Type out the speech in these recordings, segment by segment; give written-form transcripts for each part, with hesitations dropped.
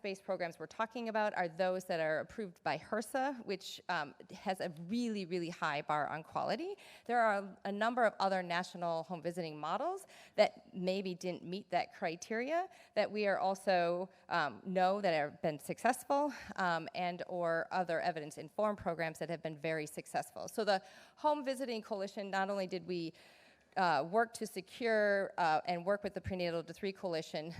evidence-based programs we're talking about are those that are approved by HRSA, which has a really, really high bar on quality. There are a number of other national home visiting models that maybe didn't meet that criteria that we are also know that have been successful, and or other evidence-informed programs that have been very successful. So the Home Visiting Coalition, not only did we work to secure and work with the Prenatal to 3 Coalition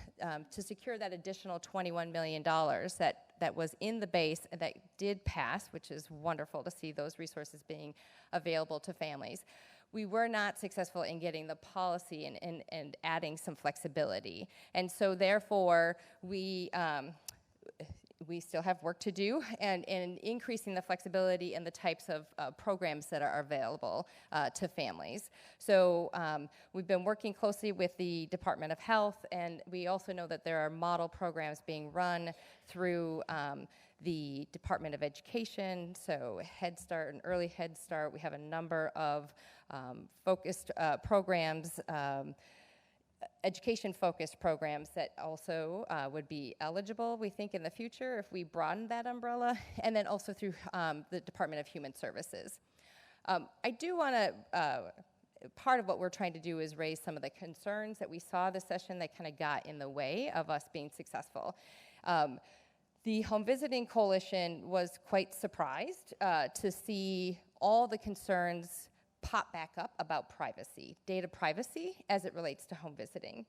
to secure that additional $21 million that was in the base and that did pass, which is wonderful to see those resources being available to families. We were not successful in getting the policy and adding some flexibility. And so therefore, we still have work to do and increasing the flexibility and the types of programs that are available to families. So we've been working closely with the Department of Health, and we also know that there are model programs being run through the Department of Education, so Head Start and Early Head Start. We have a number of focused programs, education-focused programs that also would be eligible, we think, in the future if we broaden that umbrella, and then also through the Department of Human Services. I do want to, part of what we're trying to do is raise some of the concerns that we saw this session that kind of got in the way of us being successful. The Home Visiting Coalition was quite surprised to see all the concerns pop back up about privacy, data privacy as it relates to home visiting.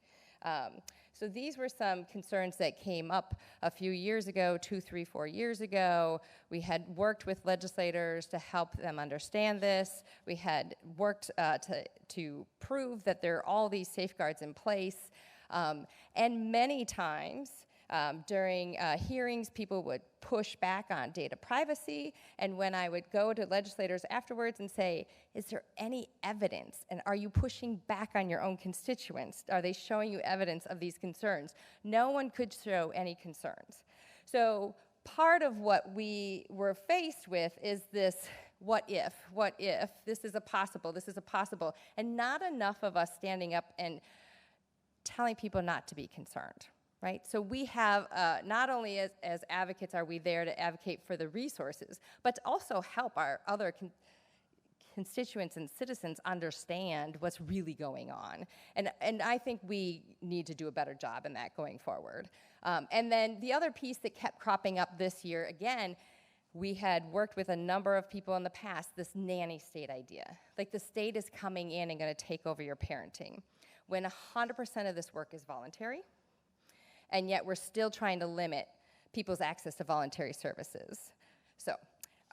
So these were some concerns that came up a few years ago, 2, 3, 4 years ago. We had worked with legislators to help them understand this. We had worked to prove that there are all these safeguards in place. And many times, during hearings, people would push back on data privacy, and when I would go to legislators afterwards and say, is there any evidence, and are you pushing back on your own constituents? Are they showing you evidence of these concerns? No one could show any concerns. So part of what we were faced with is this what if, this is a possible, and not enough of us standing up and telling people not to be concerned. Right? So we have, not only as advocates are we there to advocate for the resources, but to also help our other constituents and citizens understand what's really going on. And I think we need to do a better job in that going forward. And then the other piece that kept cropping up this year, again, we had worked with a number of people in the past, this nanny state idea. Like the state is coming in and gonna take over your parenting, when 100% of this work is voluntary. And yet we're still trying to limit people's access to voluntary services. So,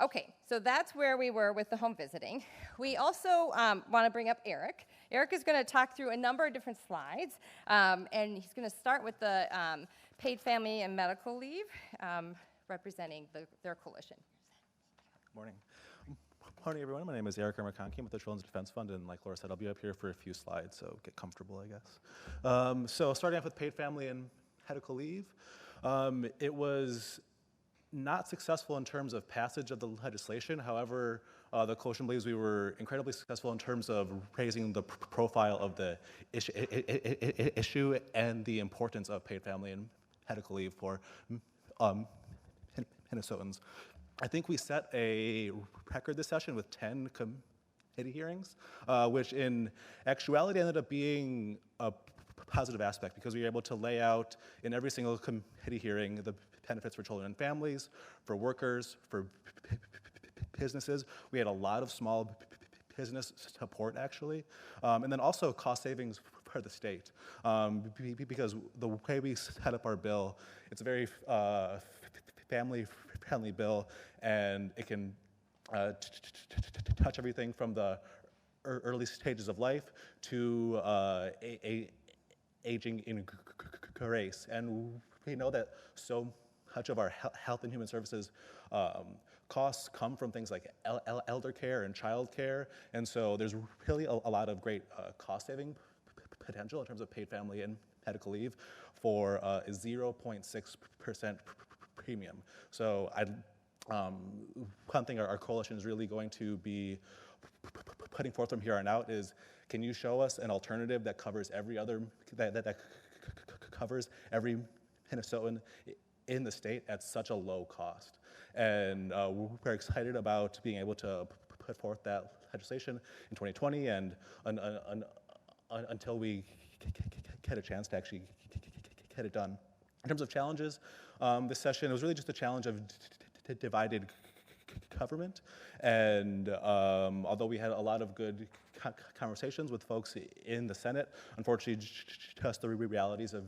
okay, so that's where we were with the home visiting. We also want to bring up Eric. Eric is going to talk through a number of different slides, and he's going to start with the paid family and medical leave, representing their coalition. Morning. Morning, everyone. My name is Eric McConkie. I'm with the Children's Defense Fund, and like Laura said, I'll be up here for a few slides, so get comfortable, I guess. So starting off with paid family and medical leave. It was not successful in terms of passage of the legislation. However, the coalition believes we were incredibly successful in terms of raising the profile of the issue and the importance of paid family and medical leave for Minnesotans. I think we set a record this session with 10 committee hearings, which in actuality ended up being a positive aspect because we were able to lay out in every single committee hearing the benefits for children and families, for workers, for businesses. We had a lot of small business support, actually, and then also cost savings for the state, because the way we set up our bill, it's a very family-friendly bill, and it can touch everything from the early stages of life to aging in grace. And we know that so much of our health and human services costs come from things like elder care and child care. And so there's really a lot of great cost saving potential in terms of paid family and medical leave for a 0.6% premium. So one thing our coalition is really going to be putting forth from here on out is, can you show us an alternative that covers every other, that covers every Minnesotan in the state at such a low cost. And we're excited about being able to put forth that legislation in 2020 and until we get a chance to actually get it done. In terms of challenges, this session, it was really just a challenge of divided government. And although we had a lot of good conversations with folks in the Senate, unfortunately, just the realities of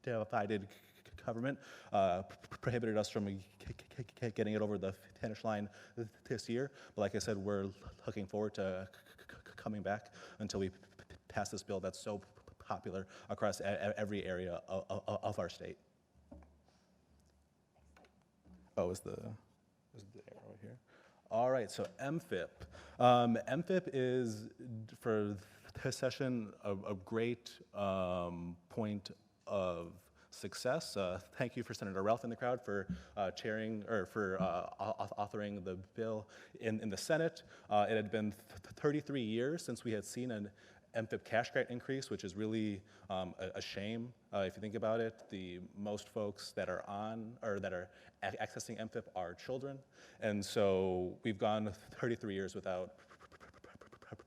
divided government prohibited us from getting it over the finish line this year. But like I said, we're looking forward to coming back until we pass this bill that's so popular across every area of our state. Oh, is the arrow here? All right, so MFIP. MFIP is, for this session, a great point of success. Thank you for Senator Ralph in the crowd for chairing or for authoring the bill in the Senate. It had been 33 years since we had seen an MFIP cash grant increase, which is really a shame. If you think about it, the most folks that are on or that are accessing MFIP are children, and so we've gone 33 years without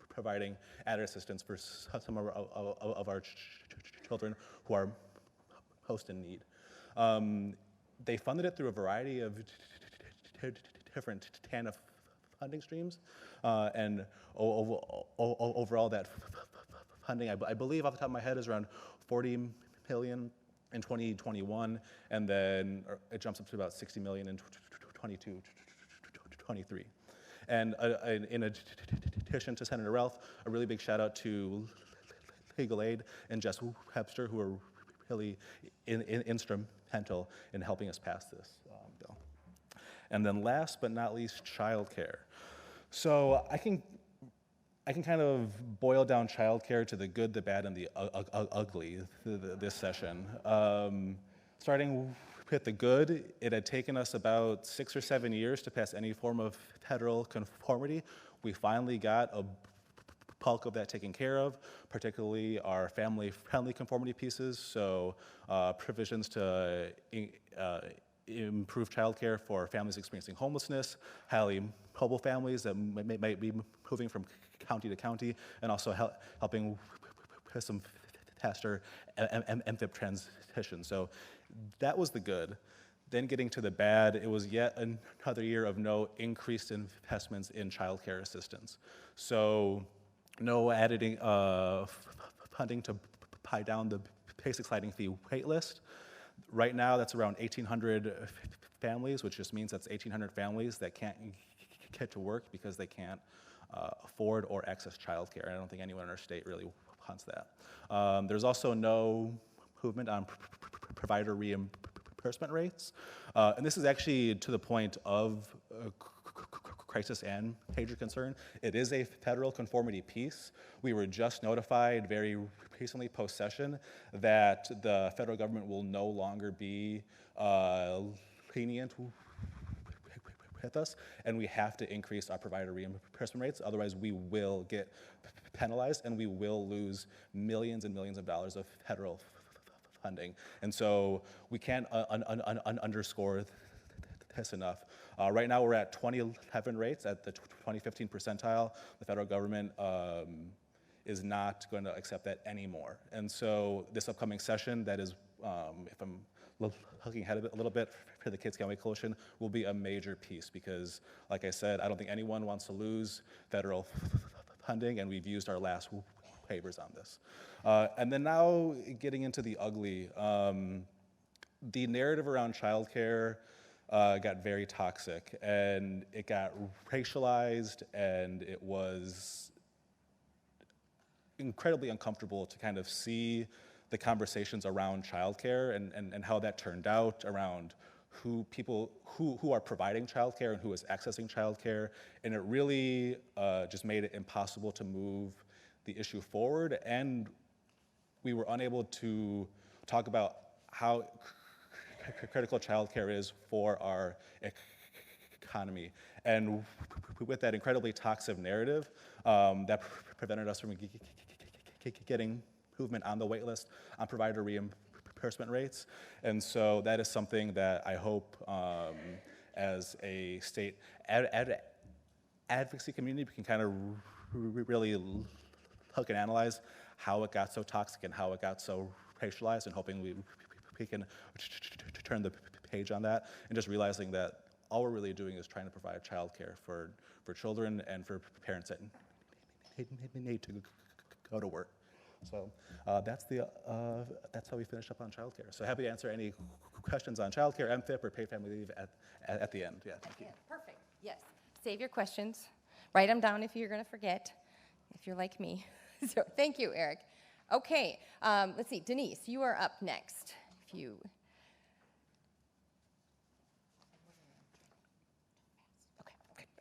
providing added assistance for some of our children who are most in need. They funded it through a variety of different TANF funding streams, and overall that funding, I believe off the top of my head, is around 40 million in 2021, and then it jumps up to about 60 million in 22, 23. And in addition to Senator Ralph, a really big shout out to Legal Aid and Jess Webster, who are really instrumental in helping us pass this bill. And then last but not least, childcare. So I can kind of boil down childcare to the good, the bad, and the ugly this session. Starting with the good, it had taken us about 6 or 7 years to pass any form of federal conformity. We finally got a bulk of that taken care of, particularly our family-friendly conformity pieces, so provisions to improve childcare for families experiencing homelessness, highly mobile families that might be moving from county to county, and also helping with some faster MFIP transition. So that was the good. Then getting to the bad, it was yet another year of no increased investments in childcare assistance. So no added funding to buy down the basic sliding fee wait list. Right now, that's around 1,800 families, which just means that's 1,800 families that can't get to work because they can't afford or access childcare. I don't think anyone in our state really wants that. There's also no movement on provider reimbursement rates. And this is actually to the point of crisis and major concern. It is a federal conformity piece. We were just notified very recently post-session that the federal government will no longer be lenient with us, and we have to increase our provider reimbursement rates. Otherwise, we will get penalized, and we will lose millions and millions of dollars of federal funding. And so we can't underscore this enough. Right now, we're at 2011 rates at the 2015 percentile. The federal government is not going to accept that anymore. And so this upcoming session, that is, if I'm looking ahead a little bit for the Kids Can't Wait Coalition, will be a major piece because, like I said, I don't think anyone wants to lose federal funding, and we've used our last waivers on this. And then now getting into the ugly, the narrative around childcare got very toxic, and it got racialized, and it was incredibly uncomfortable to kind of see the conversations around childcare and how that turned out, around who are providing childcare and who is accessing childcare, and it really just made it impossible to move the issue forward, and we were unable to talk about how critical childcare is for our economy. And with that incredibly toxic narrative, that prevented us from getting movement on the wait list, on provider reimbursement reimbursement rates. And so that is something that I hope as a state advocacy community, we can kind of really look and analyze how it got so toxic and how it got so racialized, and hoping we can turn the page on that, and just realizing that all we're really doing is trying to provide childcare for children and for parents that need to go to work. So that's how we finished up on childcare. So happy to answer any questions on childcare, MFIP, or paid family leave at the end. Yeah, thank you. Perfect. Yes. Save your questions. Write them down if you're going to forget, if you're like me. So thank you, Eric. Okay. Let's see. Denise, you are up next. If you.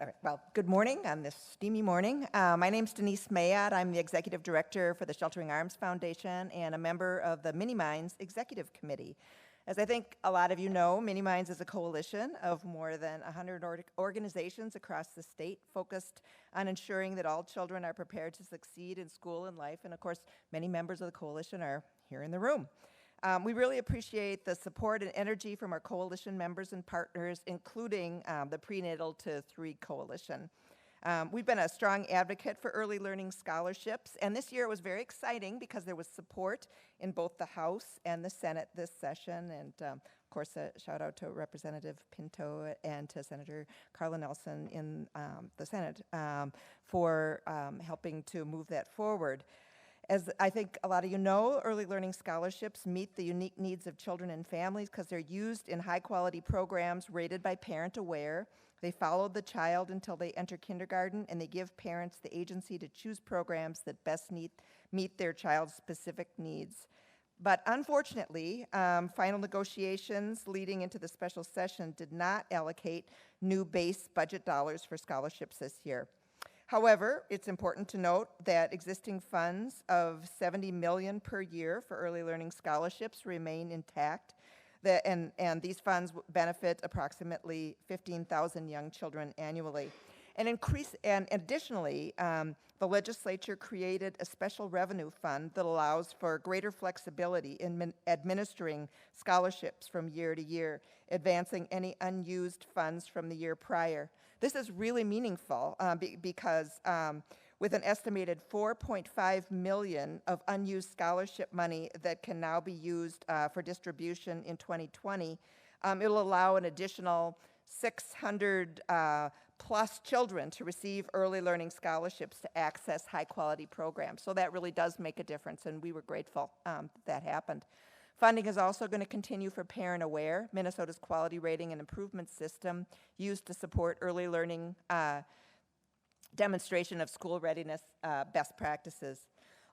All right. Well, good morning on this steamy morning. My name's Denise Mayad. I'm the Executive Director for the Sheltering Arms Foundation and a member of the Mini Minds Executive Committee. As I think a lot of you know, Mini Minds is a coalition of more than 100 organizations across the state focused on ensuring that all children are prepared to succeed in school and life. And of course, many members of the coalition are here in the room. We really appreciate the support and energy from our coalition members and partners, including the Prenatal to 3 Coalition. We've been a strong advocate for early learning scholarships, and this year it was very exciting because there was support in both the House and the Senate this session, and of course a shout out to Representative Pinto and to Senator Carla Nelson in the Senate for helping to move that forward. As I think a lot of you know, early learning scholarships meet the unique needs of children and families because they're used in high-quality programs rated by Parent Aware. They follow the child until they enter kindergarten, and they give parents the agency to choose programs that best meet their child's specific needs. But unfortunately, final negotiations leading into the special session did not allocate new base budget dollars for scholarships this year. However, it's important to note that existing funds of $70 million per year for early learning scholarships remain intact, and these funds benefit approximately 15,000 young children annually. And additionally, the legislature created a special revenue fund that allows for greater flexibility in administering scholarships from year to year, advancing any unused funds from the year prior. This is really meaningful because with an estimated $4.5 million of unused scholarship money that can now be used for distribution in 2020, it'll allow an additional 600 plus children to receive early learning scholarships to access high-quality programs. So that really does make a difference, and we were grateful that happened. Funding is also going to continue for Parent Aware, Minnesota's quality rating and improvement system used to support early learning demonstration of school readiness best practices.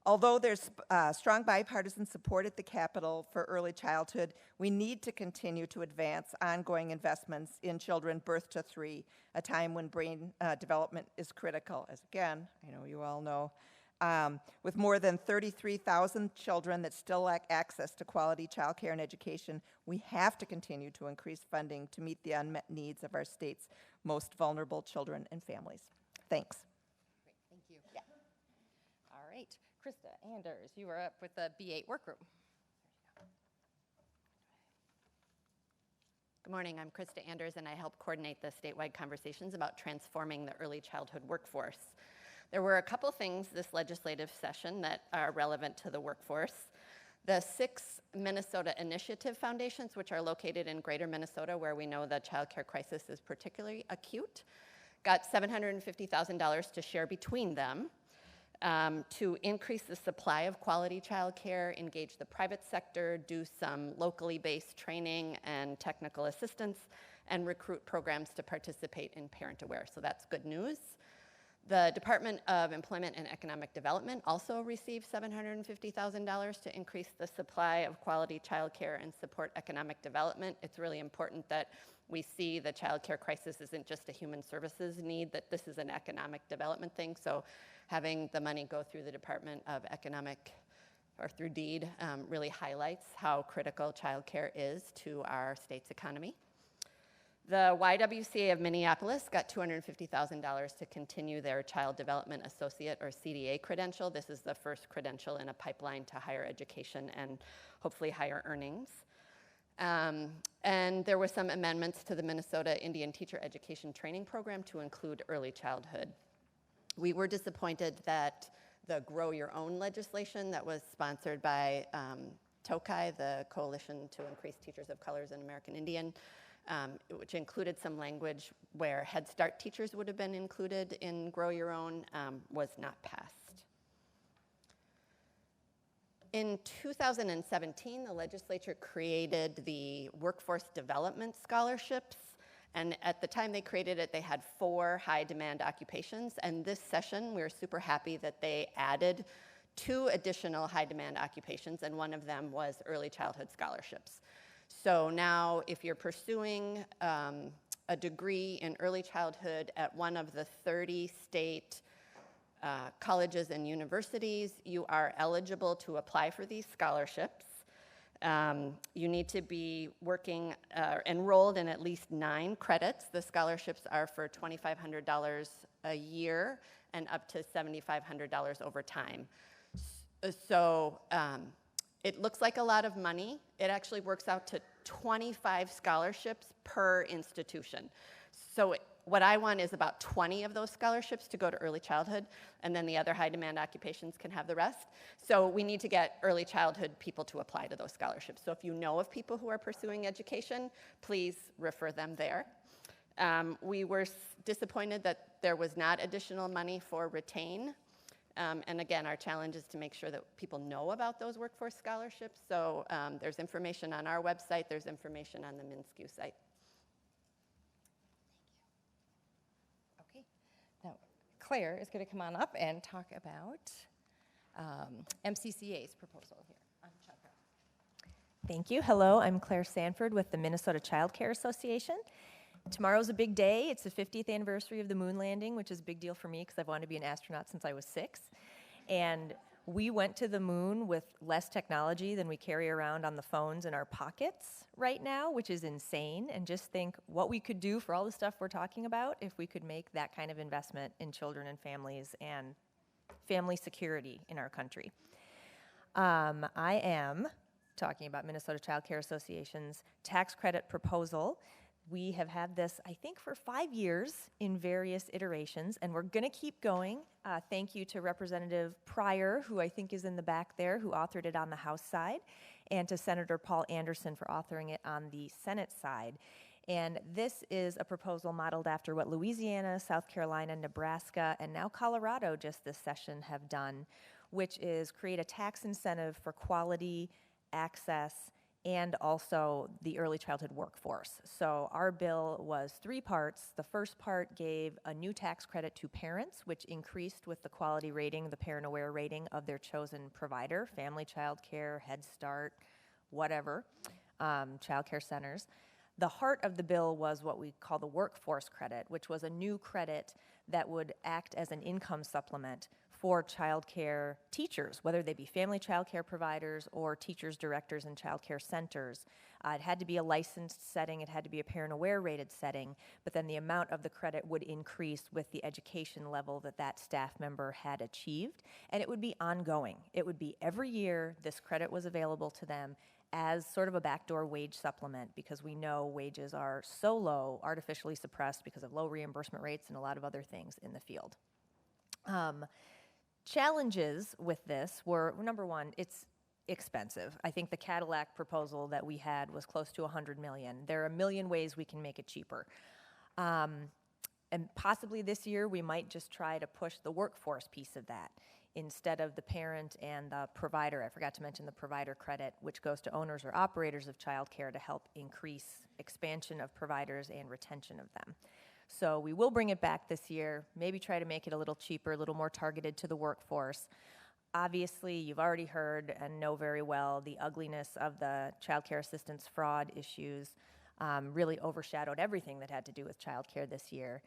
Although there's strong bipartisan support at the Capitol for early childhood, we need to continue to advance ongoing investments in children birth to 3, a time when brain development is critical, as again, I know you all know. With more than 33,000 children that still lack access to quality childcare and education, we have to continue to increase funding to meet the unmet needs of our state's most vulnerable children and families. Thanks. Great, thank you. Yeah. All right, Krista Anders, you are up with the B8 workgroup. Good morning, I'm Krista Anders, and I help coordinate the statewide conversations about transforming the early childhood workforce. There were a couple things this legislative session that are relevant to the workforce. The 6 Minnesota Initiative Foundations, which are located in greater Minnesota, where we know the child care crisis is particularly acute, got $750,000 to share between them to increase the supply of quality child care, engage the private sector, do some locally based training and technical assistance, and recruit programs to participate in Parent Aware. So that's good news. The Department of Employment and Economic Development also received $750,000 to increase the supply of quality child care and support economic development. It's really important that we see the child care crisis isn't just a human services need, that this is an economic development thing. So having the money go through the Department of Economic or through DEED really highlights how critical child care is to our state's economy. The YWCA of Minneapolis got $250,000 to continue their Child Development Associate or CDA credential. This is the first credential in a pipeline to higher education and hopefully higher earnings. And there were some amendments to the Minnesota Indian Teacher Education Training Program to include early childhood. We were disappointed that the Grow Your Own legislation that was sponsored by TOCAI, the Coalition to Increase Teachers of Colors and American Indian, which included some language where Head Start teachers would have been included in Grow Your Own, was not passed. In 2017, the legislature created the Workforce Development Scholarships, and at the time they created it, they had 4 high-demand occupations, and this session, we were super happy that they added 2 additional high-demand occupations, and one of them was early childhood scholarships. So now, if you're pursuing a degree in early childhood at one of the 30 state colleges and universities, you are eligible to apply for these scholarships. You need to be working, enrolled in at least 9 credits. The scholarships are for $2,500 a year and up to $7,500 over time. So it looks like a lot of money. It actually works out to 25 scholarships per institution. So what I want is about 20 of those scholarships to go to early childhood, and then the other high demand occupations can have the rest. So we need to get early childhood people to apply to those scholarships. So if you know of people who are pursuing education, please refer them there. We were disappointed that there was not additional money for Retain. And again, our challenge is to make sure that people know about those workforce scholarships. So there's information on our website, there's information on the MnSCU site. Okay, now Claire is going to come on up and talk about MCCA's proposal here on childcare. Thank you. Hello, I'm Claire Sanford with the Minnesota Child Care Association. Tomorrow's a big day. It's the 50th anniversary of the moon landing, which is a big deal for me because I've wanted to be an astronaut since I was 6. And we went to the moon with less technology than we carry around on the phones in our pockets right now, which is insane. And just think what we could do for all the stuff we're talking about if we could make that kind of investment in children and families and family security in our country. I am talking about Minnesota Child Care Association's tax credit proposal. We have had this, I think, for 5 years in various iterations, and we're going to keep going. Thank you to Representative Pryor, who I think is in the back there, who authored it on the House side, and to Senator Paul Anderson for authoring it on the Senate side. And this is a proposal modeled after what Louisiana, South Carolina, Nebraska, and now Colorado just this session have done, which is create a tax incentive for quality, access, and also the early childhood workforce. So our bill was 3 parts. The first part gave a new tax credit to parents, which increased with the quality rating, the parent aware rating of their chosen provider, family child care, Head Start, whatever, child care centers. The heart of the bill was what we call the workforce credit, which was a new credit that would act as an income supplement for child care teachers, whether they be family child care providers or teachers, directors, and child care centers. It had to be a licensed setting, it had to be a parent-aware rated setting, but then the amount of the credit would increase with the education level that that staff member had achieved, and it would be ongoing. It would be every year this credit was available to them as sort of a backdoor wage supplement, because we know wages are so low, artificially suppressed because of low reimbursement rates and a lot of other things in the field. Challenges with this were, number one, it's expensive. I think the Cadillac proposal that we had was close to $100 million. There are a million ways we can make it cheaper. And possibly this year we might just try to push the workforce piece of that instead of the parent and the provider. I forgot to mention the provider credit, which goes to owners or operators of childcare to help increase expansion of providers and retention of them. So we will bring it back this year, maybe try to make it a little cheaper, a little more targeted to the workforce. Obviously, you've already heard and know very well the ugliness of the child care assistance fraud issues really overshadowed everything that had to do with child care this year.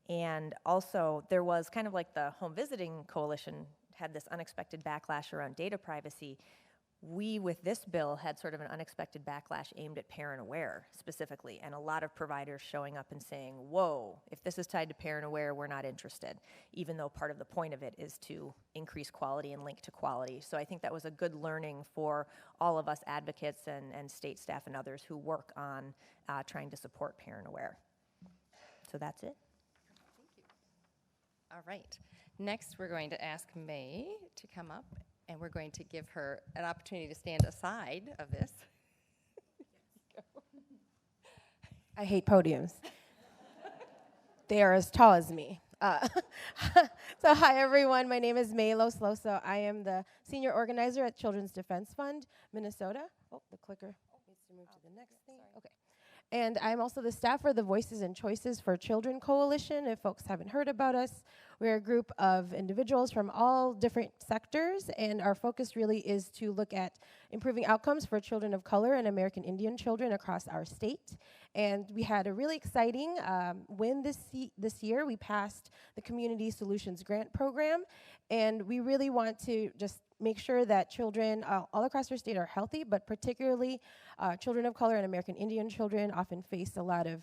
And also, there was kind of like the Home Visiting Coalition had this unexpected backlash around data privacy. we, with this bill, had sort of an unexpected backlash aimed at Parent Aware specifically, and a lot of providers showing up and saying, whoa, if this is tied to Parent Aware, we're not interested, even though part of the point of it is to increase quality and link to quality. So I think that was a good learning for all of us advocates and state staff and others who work on trying to support Parent Aware. So that's it. All right. Next, we're going to ask May to come up, and we're going to give her an opportunity to stand aside of this. I hate podiums. They are as tall as me. So hi, everyone. My name is May Loso. I am the senior organizer at Children's Defense Fund, Minnesota. Oh, the clicker needs to move to the next thing. Okay. And I'm also the staff for the Voices and Choices for Children Coalition. If folks haven't heard about us, we're a group of individuals from all different sectors, and our focus really is to look at improving outcomes for children of color and American Indian children across our state. And we had a really exciting win this year. We passed the Community Solutions Grant Program, and we really want to just make sure that children all across our state are healthy, but particularly children of color and American Indian children often face a lot of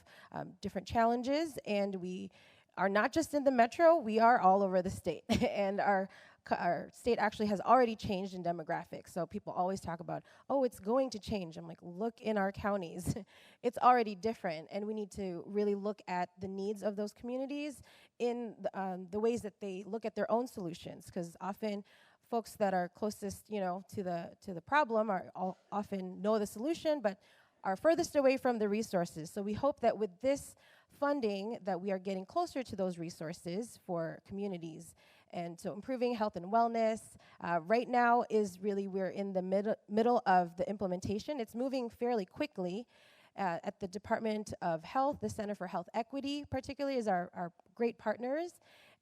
different challenges, and we are not just in the metro, we are all over the state. And our state actually has already changed in demographics. So people always talk about, oh, it's going to change. I'm like, look in our counties. It's already different, and we need to really look at the needs of those communities in the ways that they look at their own solutions, because often folks that are closest, to the problem often know the solution, but are furthest away from the resources. So we hope that with this funding that we are getting closer to those resources for communities. And so improving health and wellness right now is really, we're in the middle of the implementation. It's moving fairly quickly. At the Department of Health, the Center for Health Equity particularly is our great partners.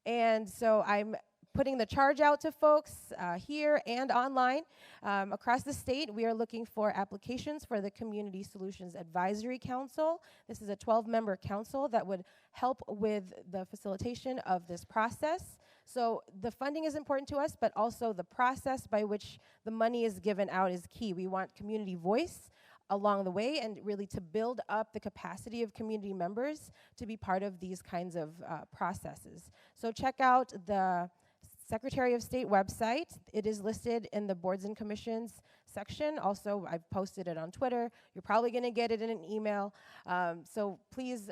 And so I'm putting the charge out to folks here and online. Across the state, we are looking for applications for the Community Solutions Advisory Council. This is a 12-member council that would help with the facilitation of this process. So the funding is important to us, but also the process by which the money is given out is key. We want community voice along the way, and really to build up the capacity of community members to be part of these kinds of processes. So check out the Secretary of State website. It is listed in the Boards and Commissions section. Also, I've posted it on Twitter. You're probably going to get it in an email. So please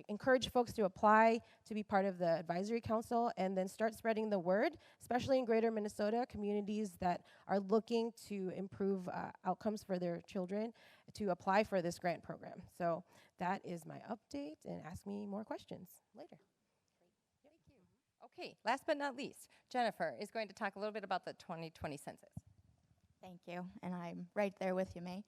encourage folks to apply to be part of the Advisory Council, and then start spreading the word, especially in Greater Minnesota, communities that are looking to improve outcomes for their children to apply for this grant program. So that is my update, and ask me more questions later. Okay, last but not least, Jennifer is going to talk a little bit about the 2020 census. Thank you, and I'm right there with you, May.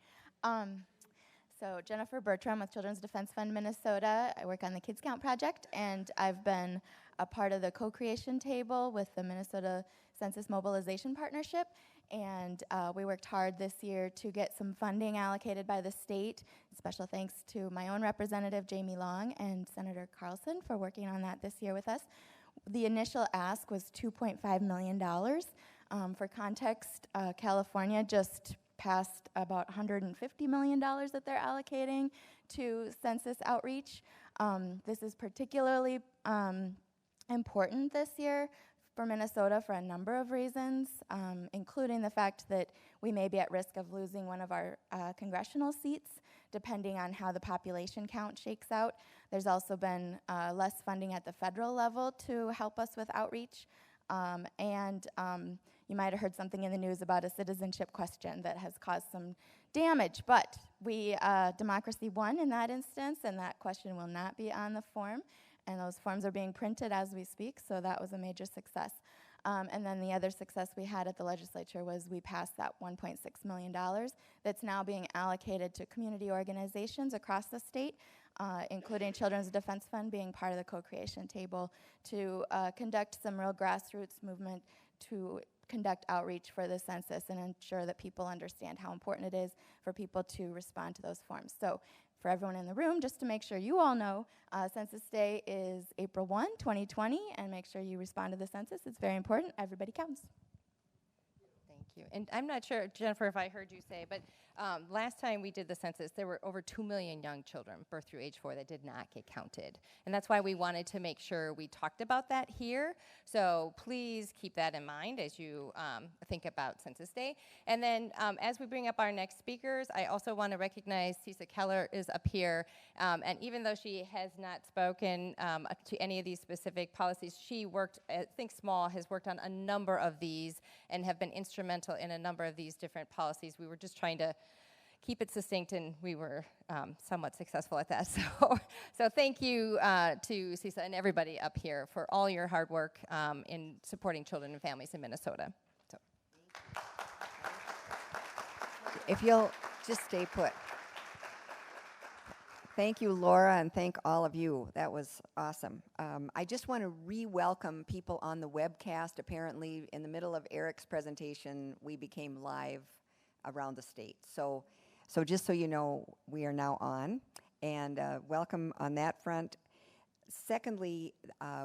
So Jennifer Bertram with Children's Defense Fund Minnesota. I work on the Kids Count Project, and I've been a part of the co-creation table with the Minnesota Census Mobilization Partnership, and we worked hard this year to get some funding allocated by the state. Special thanks to my own representative, Jamie Long, and Senator Carlson for working on that this year with us. The initial ask was $2.5 million. For context, California just passed about $150 million that they're allocating to census outreach. This is particularly important this year for Minnesota for a number of reasons, including the fact that we may be at risk of losing one of our congressional seats, depending on how the population count shakes out. There's also been less funding at the federal level to help us with outreach. You might have heard something in the news about a citizenship question that has caused some damage, but democracy won in that instance, and that question will not be on the form, and those forms are being printed as we speak, so that was a major success. And then the other success we had at the legislature was we passed that $1.6 million that's now being allocated to community organizations across the state, including Children's Defense Fund being part of the co-creation table, to conduct some real grassroots movement to conduct outreach for the census and ensure that people understand how important it is for people to respond to those forms. So for everyone in the room, just to make sure you all know, Census Day is April 1, 2020, and make sure you respond to the census. It's very important. Everybody counts. Thank you. And I'm not sure, Jennifer, if I heard you say, but last time we did the census, there were over 2 million young children, birth through age 4, that did not get counted. And that's why we wanted to make sure we talked about that here. So please keep that in mind as you think about Census Day. And then as we bring up our next speakers, I also want to recognize Cisa Keller is up here. And even though she has not spoken to any of these specific policies, she worked at Think Small, has worked on a number of these and have been instrumental in a number of these different policies. We were just trying to keep it succinct, and we were somewhat successful at that. So thank you to Cisa and everybody up here for all your hard work in supporting children and families in Minnesota. So. If you'll just stay put. Thank you, Laura, and thank all of you. That was awesome. I just want to re-welcome people on the webcast. Apparently, in the middle of Eric's presentation, we became live around the state. So just so you know, we are now on, and welcome on that front. Secondly,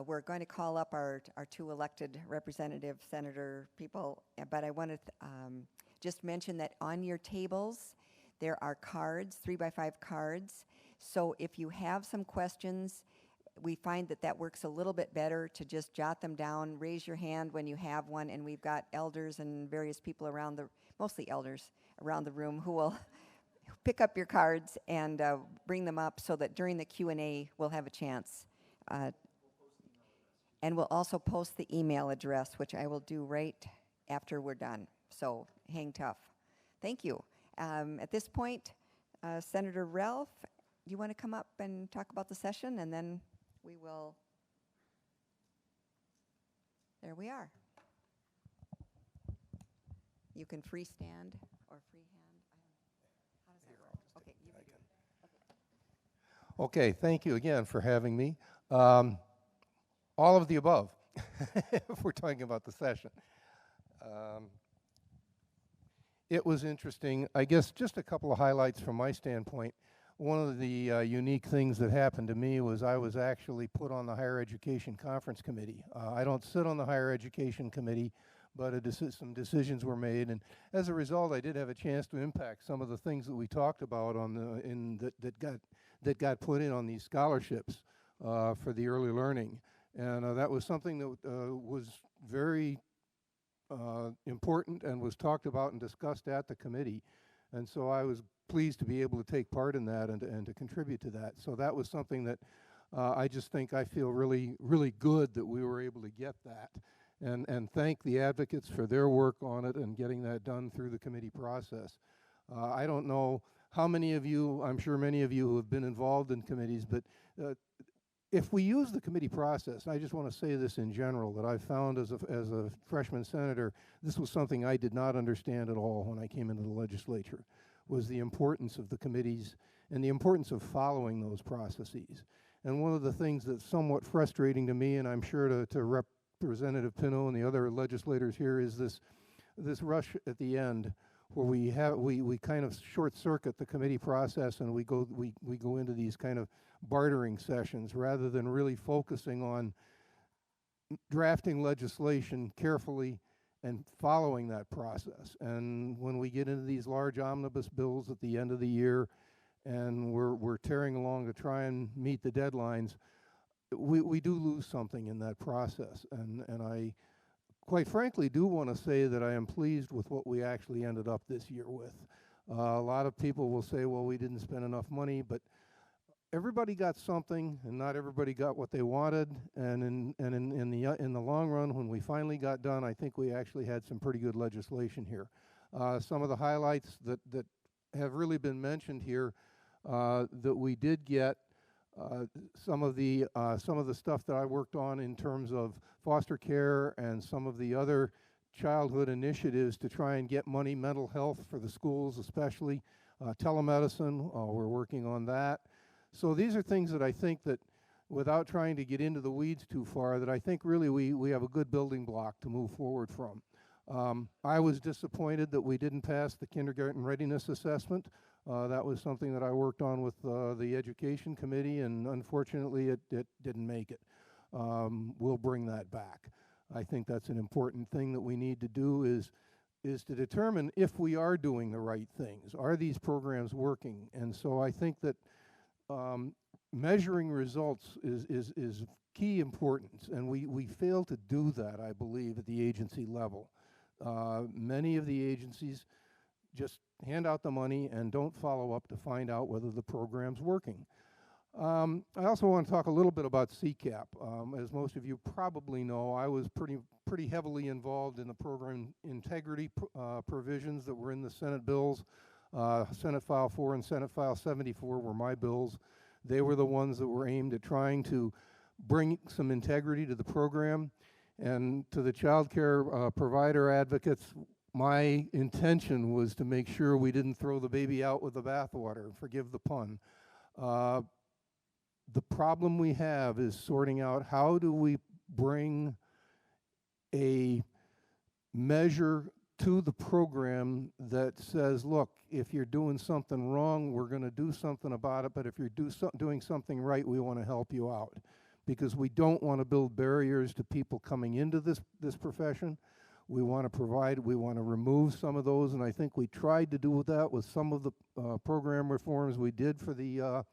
we're going to call up our two elected representative senator people, but I want to just mention that on your tables, there are cards, 3x5 cards. So if you have some questions, we find that works a little bit better to just jot them down, raise your hand when you have one, and we've got elders and various people around mostly elders around the room who will pick up your cards and bring them up so that during the Q&A we'll have a chance. And we'll also post the email address, which I will do right after we're done. So hang tough. Thank you. At this point, Senator Ralph, do you want to come up and talk about the session? And then we will. There we are. You can freestand or freehand. How does that work? Okay, you can do it. Okay, thank you again for having me. All of the above, if we're talking about the session. It was interesting. I guess just a couple of highlights from my standpoint. One of the unique things that happened to me was I was actually put on the Higher Education Conference Committee. I don't sit on the Higher Education Committee, but some decisions were made, and as a result, I did have a chance to impact some of the things that we talked about on that got put in on these scholarships for the early learning, and that was something that was very important and was talked about and discussed at the committee, and so I was pleased to be able to take part in that and to contribute to that. So that was something that I just think I feel really, really good that we were able to get that. And thank the advocates for their work on it and getting that done through the committee process. I don't know how many of you, I'm sure many of you who have been involved in committees, but if we use the committee process, I just want to say this in general, that I found as a freshman senator, this was something I did not understand at all when I came into the legislature, was the importance of the committees and the importance of following those processes. And one of the things that's somewhat frustrating to me, and I'm sure to Representative Pinot and the other legislators here, is this rush at the end where we kind of short circuit the committee process and we go into these kind of bartering sessions rather than really focusing on drafting legislation carefully and following that process. And when we get into these large omnibus bills at the end of the year and we're tearing along to try and meet the deadlines, we do lose something in that process. And I quite frankly do want to say that I am pleased with what we actually ended up this year with. A lot of people will say, well, we didn't spend enough money, but everybody got something, and not everybody got what they wanted. And in the long run, when we finally got done, I think we actually had some pretty good legislation here. Some of the highlights that have really been mentioned here that we did get. Some of the stuff that I worked on in terms of foster care and some of the other childhood initiatives to try and get money, mental health for the schools especially, telemedicine, we're working on that. So these are things that I think that, without trying to get into the weeds too far, that I think really we have a good building block to move forward from. I was disappointed that we didn't pass the kindergarten readiness assessment. That was something that I worked on with the Education Committee, and unfortunately it didn't make it. We'll bring that back. I think that's an important thing that we need to do, is is to determine if we are doing the right things. Are these programs working? And so I think that measuring results is key importance, and we fail to do that, I believe, at the agency level. Many of the agencies just hand out the money and don't follow up to find out whether the program's working. I also want to talk a little bit about CCAP. As most of you probably know, I was pretty heavily involved in the program integrity provisions that were in the Senate bills. Senate File 4 and Senate File 74 were my bills. They were the ones that were aimed at trying to bring some integrity to the program. And to the child care provider advocates, my intention was to make sure we didn't throw the baby out with the bathwater, forgive the pun. The problem we have is sorting out how do we bring a measure to the program that says, look, if you're doing something wrong, we're going to do something about it, but if you're doing something right, we want to help you out. Because we don't want to build barriers to people coming into this profession. We want to provide, we want to remove some of those, and I think we tried to do that with some of the program reforms we did for the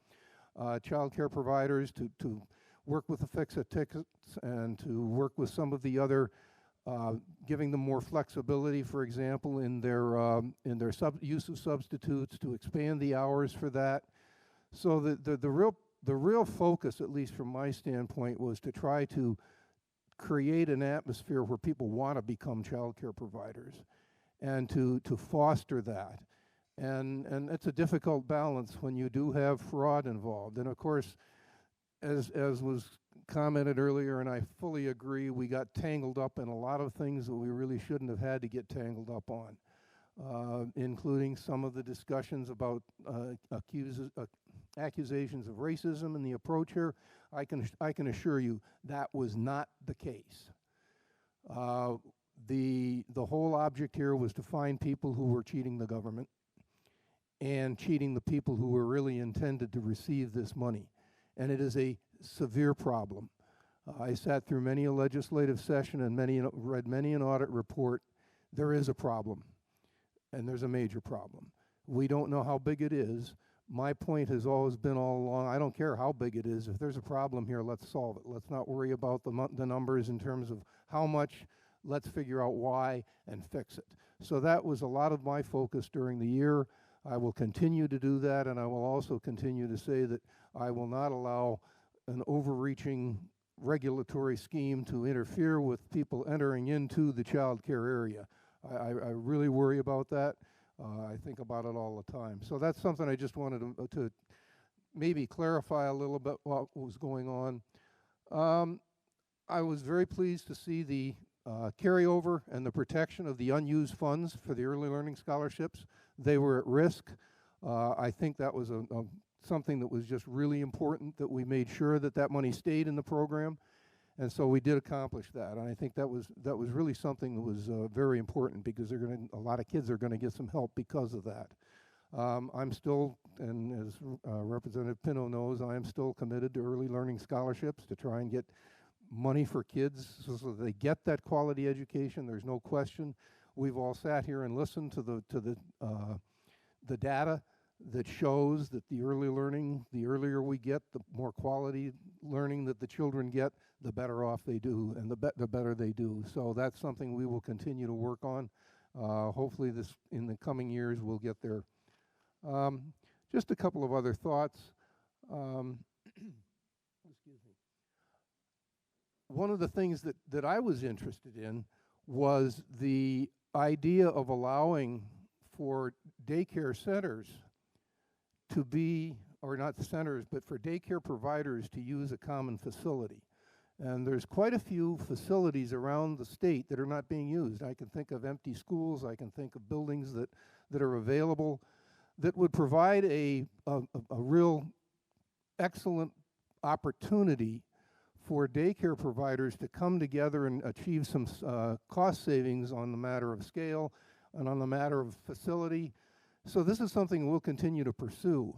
child care providers to work with the fix-it tickets and to work with some of the other, giving them more flexibility, for example, in their use of substitutes, to expand the hours for that. So the real focus, at least from my standpoint, was to try to create an atmosphere where people want to become child care providers and to foster that. And it's a difficult balance when you do have fraud involved. And of course, as was commented earlier, and I fully agree, we got tangled up in a lot of things that we really shouldn't have had to get tangled up on, including some of the discussions about accusations of racism in the approach here. I can assure you that was not the case. The whole object here was to find people who were cheating the government and cheating the people who were really intended to receive this money. And it is a severe problem. I sat through many a legislative session and read many an audit report. There is a problem, and there's a major problem. We don't know how big it is. My point has always been all along, I don't care how big it is. If there's a problem here, let's solve it. Let's not worry about the numbers in terms of how much. Let's figure out why and fix it. So that was a lot of my focus during the year. I will continue to do that, and I will also continue to say that I will not allow an overreaching regulatory scheme to interfere with people entering into the child care area. I really worry about that. I think about it all the time. So that's something I just wanted to maybe clarify a little bit what was going on. I was very pleased to see the carryover and the protection of the unused funds for the early learning scholarships. They were at risk. I think that was something that was just really important, that we made sure that money stayed in the program. And so we did accomplish that, and I think that was really something that was very important, because a lot of kids are going to get some help because of that. I'm still, and as Representative Pino knows, I am still committed to early learning scholarships to try and get money for kids so they get that quality education. There's no question. We've all sat here and listened to the data that shows that the early learning, the earlier we get, the more quality learning that the children get, the better off they do, and the better they do. So that's something we will continue to work on. Hopefully in the coming years we'll get there. Just a couple of other thoughts. Excuse me. One of the things that I was interested in was the idea of allowing for daycare centers to be, or not centers, but for daycare providers to use a common facility. And there's quite a few facilities around the state that are not being used. I can think of empty schools, I can think of buildings that are available that would provide a real excellent opportunity for daycare providers to come together and achieve some cost savings on the matter of scale and on the matter of facility. So this is something we'll continue to pursue.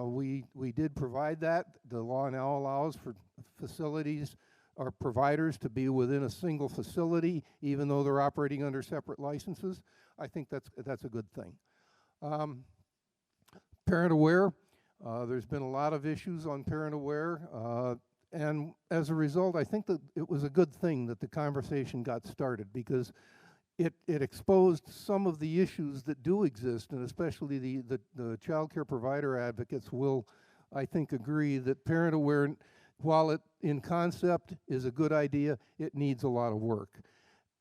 We did provide that. The law now allows for facilities our providers to be within a single facility, even though they're operating under separate licenses. I think that's a good thing. Parent Aware, there's been a lot of issues on Parent Aware, and as a result, I think that it was a good thing that the conversation got started, because it exposed some of the issues that do exist, and especially the child care provider advocates will, I think, agree that Parent Aware, while it in concept is a good idea, it needs a lot of work.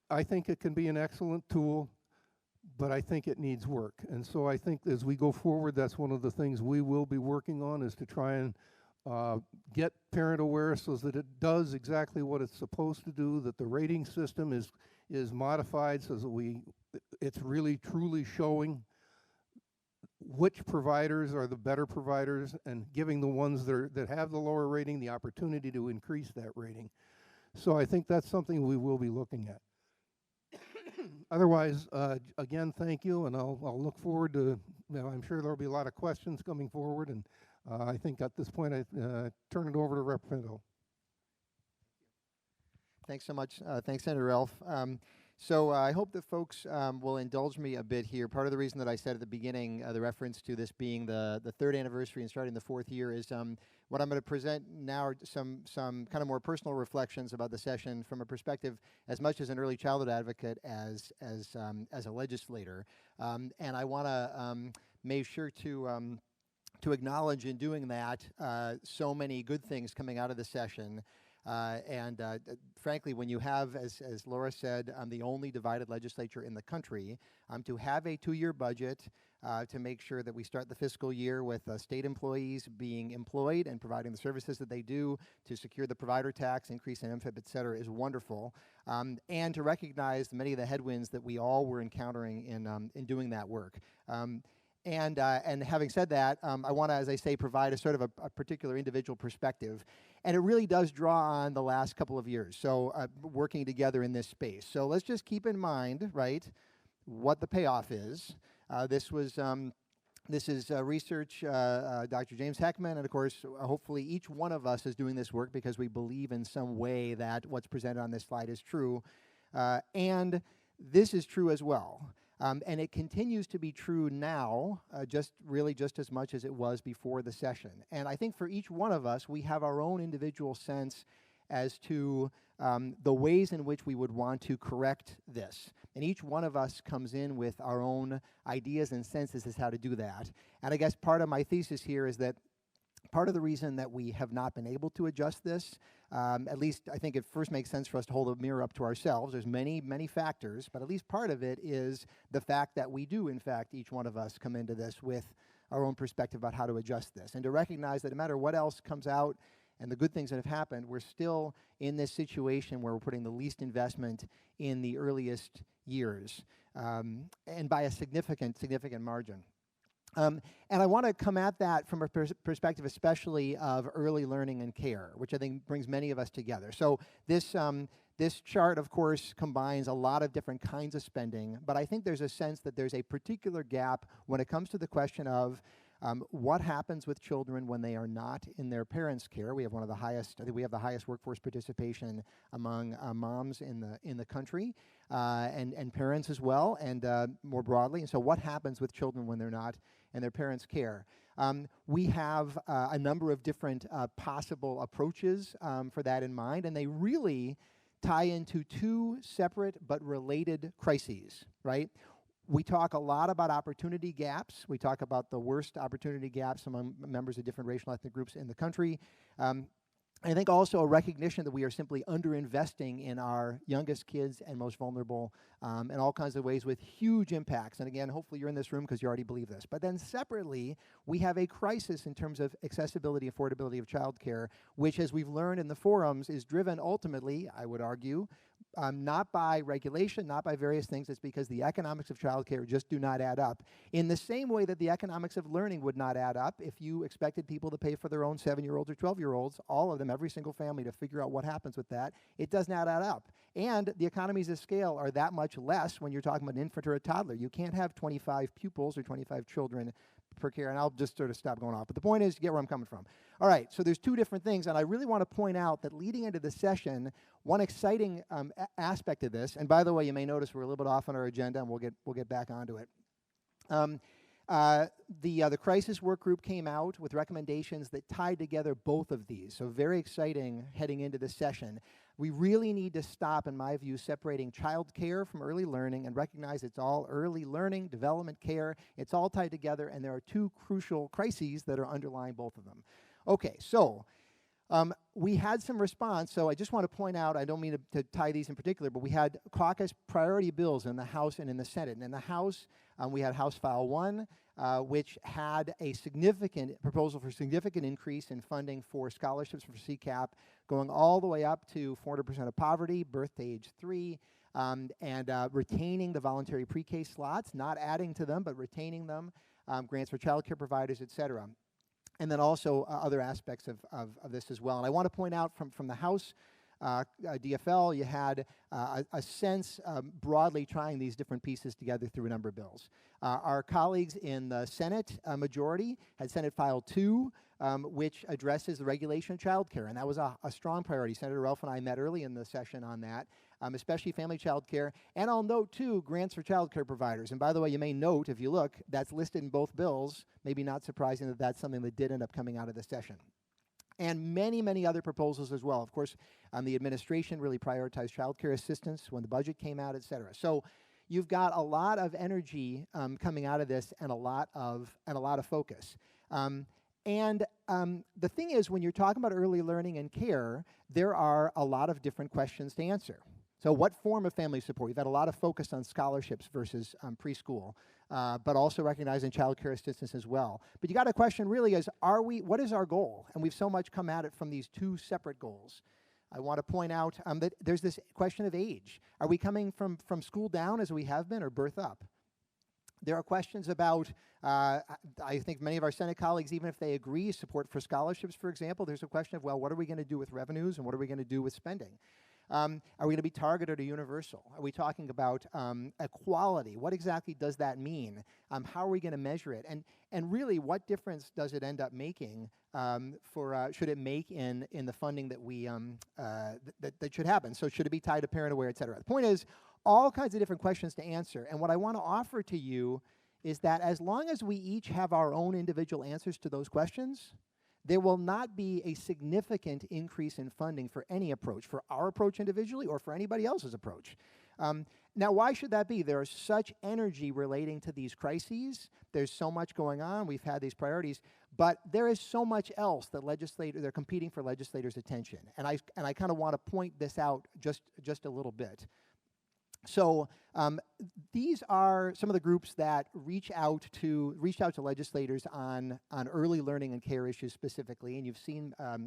I think it can be an excellent tool, but I think it needs work. And so I think as we go forward, that's one of the things we will be working on, is to try and get Parent Aware so that it does exactly what it's supposed to do, that the rating system is modified so that it's really truly showing which providers are the better providers, and giving the ones that have the lower rating the opportunity to increase that rating. So I think that's something we will be looking at. Otherwise, again, thank you, and I'll look forward to, I'm sure there'll be a lot of questions coming forward, and I think at this point I turn it over to Representative. Thanks so much. Thanks, Senator Elf. So I hope that folks will indulge me a bit here. Part of the reason that I said at the beginning, the reference to this being the third anniversary and starting the fourth year, is what I'm going to present now are some kind of more personal reflections about the session from a perspective as much as an early childhood advocate as a legislator. And I want to make sure to acknowledge in doing that so many good things coming out of the session. Frankly, when you have, as Laura said, the only divided legislature in the country, to have a 2-year budget, to make sure that we start the fiscal year with state employees being employed and providing the services that they do, to secure the provider tax, increase in MFIP, et cetera, is wonderful. And to recognize many of the headwinds that we all were encountering in doing that work. And having said that, I want to, as I say, provide a sort of a particular individual perspective. And it really does draw on the last couple of years, so working together in this space. So let's just keep in mind, right, what the payoff is. This is research, Dr. James Heckman, and of course, hopefully each one of us is doing this work because we believe in some way that what's presented on this slide is true. And this is true as well. And it continues to be true now, just as much as it was before the session. And I think for each one of us, we have our own individual sense as to the ways in which we would want to correct this. And each one of us comes in with our own ideas and senses as how to do that. And I guess part of my thesis here is that part of the reason that we have not been able to adjust this, at least I think it first makes sense for us to hold a mirror up to ourselves. There's many, many factors, but at least part of it is the fact that we do, in fact, each one of us come into this with our own perspective about how to adjust this, and to recognize that no matter what else comes out and the good things that have happened, we're still in this situation where we're putting the least investment in the earliest years, and by a significant margin. And I want to come at that from a perspective especially of early learning and care, which I think brings many of us together. So this chart, of course, combines a lot of different kinds of spending, but I think there's a sense that there's a particular gap when it comes to the question of what happens with children when they are not in their parents' care. We have one of the highest, I think we have the highest workforce participation among moms in the country, and parents as well, and more broadly. And so what happens with children when they're not in their parents' care? We have a number of different possible approaches for that in mind, and they really tie into two separate but related crises, right? We talk a lot about opportunity gaps. We talk about the worst opportunity gaps among members of different racial ethnic groups in the country. I think also a recognition that we are simply underinvesting in our youngest kids and most vulnerable in all kinds of ways with huge impacts. And again, hopefully you're in this room because you already believe this. But then separately, we have a crisis in terms of accessibility, affordability of childcare, which, as we've learned in the forums, is driven ultimately, I would argue, not by regulation, not by various things. It's because the economics of childcare just do not add up. In the same way that the economics of learning would not add up if you expected people to pay for their own 7-year-olds or 12-year-olds, all of them, every single family, to figure out what happens with that, it does not add up. And the economies of scale are that much less when you're talking about an infant or a toddler. You can't have 25 pupils or 25 children per care, and I'll just sort of stop going off. But the point is, you get where I'm coming from. All right, so there's two different things, and I really want to point out that leading into the session, one exciting aspect of this, and by the way, you may notice we're a little bit off on our agenda, and we'll get back onto it. The crisis work group came out with recommendations that tied together both of these, so very exciting heading into this session. We really need to stop, in my view, separating child care from early learning and recognize it's all early learning, development care. It's all tied together, and there are two crucial crises that are underlying both of them. Okay, so we had some response, so I just want to point out, I don't mean to tie these in particular, but we had caucus priority bills in the House and in the Senate. And in the House, we had House File 1, which had a significant proposal for significant increase in funding for scholarships for CCAP, going all the way up to 400% of poverty, birth to age 3, and retaining the voluntary pre-K slots, not adding to them, but retaining them, grants for child care providers, et cetera. And then also other aspects of this as well. And I want to point out from the House DFL, you had a sense broadly trying these different pieces together through a number of bills. Our colleagues in the Senate majority had Senate File 2, which addresses the regulation of child care, and that was a strong priority. Senator Ralph and I met early in the session on that, especially family child care. And I'll note, too, grants for child care providers. And by the way, you may note, if you look, that's listed in both bills. Maybe not surprising that that's something that did end up coming out of the session. And many, many other proposals as well. Of course, the administration really prioritized child care assistance when the budget came out, et cetera. So you've got a lot of energy coming out of this and a lot of focus. The thing is, when you're talking about early learning and care, there are a lot of different questions to answer. So what form of family support? You've had a lot of focus on scholarships versus preschool, but also recognizing child care assistance as well. But you got a question really is, what is our goal? And we've so much come at it from these two separate goals. I want to point out that there's this question of age. Are we coming from school down as we have been, or birth up? There are questions about, I think many of our Senate colleagues, even if they agree, support for scholarships, for example, there's a question of, well, what are we going to do with revenues and what are we going to do with spending? Are we going to be targeted or universal? Are we talking about equality? What exactly does that mean? How are we going to measure it? And really, what difference does it end up making should it make in the funding that we that should happen? So should it be tied to parent aware, et cetera? The point is, all kinds of different questions to answer. And what I want to offer to you is that as long as we each have our own individual answers to those questions, there will not be a significant increase in funding for any approach, for our approach individually or for anybody else's approach. Now, why should that be? There is such energy relating to these crises. There's so much going on. We've had these priorities. But there is so much else that they're competing for legislators' attention. And I kind of want to point this out just a little bit. So these are some of the groups that reached out to legislators on early learning and care issues specifically, and you've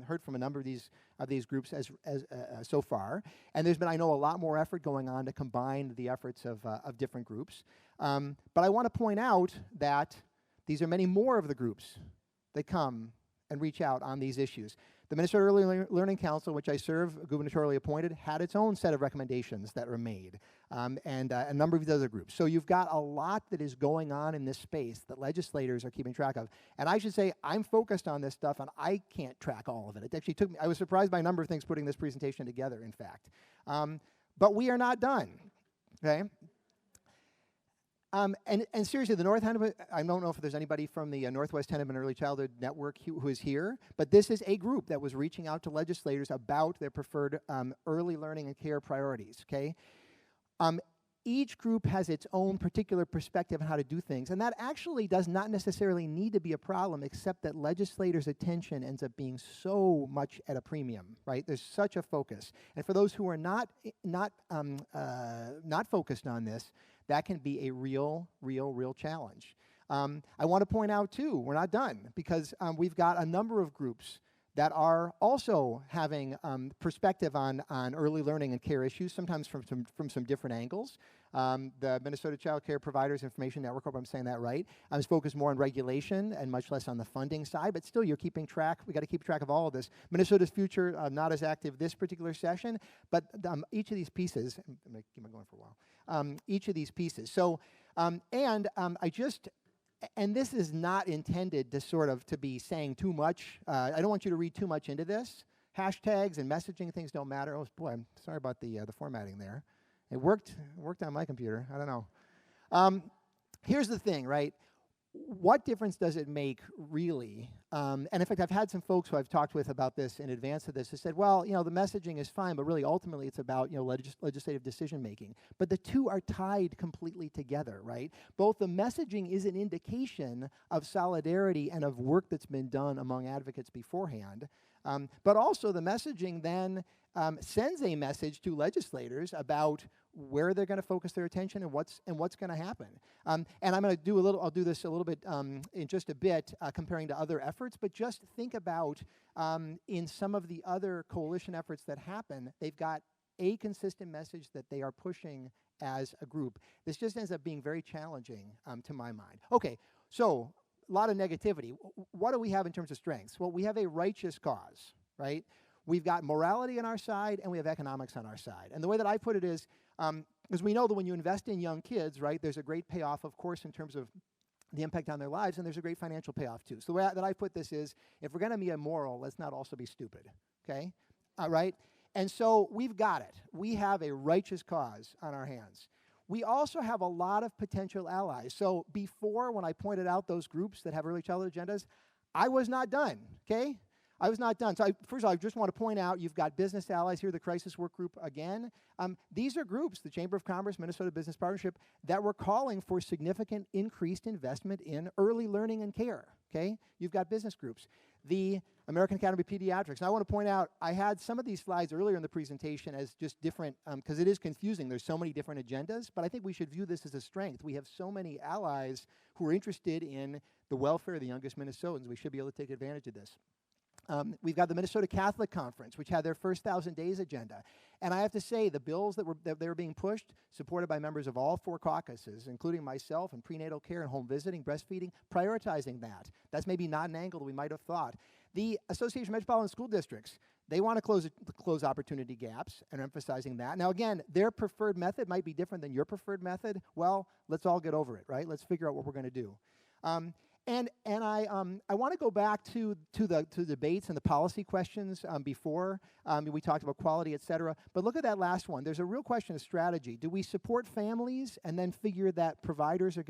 heard from a number of these groups as so far. And there's been, I know, a lot more effort going on to combine the efforts of different groups. But I want to point out that these are many more of the groups that come and reach out on these issues. The Minnesota Early Learning Council, which I serve, gubernatorially appointed, had its own set of recommendations that were made, and a number of the other groups. So you've got a lot that is going on in this space that legislators are keeping track of. And I should say, I'm focused on this stuff, and I can't track all of it. It actually took me, I was surprised by a number of things putting this presentation together, in fact. But we are not done, okay? And seriously, the North Hennepin, I don't know if there's anybody from the Northwest Hennepin Early Childhood Network who is here, but this is a group that was reaching out to legislators about their preferred early learning and care priorities, okay? Each group has its own particular perspective on how to do things, and that actually does not necessarily need to be a problem, except that legislators' attention ends up being so much at a premium, right? There's such a focus. And for those who are not focused on this, that can be a real challenge. I want to point out, too, we're not done, because we've got a number of groups that are also having perspective on early learning and care issues, sometimes from some different angles. The Minnesota Child Care Providers Information Network, I hope I'm saying that right, is focused more on regulation and much less on the funding side, but still you're keeping track. We got to keep track of all of this. Minnesota's Future, not as active this particular session, but each of these pieces, I'm going to keep on going for a while, each of these pieces. So, I just And this is not intended to sort of to be saying too much. I don't want you to read too much into this. Hashtags and messaging things don't matter. Oh boy, I'm sorry about the formatting there. It worked on my computer. I don't know. Here's the thing, right? What difference does it make, really? And in fact, I've had some folks who I've talked with about this in advance of this who said, well, you know, the messaging is fine, but really, ultimately, it's about, you know, legislative decision-making. But the two are tied completely together, right? Both the messaging is an indication of solidarity and of work that's been done among advocates beforehand, but also the messaging then sends a message to legislators about where they're going to focus their attention and what's going to happen. And I'm going to I'll do this a little bit in just a bit, comparing to other efforts, but just think about in some of the other coalition efforts that happen, they've got a consistent message that they are pushing as a group. This just ends up being very challenging to my mind. Okay, so a lot of negativity. What do we have in terms of strengths? Well, we have a righteous cause, right? We've got morality on our side, and we have economics on our side. And the way that I put it is, because we know that when you invest in young kids, right, there's a great payoff, of course, in terms of the impact on their lives, and there's a great financial payoff, too. So the way that I put this is, if we're going to be immoral, let's not also be stupid, okay? Right? And so we've got it. We have a righteous cause on our hands. We also have a lot of potential allies. So before, when I pointed out those groups that have early childhood agendas, I was not done, okay? I was not done. So first of all, I just want to point out you've got business allies here, the Crisis Work Group again. These are groups, the Chamber of Commerce, Minnesota Business Partnership, that were calling for significant increased investment in early learning and care, okay? You've got business groups. The American Academy of Pediatrics. And I want to point out, I had some of these slides earlier in the presentation as just different, because it is confusing. There's so many different agendas, but I think we should view this as a strength. We have so many allies who are interested in the welfare of the youngest Minnesotans. We should be able to take advantage of this. We've got the Minnesota Catholic Conference, which had their first 1,000 days agenda. And I have to say, the bills that were being pushed, supported by members of all four caucuses, including myself, and prenatal care and home visiting, breastfeeding, prioritizing that. That's maybe not an angle that we might have thought. The Association of Metropolitan School Districts, they want to close opportunity gaps and are emphasizing that. Now, again, their preferred method might be different than your preferred method. Well, let's all get over it, right? Let's figure out what we're going to do. And I want to go back to the debates and the policy questions before. We talked about quality, et cetera. But look at that last one. There's a real question of strategy. Do we support families and then figure that providers are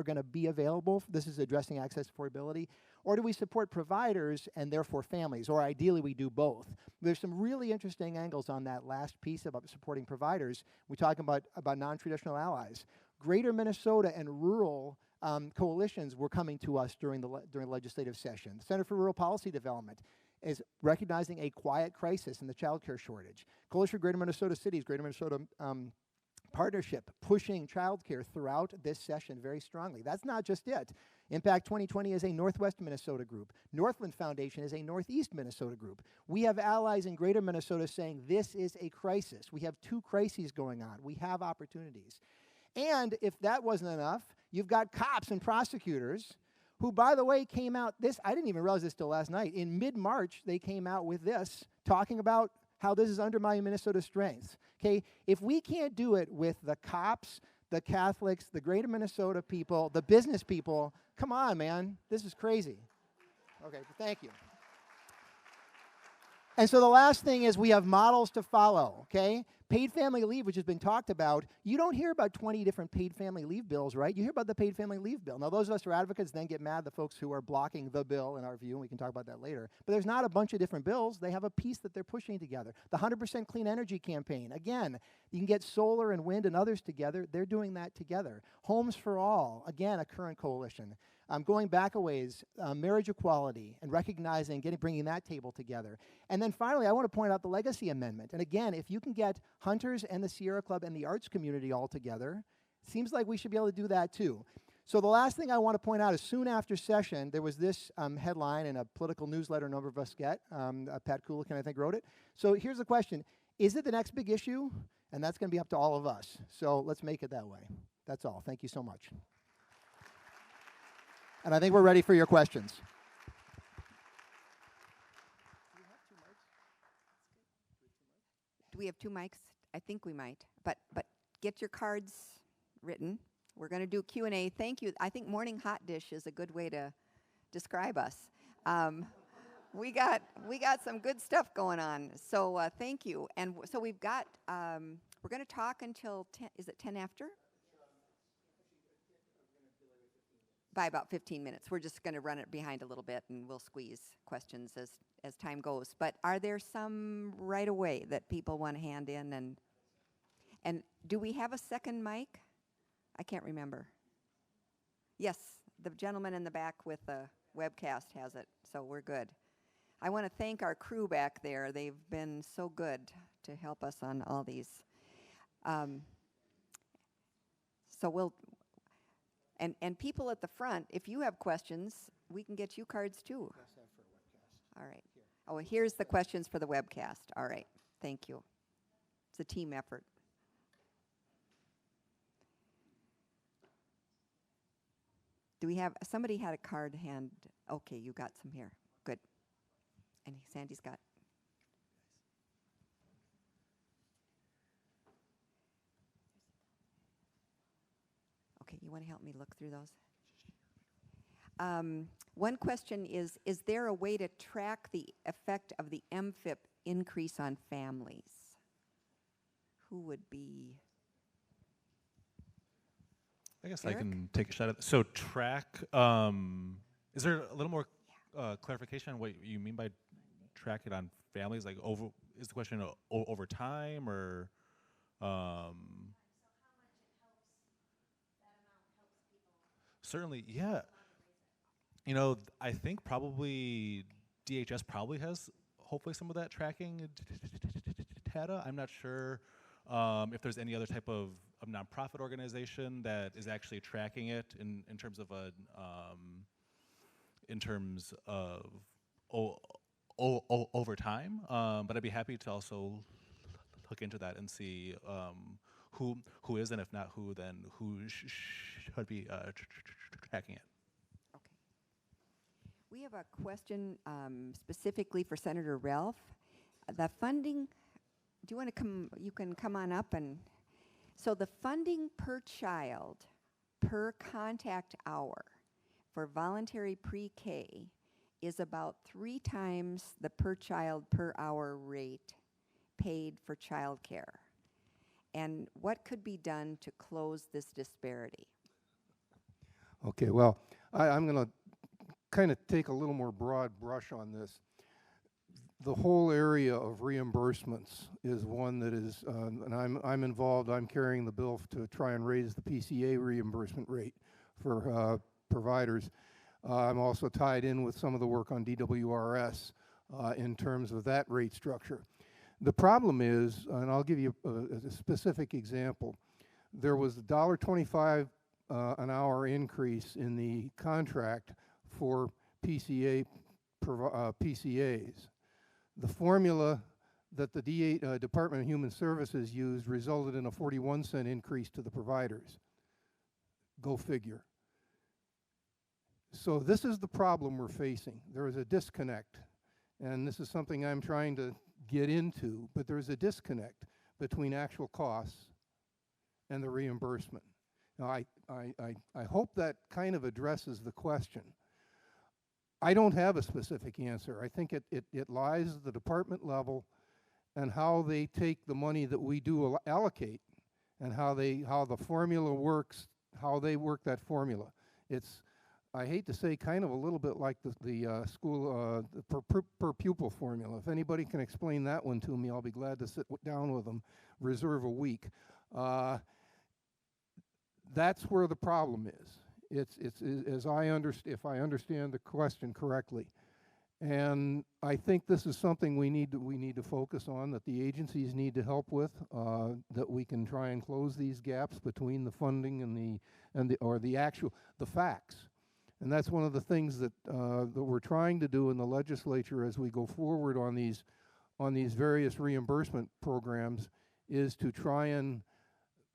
gonna be available? This is addressing access to affordability. Or do we support providers and therefore families? Or ideally, we do both. There's some really interesting angles on that last piece about supporting providers. We talk about non-traditional allies. Greater Minnesota and rural coalitions were coming to us during the legislative session. The Center for Rural Policy Development is recognizing a quiet crisis in the child care shortage. Coalition for Greater Minnesota Cities, Greater Minnesota Partnership, pushing child care throughout this session very strongly. That's not just it. Impact 2020 is a Northwest Minnesota group. Northland Foundation is a Northeast Minnesota group. We have allies in Greater Minnesota saying this is a crisis. We have two crises going on. We have opportunities. And if that wasn't enough, you've got cops and prosecutors who, by the way, came out I didn't even realize this till last night. In mid-March, they came out with this, talking about how this is undermining Minnesota's strengths. Okay, if we can't do it with the cops, the Catholics, the Greater Minnesota people, the business people, come on, man, this is crazy. Okay, thank you. And so the last thing is we have models to follow, okay? Paid family leave, which has been talked about, you don't hear about 20 different paid family leave bills, right? You hear about the paid family leave bill. Now, those of us who are advocates then get mad at the folks who are blocking the bill, in our view, and we can talk about that later. But there's not a bunch of different bills. They have a piece that they're pushing together. The 100% Clean Energy Campaign, again, you can get solar and wind and others together. They're doing that together. Homes for All, again, a current coalition. Going back a ways, marriage equality and recognizing, bringing that table together. And then finally, I want to point out the Legacy Amendment. And again, if you can get Hunters and the Sierra Club and the arts community all together, it seems like we should be able to do that too. So the last thing I want to point out is soon after session, there was this headline in a political newsletter a number of us get. Pat Kulikin, I think, wrote it. So here's the question. Is it the next big issue? And that's going to be up to all of us. So let's make it that way. That's all. Thank you so much. And I think we're ready for your questions. Do we have two mics? I think we might. But get your cards written. We're going to do Q&A. Thank you. I think morning hot dish is a good way to describe us. We got some good stuff going on. So thank you. And so we've got, we're going to talk until 10, is it 10 after? By about 15 minutes. We're just going to run it behind a little bit, and we'll squeeze questions as time goes. But are there some right away that people want to hand in? And do we have a second mic? I can't remember. Yes, the gentleman in the back with the webcast has it, so we're good. I want to thank our crew back there. They've been so good to help us on all these. So we'll, and people at the front, if you have questions, we can get you cards too. All right. Oh, here's the questions for the webcast. All right. Thank you. It's a team effort. Do we have, somebody had a card hand. Okay, you got some here. Good. And Sandy's got. Okay, you want to help me look through those? One question is there a way to track the effect of the MFIP increase on families? Who would be? I guess Eric? I can take a shot at it. So track, is there a little more clarification on what you mean by track it on families? Like is the question over time or? Certainly, yeah. You know, I think probably DHS probably has hopefully some of that tracking data. I'm not sure if there's any other type of nonprofit organization that is actually tracking it in terms of a over time. But I'd be happy to also look into that and see who is, and if not who, then who should be tracking it. Okay. We have a question specifically for Senator Ralph. The funding, do you want to come, you can come on up and, so the funding per child per contact hour for voluntary pre-K is about 3 times the per child per hour rate paid for childcare. And what could be done to close this disparity? Okay, well, I'm going to kind of take a little more broad brush on this. The whole area of reimbursements is one that is, and I'm involved, I'm carrying the bill to try and raise the PCA reimbursement rate for providers. I'm also tied in with some of the work on DWRS in terms of that rate structure. The problem is, and I'll give you a specific example, there was a $1.25 an hour increase in the contract for PCAs. The formula that the Department of Human Services used resulted in a 41-cent increase to the providers. Go figure. So this is the problem we're facing. There is a disconnect, and this is something I'm trying to get into, but there's a disconnect between actual costs and the reimbursement. Now, I hope that kind of addresses the question. I don't have a specific answer. I think it lies at the department level and how they take the money that we do allocate and how the formula works, how they work that formula. It's, I hate to say, kind of a little bit like the school per pupil formula. If anybody can explain that one to me, I'll be glad to sit down with them, reserve a week. That's where the problem is. It's as if I understand the question correctly, and I think this is something we need to focus on, that the agencies need to help with, that we can try and close these gaps between the funding and the facts. And that's one of the things that we're trying to do in the legislature as we go forward on these various reimbursement programs, is to try and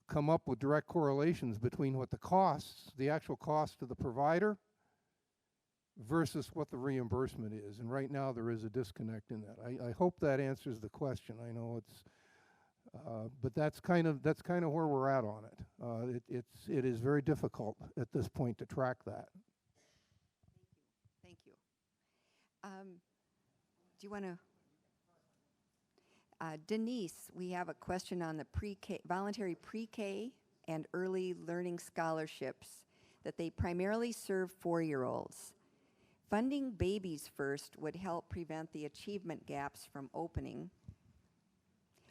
come up with direct correlations between what the actual cost to the provider versus what the reimbursement is. And right now there is a disconnect in that. I hope that answers the question. I know But that's kind of where we're at on it. It is very difficult at this point to track that. Thank you. Do you want to? Denise, we have a question on the voluntary pre-K and early learning scholarships that they primarily serve 4-year-olds. Funding babies first would help prevent the achievement gaps from opening.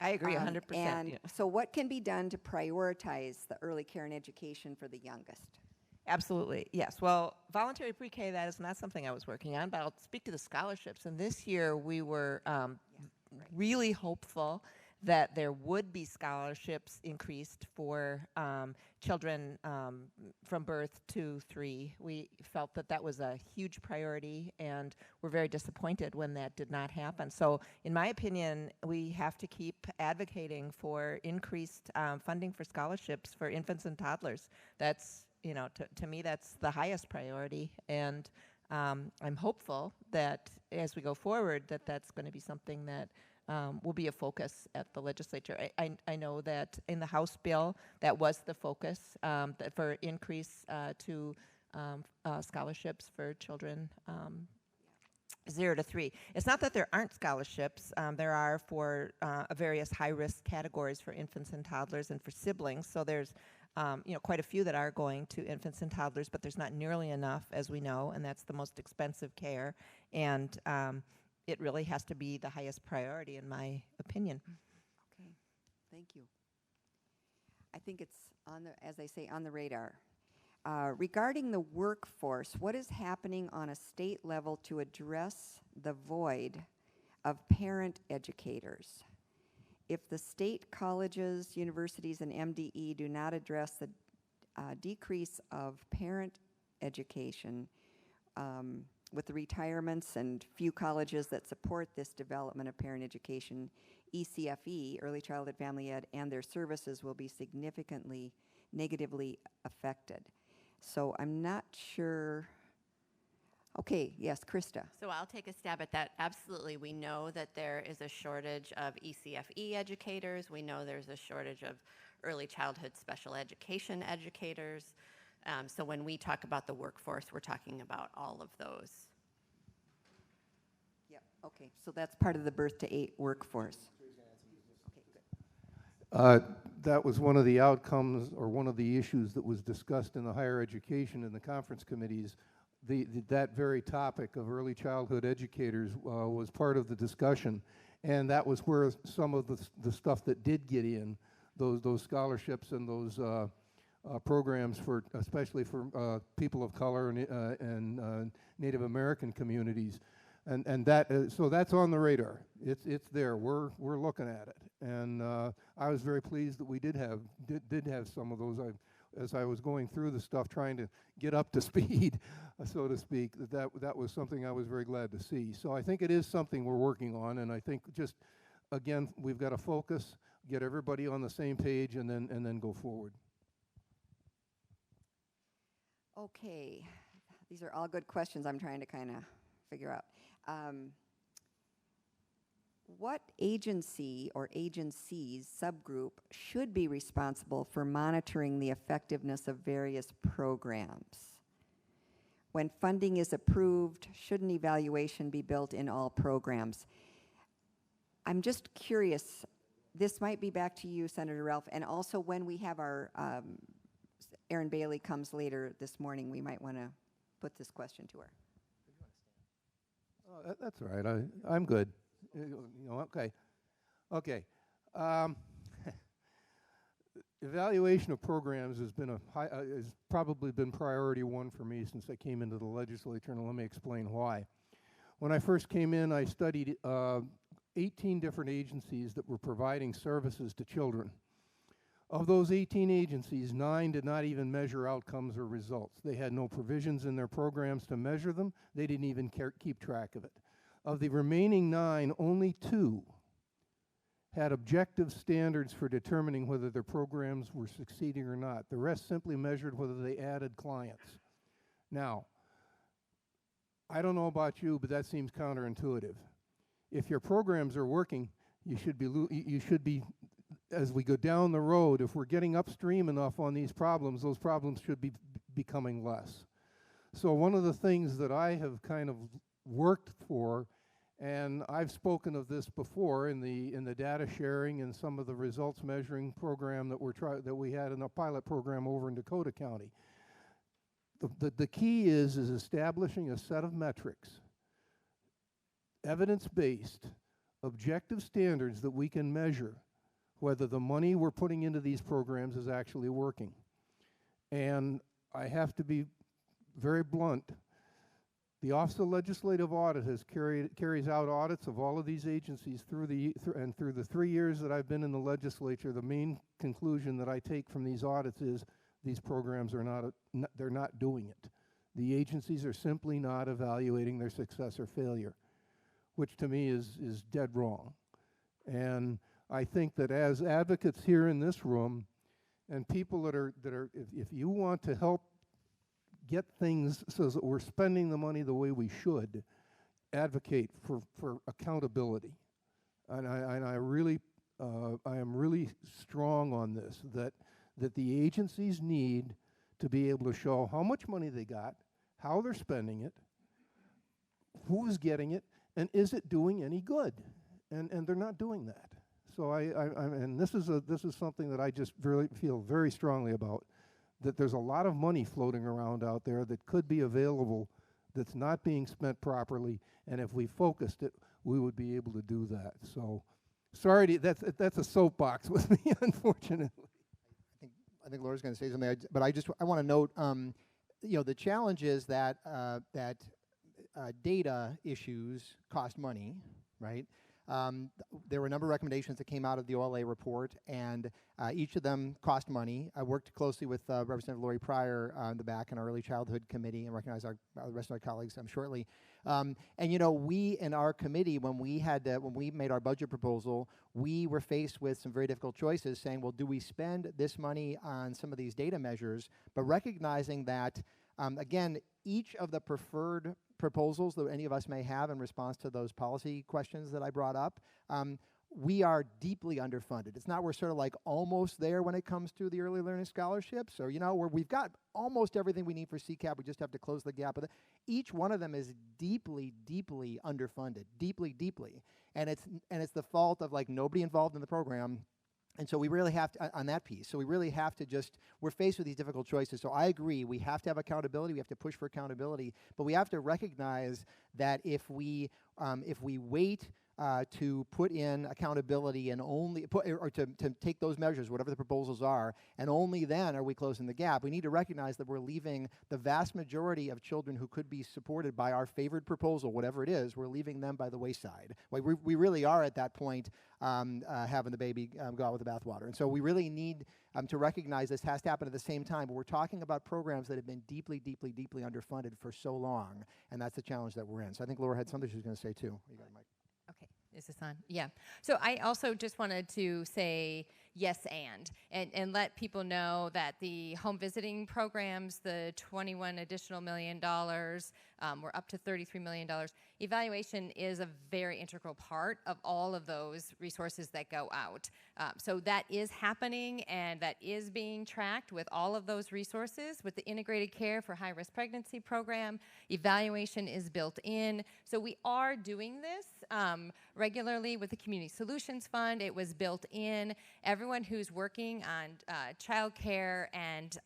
I agree 100%. And yeah. so what can be done to prioritize the early care and education for the youngest? Absolutely, yes. Well, voluntary pre-K, that is not something I was working on, but I'll speak to the scholarships. And this year we were really hopeful that there would be scholarships increased for children from birth to 3. We felt that that was a huge priority, and we're very disappointed when that did not happen. So in my opinion, we have to keep advocating for increased funding for scholarships for infants and toddlers. That's, you know, to me, that's the highest priority. And I'm hopeful that as we go forward, that that's going to be something that will be a focus at the legislature. I know that in the House bill, that was the focus for increase to scholarships for children 0 to 3. It's not that there aren't scholarships. There are for various high-risk categories for infants and toddlers and for siblings. So there's quite a few that are going to infants and toddlers, but there's not nearly enough, as we know, and that's the most expensive care. And it really has to be the highest priority, in my opinion. Okay, thank you. I think it's as I say, on the radar. Regarding the workforce, what is happening on a state level to address the void of parent educators? If the state colleges, universities, and MDE do not address the decrease of parent education, with the retirements and few colleges that support this development of parent education, ECFE, Early Childhood Family Ed, and their services will be significantly negatively affected. So I'm not sure. Okay, yes, Krista. So I'll take a stab at that. Absolutely, we know that there is a shortage of ECFE educators. We know there's a shortage of early childhood special education educators. So when we talk about the workforce, we're talking about all of those. Yep, okay, so that's part of the birth to 8 workforce. Okay, good. That was one of the outcomes, or one of the issues that was discussed in the higher education and the conference committees. That very topic of early childhood educators was part of the discussion, and that was where some of the stuff that did get in, those scholarships and those programs for, especially for people of color and Native American communities, and that so that's on the radar. It's there. We're looking at it, and I was very pleased that we did have some of those. As I was going through the stuff, trying to get up to speed, so to speak, that was something I was very glad to see. So I think it is something we're working on, and I think just again we've got to focus, get everybody on the same page, and then go forward. Okay, these are all good questions I'm trying to kind of figure out. What agency or agencies subgroup should be responsible for monitoring the effectiveness of various programs? When funding is approved, should an evaluation be built in all programs? I'm just curious, this might be back to you, Senator Ralph, and also when we have our Erin Bailey comes later this morning, we might want to put this question to her. Oh, that's all right. I'm good. Okay. Evaluation of programs has been has probably been priority 1 for me since I came into the legislature, and let me explain why. When I first came in, I studied 18 different agencies that were providing services to children. Of those 18 agencies, 9 did not even measure outcomes or results. They had no provisions in their programs to measure them. They didn't even keep track of it. Of the remaining 9, only 2 had objective standards for determining whether their programs were succeeding or not. The rest simply measured whether they added clients. Now, I don't know about you, but that seems counterintuitive. If your programs are working, you should be as we go down the road, if we're getting upstream enough on these problems, those problems should be becoming less. So one of the things that I have kind of worked for, and I've spoken of this before in the data sharing and some of the results measuring program that we had in a pilot program over in Dakota County. The key is establishing a set of metrics, evidence-based, objective standards that we can measure whether the money we're putting into these programs is actually working. And I have to be very blunt. The Office of Legislative Audit carries out audits of all of these agencies through the 3 years that I've been in the legislature. The main conclusion that I take from these audits is these programs are they're not doing it. The agencies are simply not evaluating their success or failure, which to me is dead wrong. And I think that as advocates here in this room, and people that are if you want to help get things so that we're spending the money the way we should, advocate for accountability. And I really I am really strong on this, that the agencies need to be able to show how much money they got, how they're spending it, who is getting it, and is it doing any good? And they're not doing that. So and this is something that I just really feel very strongly about, that there's a lot of money floating around out there that could be available that's not being spent properly, and if we focused it, we would be able to do that. So sorry, that's a soapbox with me, unfortunately. I think Laura's going to say something, but I want to note, the challenge is that data issues cost money, right? There were a number of recommendations that came out of the OLA report, and each of them cost money. I worked closely with Representative Lori Pryor in the back in our early childhood committee, and recognize the rest of our colleagues shortly. And we in our committee, when we made our budget proposal, we were faced with some very difficult choices, saying, well, do we spend this money on some of these data measures, but recognizing that, again, each of the preferred proposals that any of us may have in response to those policy questions that I brought up, we are deeply underfunded. It's not we're sort of like almost there when it comes to the early learning scholarships, or we've got almost everything we need for CCAP. We just have to close the gap with it. Each one of them is deeply, deeply underfunded, deeply, deeply, and it's the fault of nobody involved in the program. And so we really have to, on that piece, so we really have to we're faced with these difficult choices. So I agree, we have to have accountability, we have to push for accountability, but we have to recognize that if we wait to put in accountability and only to take those measures, whatever the proposals are, and only then are we closing the gap, we need to recognize that we're leaving the vast majority of children who could be supported by our favored proposal, whatever it is, we're leaving them by the wayside. We really are at that point having the baby go out with the bathwater. And so we really need to recognize this has to happen at the same time, but we're talking about programs that have been deeply, deeply, deeply underfunded for so long, and that's the challenge that we're in. So I think Laura had something she was going to say too. You got a mic. Okay, is this on? Yeah. So I also just wanted to say yes and let people know that the home visiting programs, the $21 additional million, we're up to $33 million. Evaluation is a very integral part of all of those resources that go out. So that is happening, and that is being tracked with all of those resources. With the Integrated Care for High-Risk Pregnancy program, evaluation is built in. So we are doing this regularly with the Community Solutions Fund. It was built in. Everyone who's working on child care and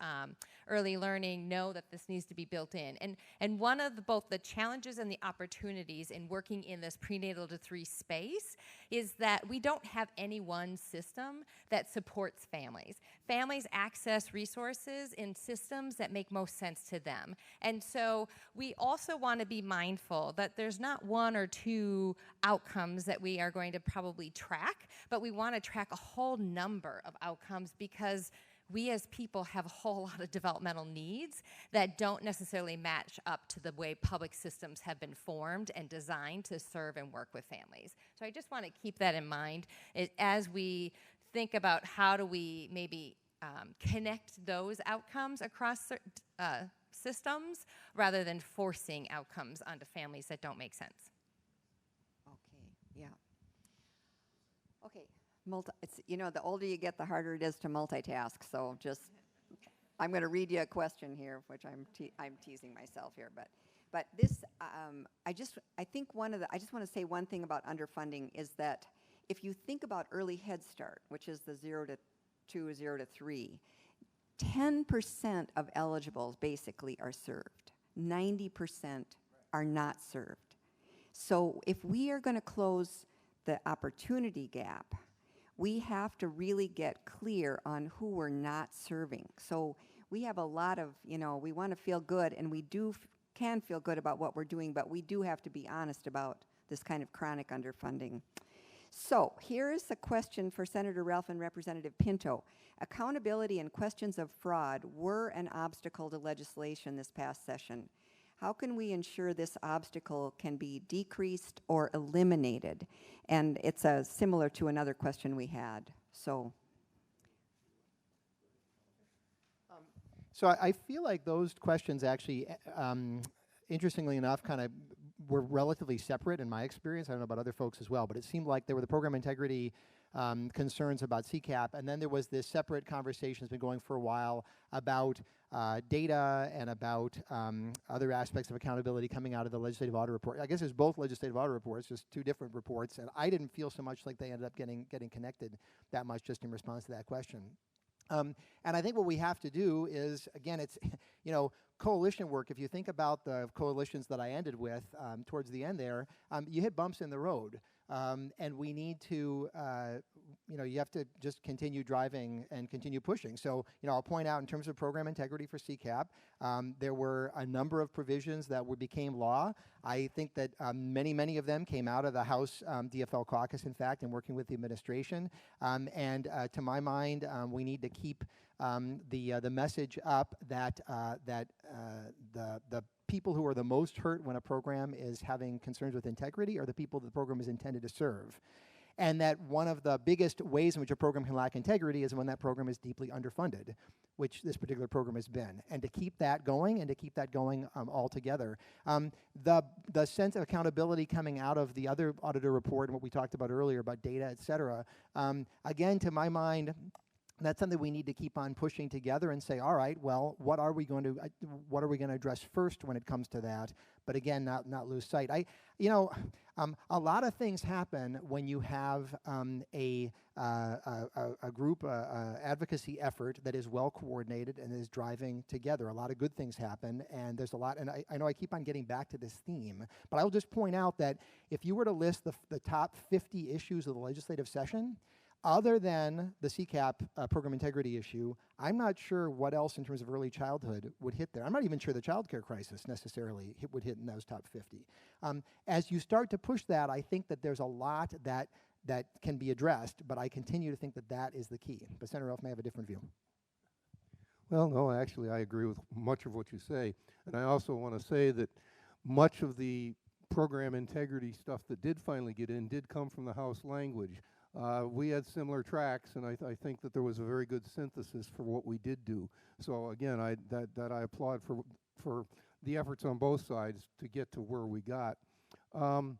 early learning know that this needs to be built in. And one of both the challenges and the opportunities in working in this prenatal to 3 space is that we don't have any one system that supports families. Families access resources in systems that make most sense to them. And so we also want to be mindful that there's not 1 or 2 outcomes that we are going to probably track, but we want to track a whole number of outcomes, because we as people have a whole lot of developmental needs that don't necessarily match up to the way public systems have been formed and designed to serve and work with families. So I just want to keep that in mind as we think about how do we maybe connect those outcomes across systems rather than forcing outcomes onto families that don't make sense. Okay, yeah. Okay, It's, you know, the older you get, the harder it is to multitask. So just, I'm going to read you a question here, which I'm teasing myself here, but this, I just want to say one thing about underfunding is that if you think about early Head Start, which is the 0 to 2, 0 to 3, 10% of eligibles basically are served. 90% are not served. So if we are going to close the opportunity gap, we have to really get clear on who we're not serving. So we have a lot of, you know, we want to feel good, and we can feel good about what we're doing, but we do have to be honest about this kind of chronic underfunding. So here is a question for Senator Ralph and Representative Pinto. Accountability and questions of fraud were an obstacle to legislation this past session. How can we ensure this obstacle can be decreased or eliminated? And it's similar to another question we had. So I feel like those questions actually, interestingly enough, kind of were relatively separate in my experience. I don't know about other folks as well, but it seemed like there were the program integrity concerns about CCAP, and then there was this separate conversation that's been going for a while about data and about other aspects of accountability coming out of the legislative audit report. I guess there's both legislative audit reports, just two different reports, and I didn't feel so much like they ended up getting connected that much just in response to that question. And I think what we have to do is, again, it's, you know, coalition work. If you think about the coalitions that I ended with towards the end there, you hit bumps in the road. And we need to, you know, you have to just continue driving and continue pushing. So, you know, I'll point out in terms of program integrity for CCAP, there were a number of provisions that became law. I think that many of them came out of the House DFL caucus, in fact, and working with the administration. And to my mind, we need to keep the message up that the people who are the most hurt when a program is having concerns with integrity are the people that the program is intended to serve. And that one of the biggest ways in which a program can lack integrity is when that program is deeply underfunded, which this particular program has been. And to keep that going, and to keep that going all together. The sense of accountability coming out of the other auditor report and what we talked about earlier about data, et cetera, again, to my mind, that's something we need to keep on pushing together and say, all right, well, what are we going to address first when it comes to that? But again, not lose sight. A lot of things happen when you have a group advocacy effort that is well coordinated and is driving together. A lot of good things happen, and there's a lot. And I know I keep on getting back to this theme, but I'll just point out that if you were to list the top 50 issues of the legislative session, other than the CCAP program integrity issue, I'm not sure what else in terms of early childhood would hit there. I'm not even sure the child care crisis necessarily would hit in those top 50. As you start to push that, I think that there's a lot that can be addressed, but I continue to think that that is the key. But Senator Ralph may have a different view. Well, no, actually, I agree with much of what you say. And I also want to say that much of the program integrity stuff that did finally get in did come from the House language. We had similar tracks, and I think that there was a very good synthesis for what we did do. So again, I applaud for the efforts on both sides to get to where we got. One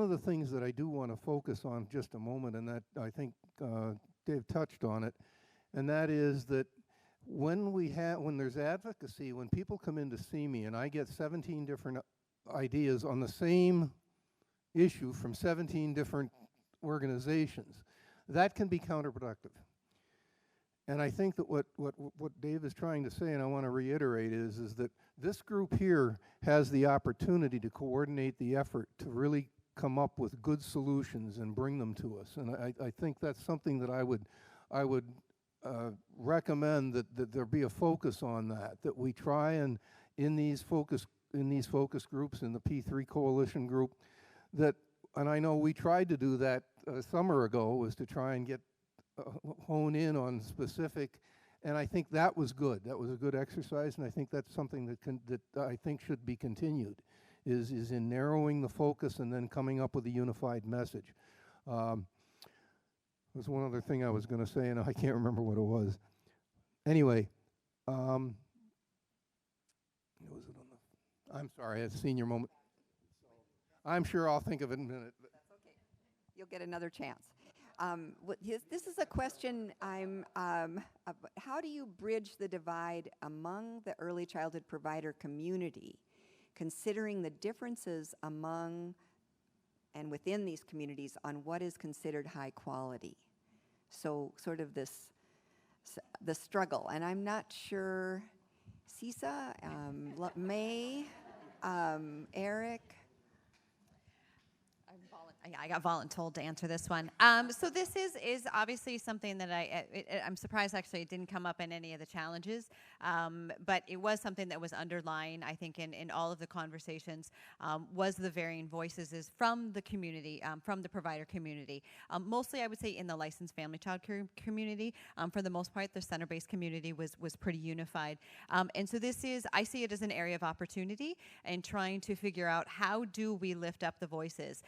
of the things that I do want to focus on just a moment, and that I think Dave touched on it, and that is that when there's advocacy, when people come in to see me and I get 17 different ideas on the same issue from 17 different organizations, that can be counterproductive. And I think that what Dave is trying to say, and I want to reiterate, is that this group here has the opportunity to coordinate the effort to really come up with good solutions and bring them to us. And I think that's something that I would recommend that there be a focus on that we try and in these focus groups, in the P3 coalition group, and I know we tried to do that a summer ago, was to try and hone in on specific, and I think that was good. That was a good exercise, and I think that's something that I think should be continued, is in narrowing the focus and then coming up with a unified message. There's one other thing I was going to say, and I can't remember what it was. Anyway, I'm sorry, I had a senior moment. I'm sure I'll think of it in a minute. That's okay. You'll get another chance. This is a question how do you bridge the divide among the early childhood provider community, considering the differences among and within these communities on what is considered high quality? So sort of the struggle, and I'm not sure, Sisa, May, Eric. I got voluntold to answer this one. So this is obviously something that I'm surprised actually it didn't come up in any of the challenges, but it was something that was underlying, I think, in all of the conversations, was the varying voices is from the community, from the provider community. Mostly I would say in the licensed family child care community. For the most part, the center-based community was pretty unified. And so I see it as an area of opportunity in trying to figure out how do we lift up the voices.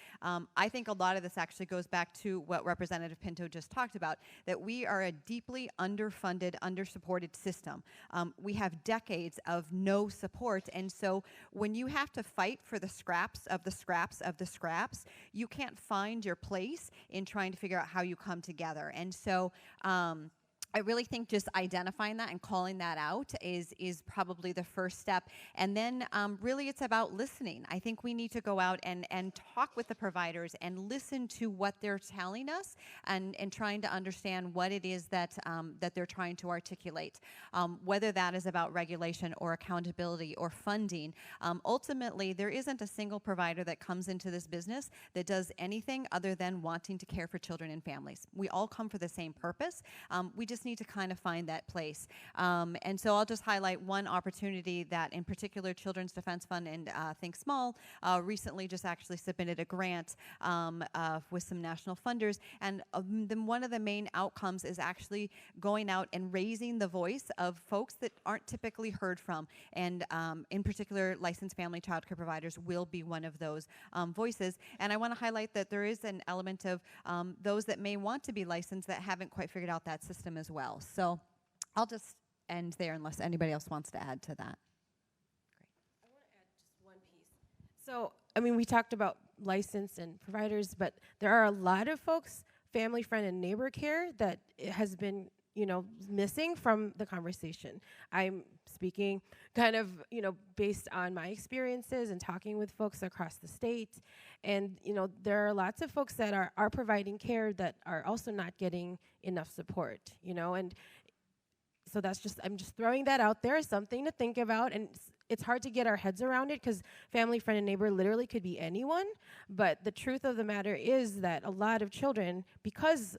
I think a lot of this actually goes back to what Representative Pinto just talked about, that we are a deeply underfunded, undersupported system. We have decades of no support, and so when you have to fight for the scraps of the scraps of the scraps, you can't find your place in trying to figure out how you come together. And so I really think just identifying that and calling that out is probably the first step. And then really it's about listening. I think we need to go out and talk with the providers and listen to what they're telling us and trying to understand what it is that they're trying to articulate. Whether that is about regulation or accountability or funding, ultimately there isn't a single provider that comes into this business that does anything other than wanting to care for children and families. We all come for the same purpose. We just need to kind of find that place. And so I'll just highlight one opportunity that in particular Children's Defense Fund and Think Small recently just actually submitted a grant with some national funders. And then one of the main outcomes is actually going out and raising the voice of folks that aren't typically heard from. And in particular, licensed family child care providers will be one of those voices. And I want to highlight that there is an element of those that may want to be licensed that haven't quite figured out that system as well. So I'll just end there unless anybody else wants to add to that. Great. I want to add just one piece. So, I mean, we talked about license and providers, but there are a lot of folks, family, friend, and neighbor care that has been, missing from the conversation. I'm speaking kind of, based on my experiences and talking with folks across the state. And, there are lots of folks that are providing care that are also not getting enough support, and so I'm just throwing that out there, something to think about. And it's hard to get our heads around it because family, friend, and neighbor literally could be anyone. But the truth of the matter is that a lot of children, because,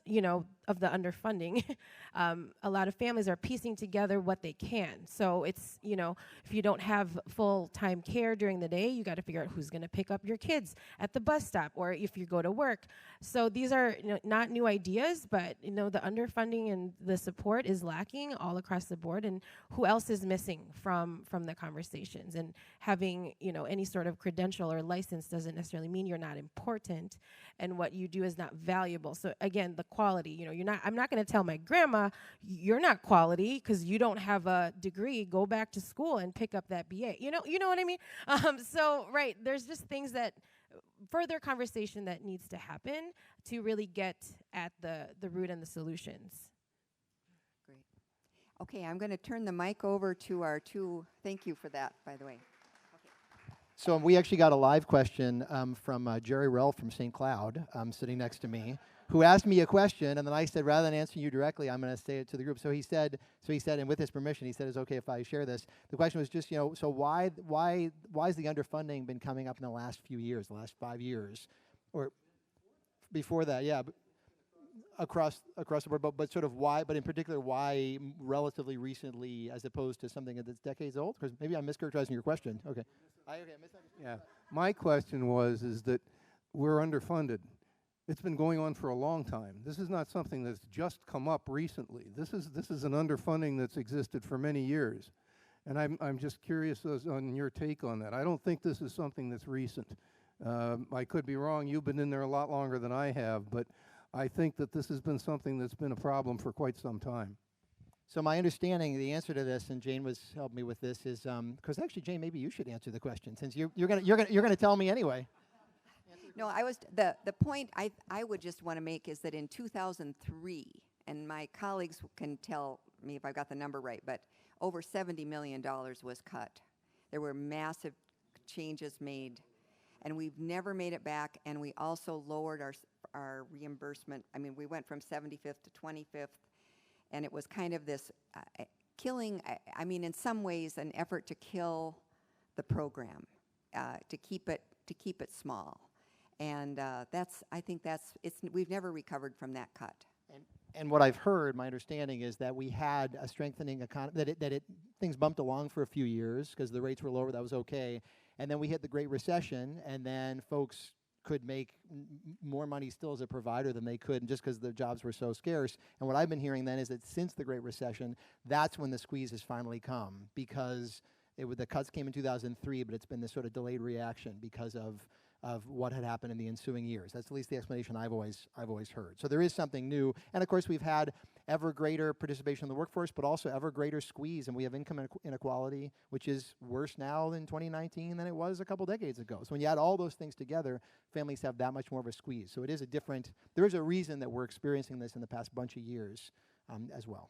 of the underfunding, a lot of families are piecing together what they can. So it's, if you don't have full-time care during the day, you got to figure out who's going to pick up your kids at the bus stop or if you go to work. So these are not new ideas, but, the underfunding and the support is lacking all across the board. And who else is missing from the conversations? And having, any sort of credential or license doesn't necessarily mean you're not important and what you do is not valuable. So again, the quality, I'm not going to tell my grandma, you're not quality because you don't have a degree. Go back to school and pick up that BA. You know what I mean? So, right, there's just things that, further conversation that needs to happen to really get at the root and the solutions. Great. Okay, I'm going to turn the mic over to our two, thank you for that, by the way. So we actually got a live question from Jerry Rell from St. Cloud, sitting next to me, who asked me a question, and then I said, rather than answering you directly, I'm going to say it to the group. So he said, and with his permission, he said, it's okay if I share this. The question was just, so why has the underfunding been coming up in the last few years, the last 5 years, or before that? Yeah, across the board, but sort of why? But in particular, why relatively recently, as opposed to something that's decades old? Because maybe I'm mischaracterizing your question. Okay. Yeah, my question is that we're underfunded. It's been going on for a long time. This is not something that's just come up recently. This is an underfunding that's existed for many years, and I'm just curious on your take on that. I don't think this is something that's recent. I could be wrong. You've been in there a lot longer than I have, but I think that this has been something that's been a problem for quite some time. So my understanding, the answer to this, and Jane was helping me with this, is because actually, Jane, maybe you should answer the question since you're gonna tell me anyway. No, the point I would just want to make is that in 2003, and my colleagues can tell me if I got the number right, but over $70 million was cut. There were massive changes made, and we've never made it back, and we also lowered our reimbursement. I mean, we went from 75th to 25th, and it was kind of this killing, I mean, in some ways, an effort to kill the program, to keep it small. And I think we've never recovered from that cut. And what I've heard, my understanding is that we had a strengthening economy, things bumped along for a few years because the rates were lower, that was okay. And then we hit the Great Recession, and then folks could make more money still as a provider than they could just because the jobs were so scarce. And what I've been hearing then is that since the Great Recession, that's when the squeeze has finally come, because the cuts came in 2003, but it's been this sort of delayed reaction because of what had happened in the ensuing years. That's at least the explanation I've always heard. So there is something new. And of course, we've had ever greater participation in the workforce, but also ever greater squeeze. And we have income inequality, which is worse now in 2019 than it was a couple decades ago. So when you add all those things together, families have that much more of a squeeze. So it is there is a reason that we're experiencing this in the past bunch of years as well.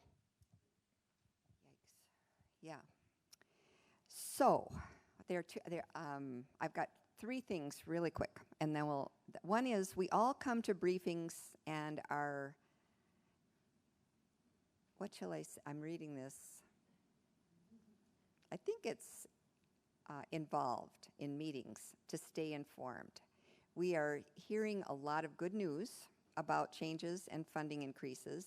Yikes. Yeah. So I've got 3 things really quick, and then one is we all come to briefings and what shall I say? I'm reading this. I think it's involved in meetings to stay informed. We are hearing a lot of good news about changes and funding increases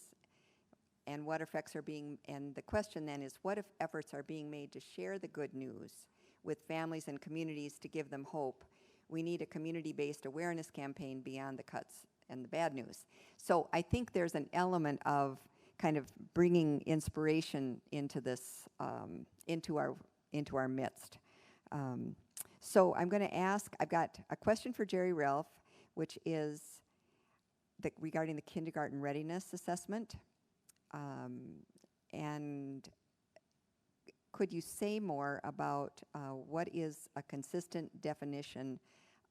and what effects are and the question then is, what if efforts are being made to share the good news with families and communities to give them hope? We need a community-based awareness campaign beyond the cuts and the bad news. So I think there's an element of kind of bringing inspiration into this, into our midst. So I'm going to I've got a question for Jerry Ralph, which is regarding the kindergarten readiness assessment. And could you say more about what is a consistent definition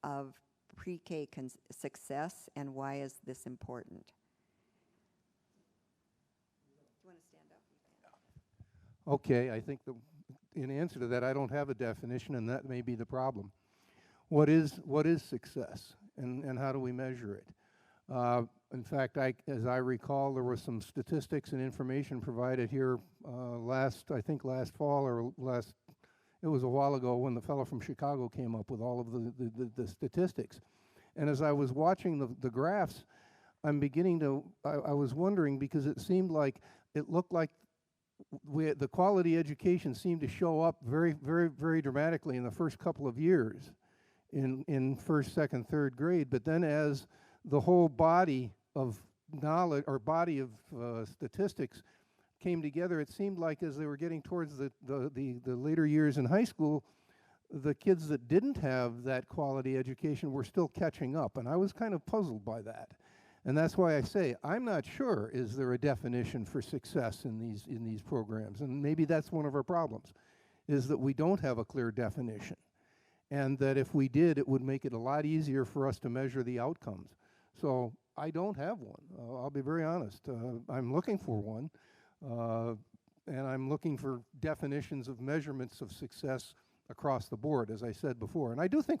of pre-K success, and why is this important? Do you want to stand up? Okay, I think in answer to that, I don't have a definition, and that may be the problem. What is success, and how do we measure it? In fact, as I recall, there was some statistics and information provided here last fall or it was a while ago when the fellow from Chicago came up with all of the statistics. And as I was watching the graphs, I was wondering, because it looked like the quality education seemed to show up very, very, very dramatically in the first couple of years in first, second, third grade. But then as the whole body of knowledge or body of statistics came together, it seemed like as they were getting towards the later years in high school, the kids that didn't have that quality education were still catching up. And I was kind of puzzled by that. And that's why I say, I'm not sure, is there a definition for success in these programs? And maybe that's one of our problems, is that we don't have a clear definition. And that if we did, it would make it a lot easier for us to measure the outcomes. So I don't have one. I'll be very honest. I'm looking for one. And I'm looking for definitions of measurements of success across the board, as I said before. And I do think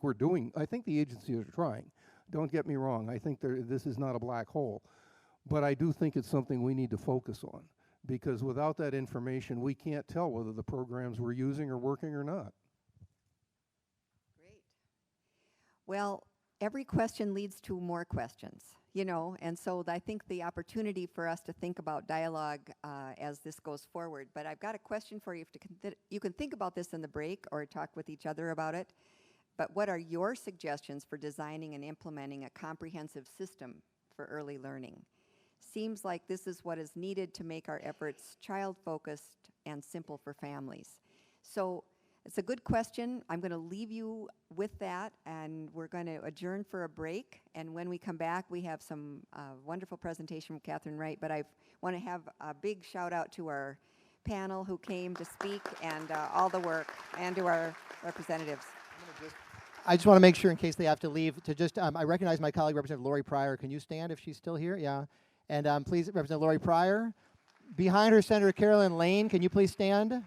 I think the agencies are trying. Don't get me wrong. I think this is not a black hole. But I do think it's something we need to focus on, because without that information, we can't tell whether the programs we're using are working or not. Great. Well, every question leads to more questions, and so I think the opportunity for us to think about dialogue as this goes forward. But I've got a question for you. You can think about this in the break or talk with each other about it. But what are your suggestions for designing and implementing a comprehensive system for early learning? Seems like this is what is needed to make our efforts child-focused and simple for families. So it's a good question. I'm going to leave you with that, and we're going to adjourn for a break. And when we come back, we have some wonderful presentation from Catherine Wright. But I want to have a big shout out to our panel who came to speak, and all the work, and to our representatives. I just want to make sure, in case they have to leave, to just, I recognize my colleague, Representative Lori Pryor. Can you stand if she's still here? Yeah. And please, Representative Lori Pryor. Behind her, Senator Carolyn Lane. Can you please stand?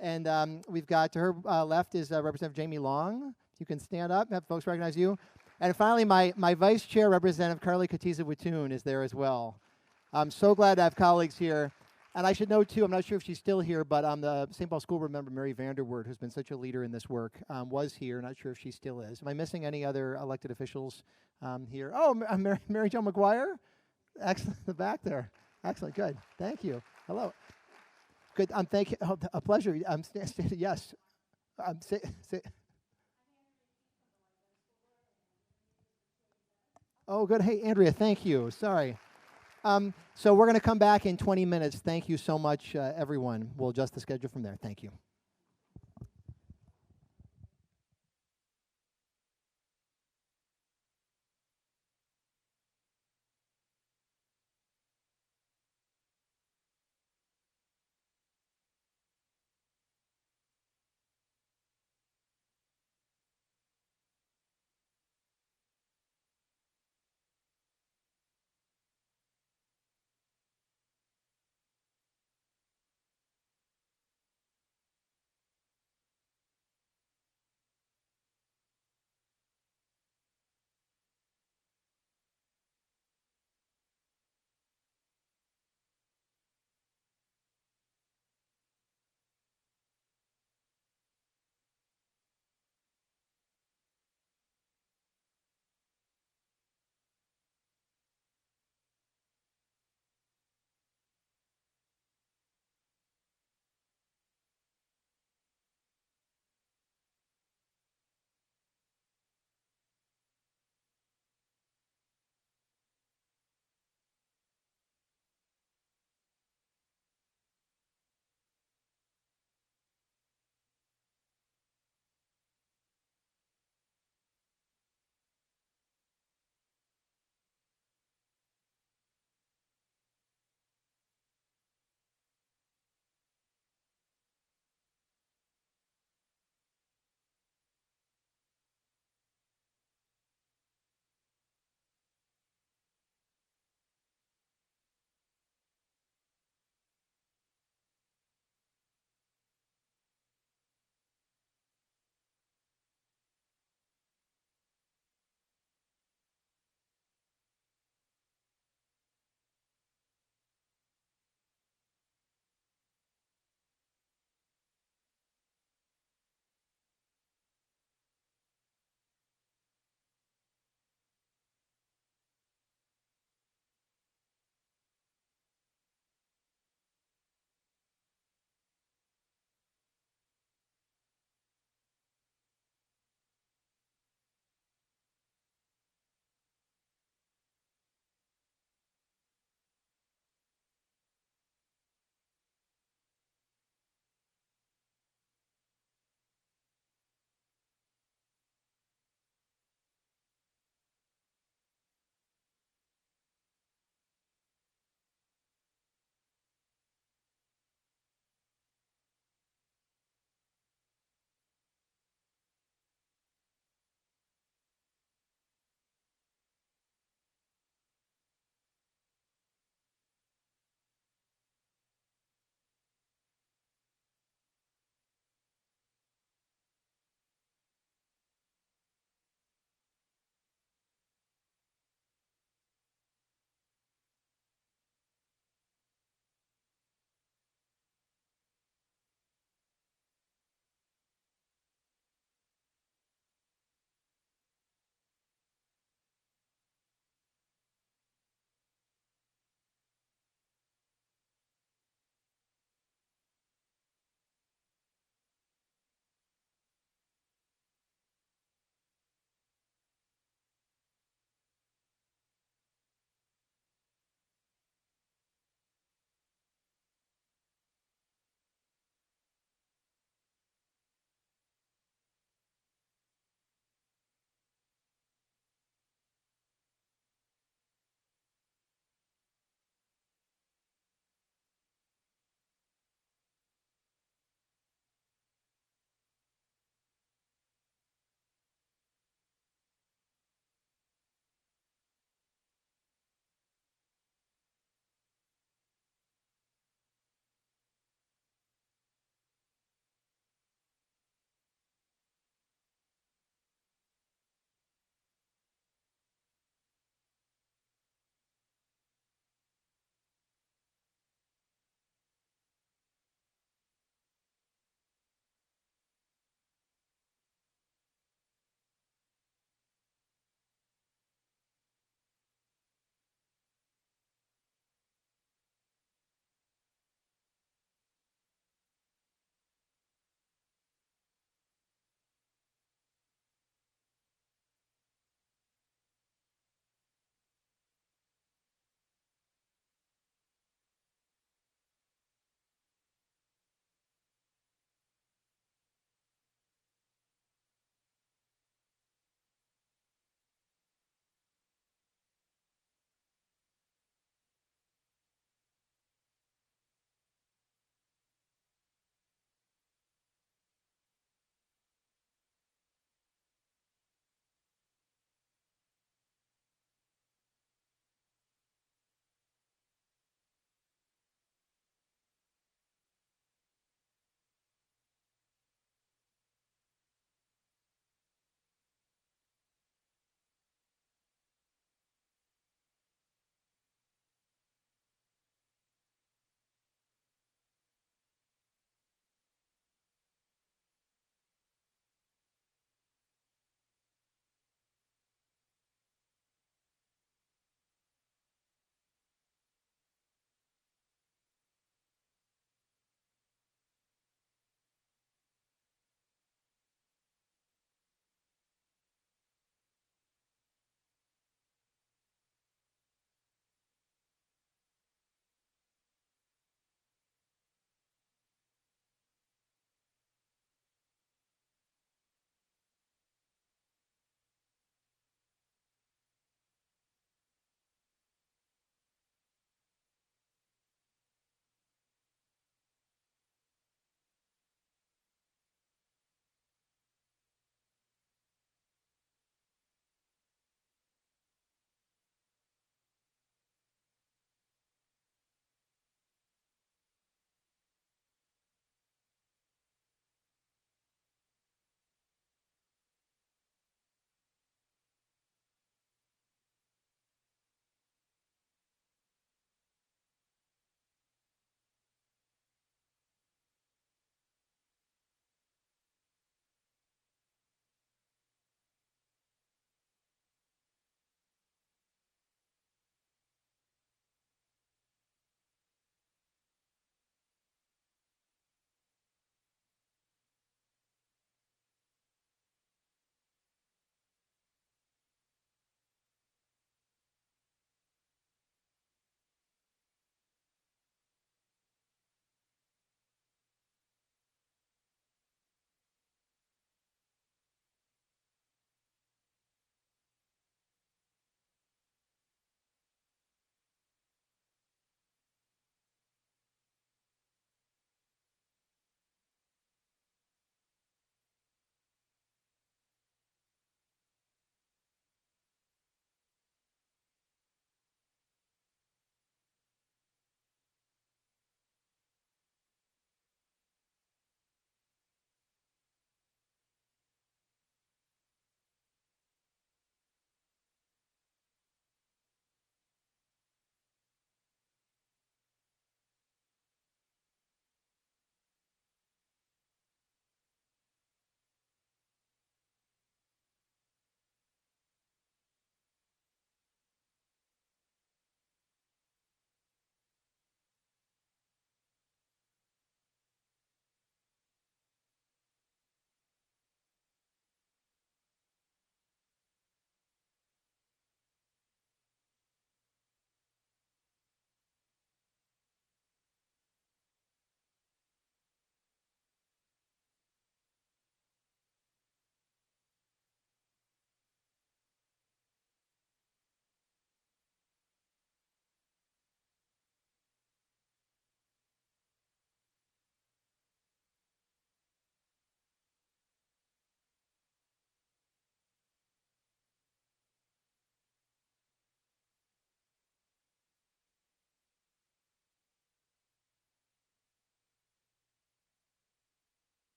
And we've got, to her left is Representative Jamie Long. You can stand up, have folks recognize you. And finally, my vice chair, Representative Carly Katiza-Watoon, is there as well. I'm so glad to have colleagues here. And I should note, too, I'm not sure if she's still here, but the St. Paul School Board member, Mary Vanderwoerd, who's been such a leader in this work, was here. Not sure if she still is. Am I missing any other elected officials here? Oh, Mary Jo McGuire? Excellent, the back there. Excellent, good. Thank you. Hello. Good, thank you. Oh, a pleasure. Yes. Oh, good. Hey, Andrea, thank you. Sorry. So we're going to come back in 20 minutes. Thank you so much, everyone. We'll adjust the schedule from there. Thank you.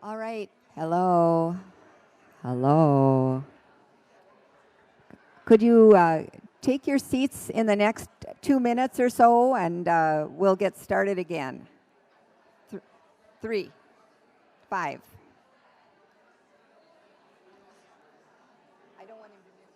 All right. Hello. Hello. Could you take your seats in the next 2 minutes or so, and we'll get started again. 3, 5. I don't want him to miss.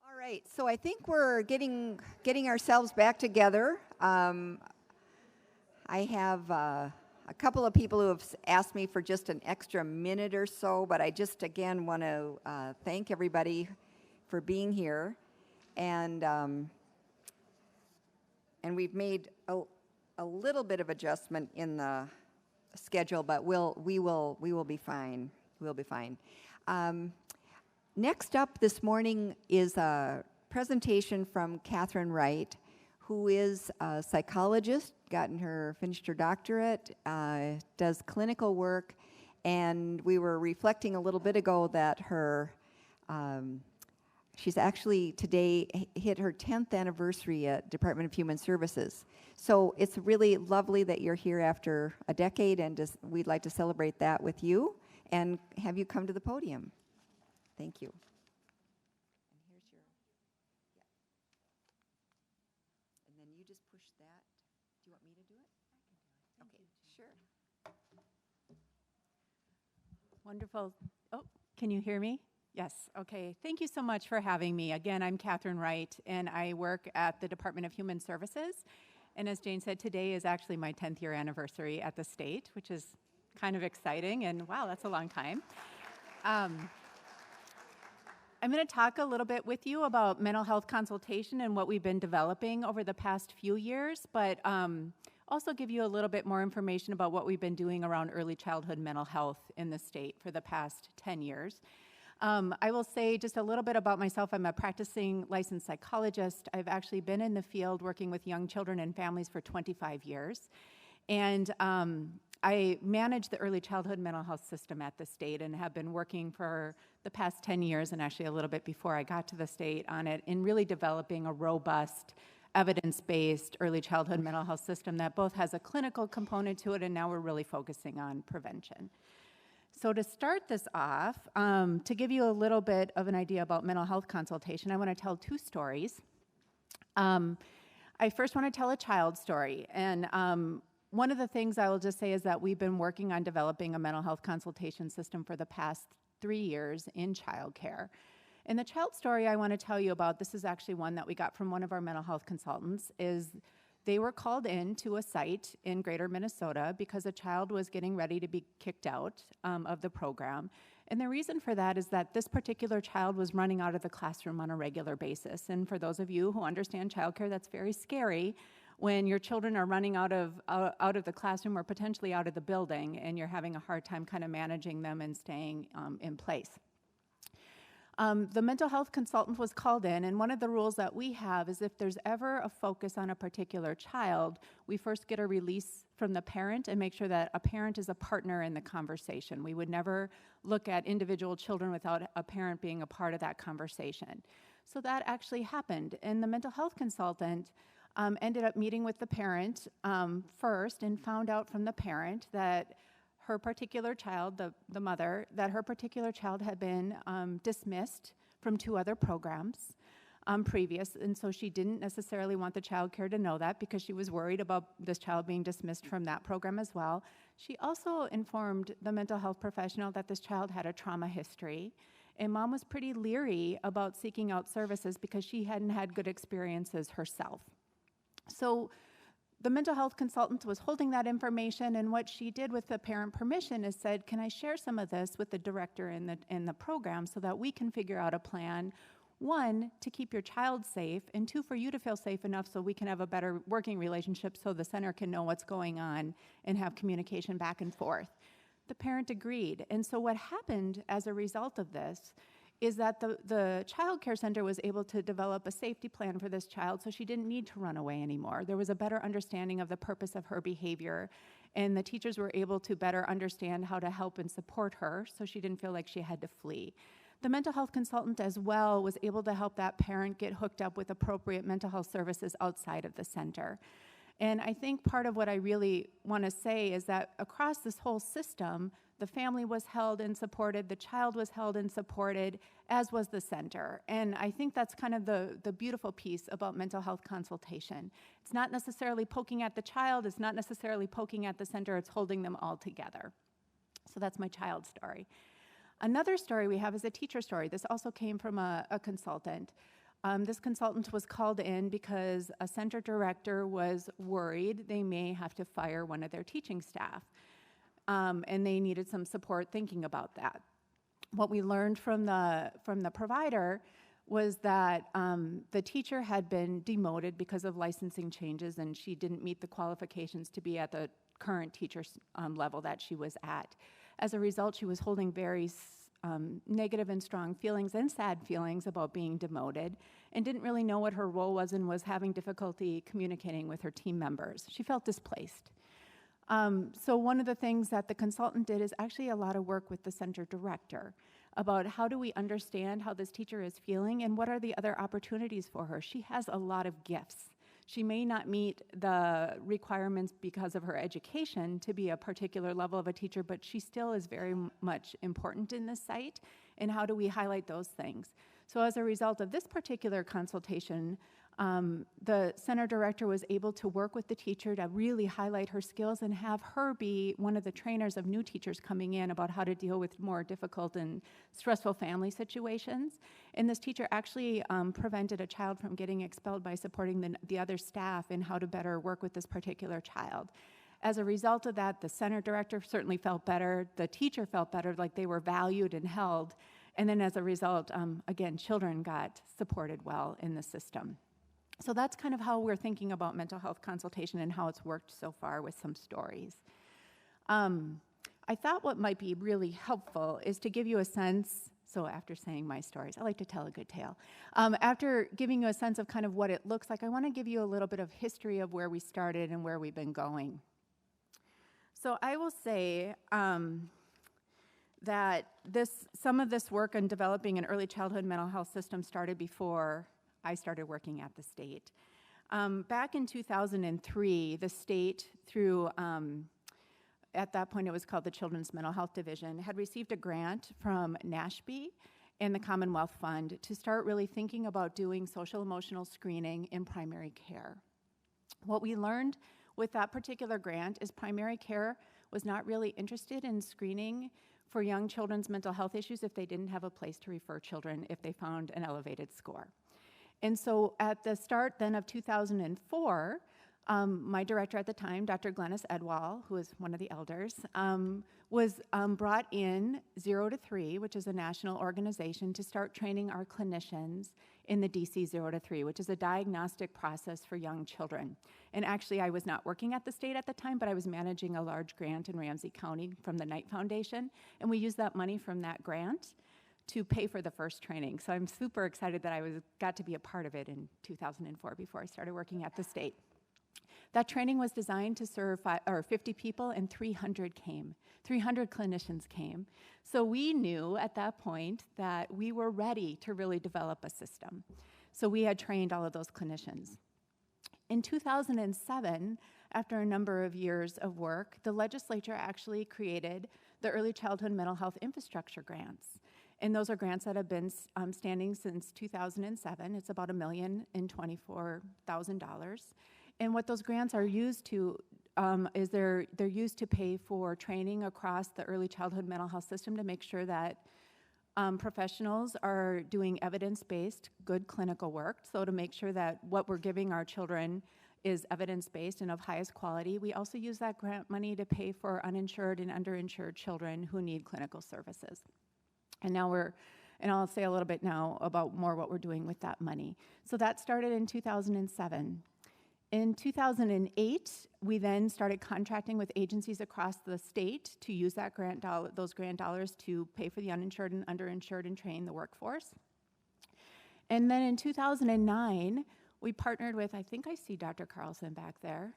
All right, so I think we're getting ourselves back together. I have a couple of people who have asked me for just an extra minute or so, but I just again want to thank everybody for being here, and we've made a little bit of adjustment in the schedule, but we will be fine. We'll be fine. Next up this morning is a presentation from Catherine Wright, who is a psychologist, finished her doctorate, does clinical work, and we were reflecting a little bit ago that she's actually today hit her 10th anniversary at Department of Human Services. So it's really lovely that you're here after a decade, and we'd like to celebrate that with you and have you come to the podium. Thank you. And here's your, and then you just push that. Do you want me to do it? I can do it. Okay, sure. Wonderful. Oh, can you hear me? Yes, okay. Thank you so much for having me. Again, I'm Catherine Wright, and I work at the Department of Human Services. And as Jane said, today is actually my 10th year anniversary at the state, which is kind of exciting, and wow, that's a long time. I'm going to talk a little bit with you about mental health consultation and what we've been developing over the past few years, but also give you a little bit more information about what we've been doing around early childhood mental health in the state for the past 10 years. I will say just a little bit about myself. I'm a practicing licensed psychologist. I've actually been in the field working with young children and families for 25 years. And I manage the early childhood mental health system at the state and have been working for the past 10 years, and actually a little bit before I got to the state, on it in really developing a robust, evidence-based early childhood mental health system that both has a clinical component to it, and now we're really focusing on prevention. So to start this off, to give you a little bit of an idea about mental health consultation, I want to tell 2 stories. I first want to tell a child story, and one of the things I will just say is that we've been working on developing a mental health consultation system for the past 3 years in childcare. And the child story I want to tell you about, this is actually one that we got from one of our mental health consultants, is they were called in to a site in Greater Minnesota because a child was getting ready to be kicked out of the program. And the reason for that is that this particular child was running out of the classroom on a regular basis. And for those of you who understand childcare, that's very scary when your children are running out of the classroom or potentially out of the building, and you're having a hard time kind of managing them and staying in place. The mental health consultant was called in, and one of the rules that we have is if there's ever a focus on a particular child, we first get a release from the parent and make sure that a parent is a partner in the conversation. We would never look at individual children without a parent being a part of that conversation. So that actually happened, and the mental health consultant ended up meeting with the parent first and found out from the parent that her particular child, the mother, that her particular child had been dismissed from 2 other programs previous, and so she didn't necessarily want the child care to know that because she was worried about this child being dismissed from that program as well. She also informed the mental health professional that this child had a trauma history, and mom was pretty leery about seeking out services because she hadn't had good experiences herself. So the mental health consultant was holding that information, and what she did with the parent permission is said, can I share some of this with the director in the program so that we can figure out a plan, 1, to keep your child safe, and 2, for you to feel safe enough so we can have a better working relationship so the center can know what's going on and have communication back and forth. The parent agreed, and so what happened as a result of this is that the child care center was able to develop a safety plan for this child so she didn't need to run away anymore. There was a better understanding of the purpose of her behavior, and the teachers were able to better understand how to help and support her so she didn't feel like she had to flee. The mental health consultant as well was able to help that parent get hooked up with appropriate mental health services outside of the center. And I think part of what I really want to say is that across this whole system, the family was held and supported, the child was held and supported, as was the center. And I think that's kind of the beautiful piece about mental health consultation. It's not necessarily poking at the child, it's not necessarily poking at the center, it's holding them all together. So that's my child story. Another story we have is a teacher story. This also came from a consultant. This consultant was called in because a center director was worried they may have to fire one of their teaching staff. And they needed some support thinking about that. What we learned from the provider was that the teacher had been demoted because of licensing changes, and she didn't meet the qualifications to be at the current teacher level that she was at. As a result, she was holding very negative and strong feelings and sad feelings about being demoted, and didn't really know what her role was and was having difficulty communicating with her team members. She felt displaced. So one of the things that the consultant did is actually a lot of work with the center director about how do we understand how this teacher is feeling and what are the other opportunities for her. She has a lot of gifts. She may not meet the requirements because of her education to be a particular level of a teacher, but she still is very much important in this site, and how do we highlight those things? So as a result of this particular consultation, the center director was able to work with the teacher to really highlight her skills and have her be one of the trainers of new teachers coming in about how to deal with more difficult and stressful family situations. And this teacher actually prevented a child from getting expelled by supporting the other staff in how to better work with this particular child. As a result of that, the center director certainly felt better, the teacher felt better, like they were valued and held, and then as a result, again, children got supported well in the system. So that's kind of how we're thinking about mental health consultation and how it's worked so far with some stories. I thought what might be really helpful is to give you a sense, so after saying my stories, I like to tell a good tale. After giving you a sense of kind of what it looks like, I want to give you a little bit of history of where we started and where we've been going. So I will say that some of this work on developing an early childhood mental health system started before I started working at the state. Back in 2003, the state, through, at that point it was called the Children's Mental Health Division, had received a grant from NASHB and the Commonwealth Fund to start really thinking about doing social emotional screening in primary care. What we learned with that particular grant is primary care was not really interested in screening for young children's mental health issues if they didn't have a place to refer children if they found an elevated score. And so at the start then of 2004, my director at the time, Dr. Glennis Edwall, who is one of the elders, was brought in 0 to 3, which is a national organization, to start training our clinicians in the DC 0 to 3, which is a diagnostic process for young children. And actually, I was not working at the state at the time, but I was managing a large grant in Ramsey County from the Knight Foundation, and we used that money from that grant to pay for the first training. So I'm super excited that I got to be a part of it in 2004 before I started working at the state. That training was designed to serve 50 people, and 300 came. 300 clinicians came. So we knew at that point that we were ready to really develop a system. So we had trained all of those clinicians. In 2007, after a number of years of work, the legislature actually created the Early Childhood Mental Health Infrastructure Grants. And those are grants that have been standing since 2007. It's about $1,024,000. And what those grants are used to is they're used to pay for training across the early childhood mental health system to make sure that professionals are doing evidence-based, good clinical work. So to make sure that what we're giving our children is evidence-based and of highest quality. We also use that grant money to pay for uninsured and underinsured children who need clinical services. And I'll say a little bit now about more what we're doing with that money. So that started in 2007. In 2008, we then started contracting with agencies across the state to use those grant dollars to pay for the uninsured and underinsured and train the workforce. And then in 2009, we partnered with, I think I see Dr. Carlson back there.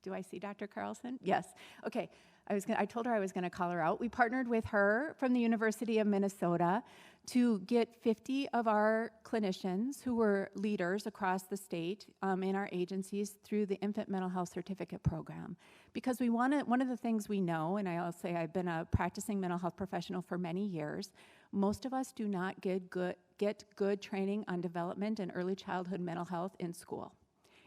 Do I see Dr. Carlson? Yes. Okay. I told her I was going to call her out. We partnered with her from the University of Minnesota to get 50 of our clinicians who were leaders across the state in our agencies through the Infant Mental Health Certificate Program. Because one of the things we know, and I'll say I've been a practicing mental health professional for many years, most of us do not get good training on development and early childhood mental health in school.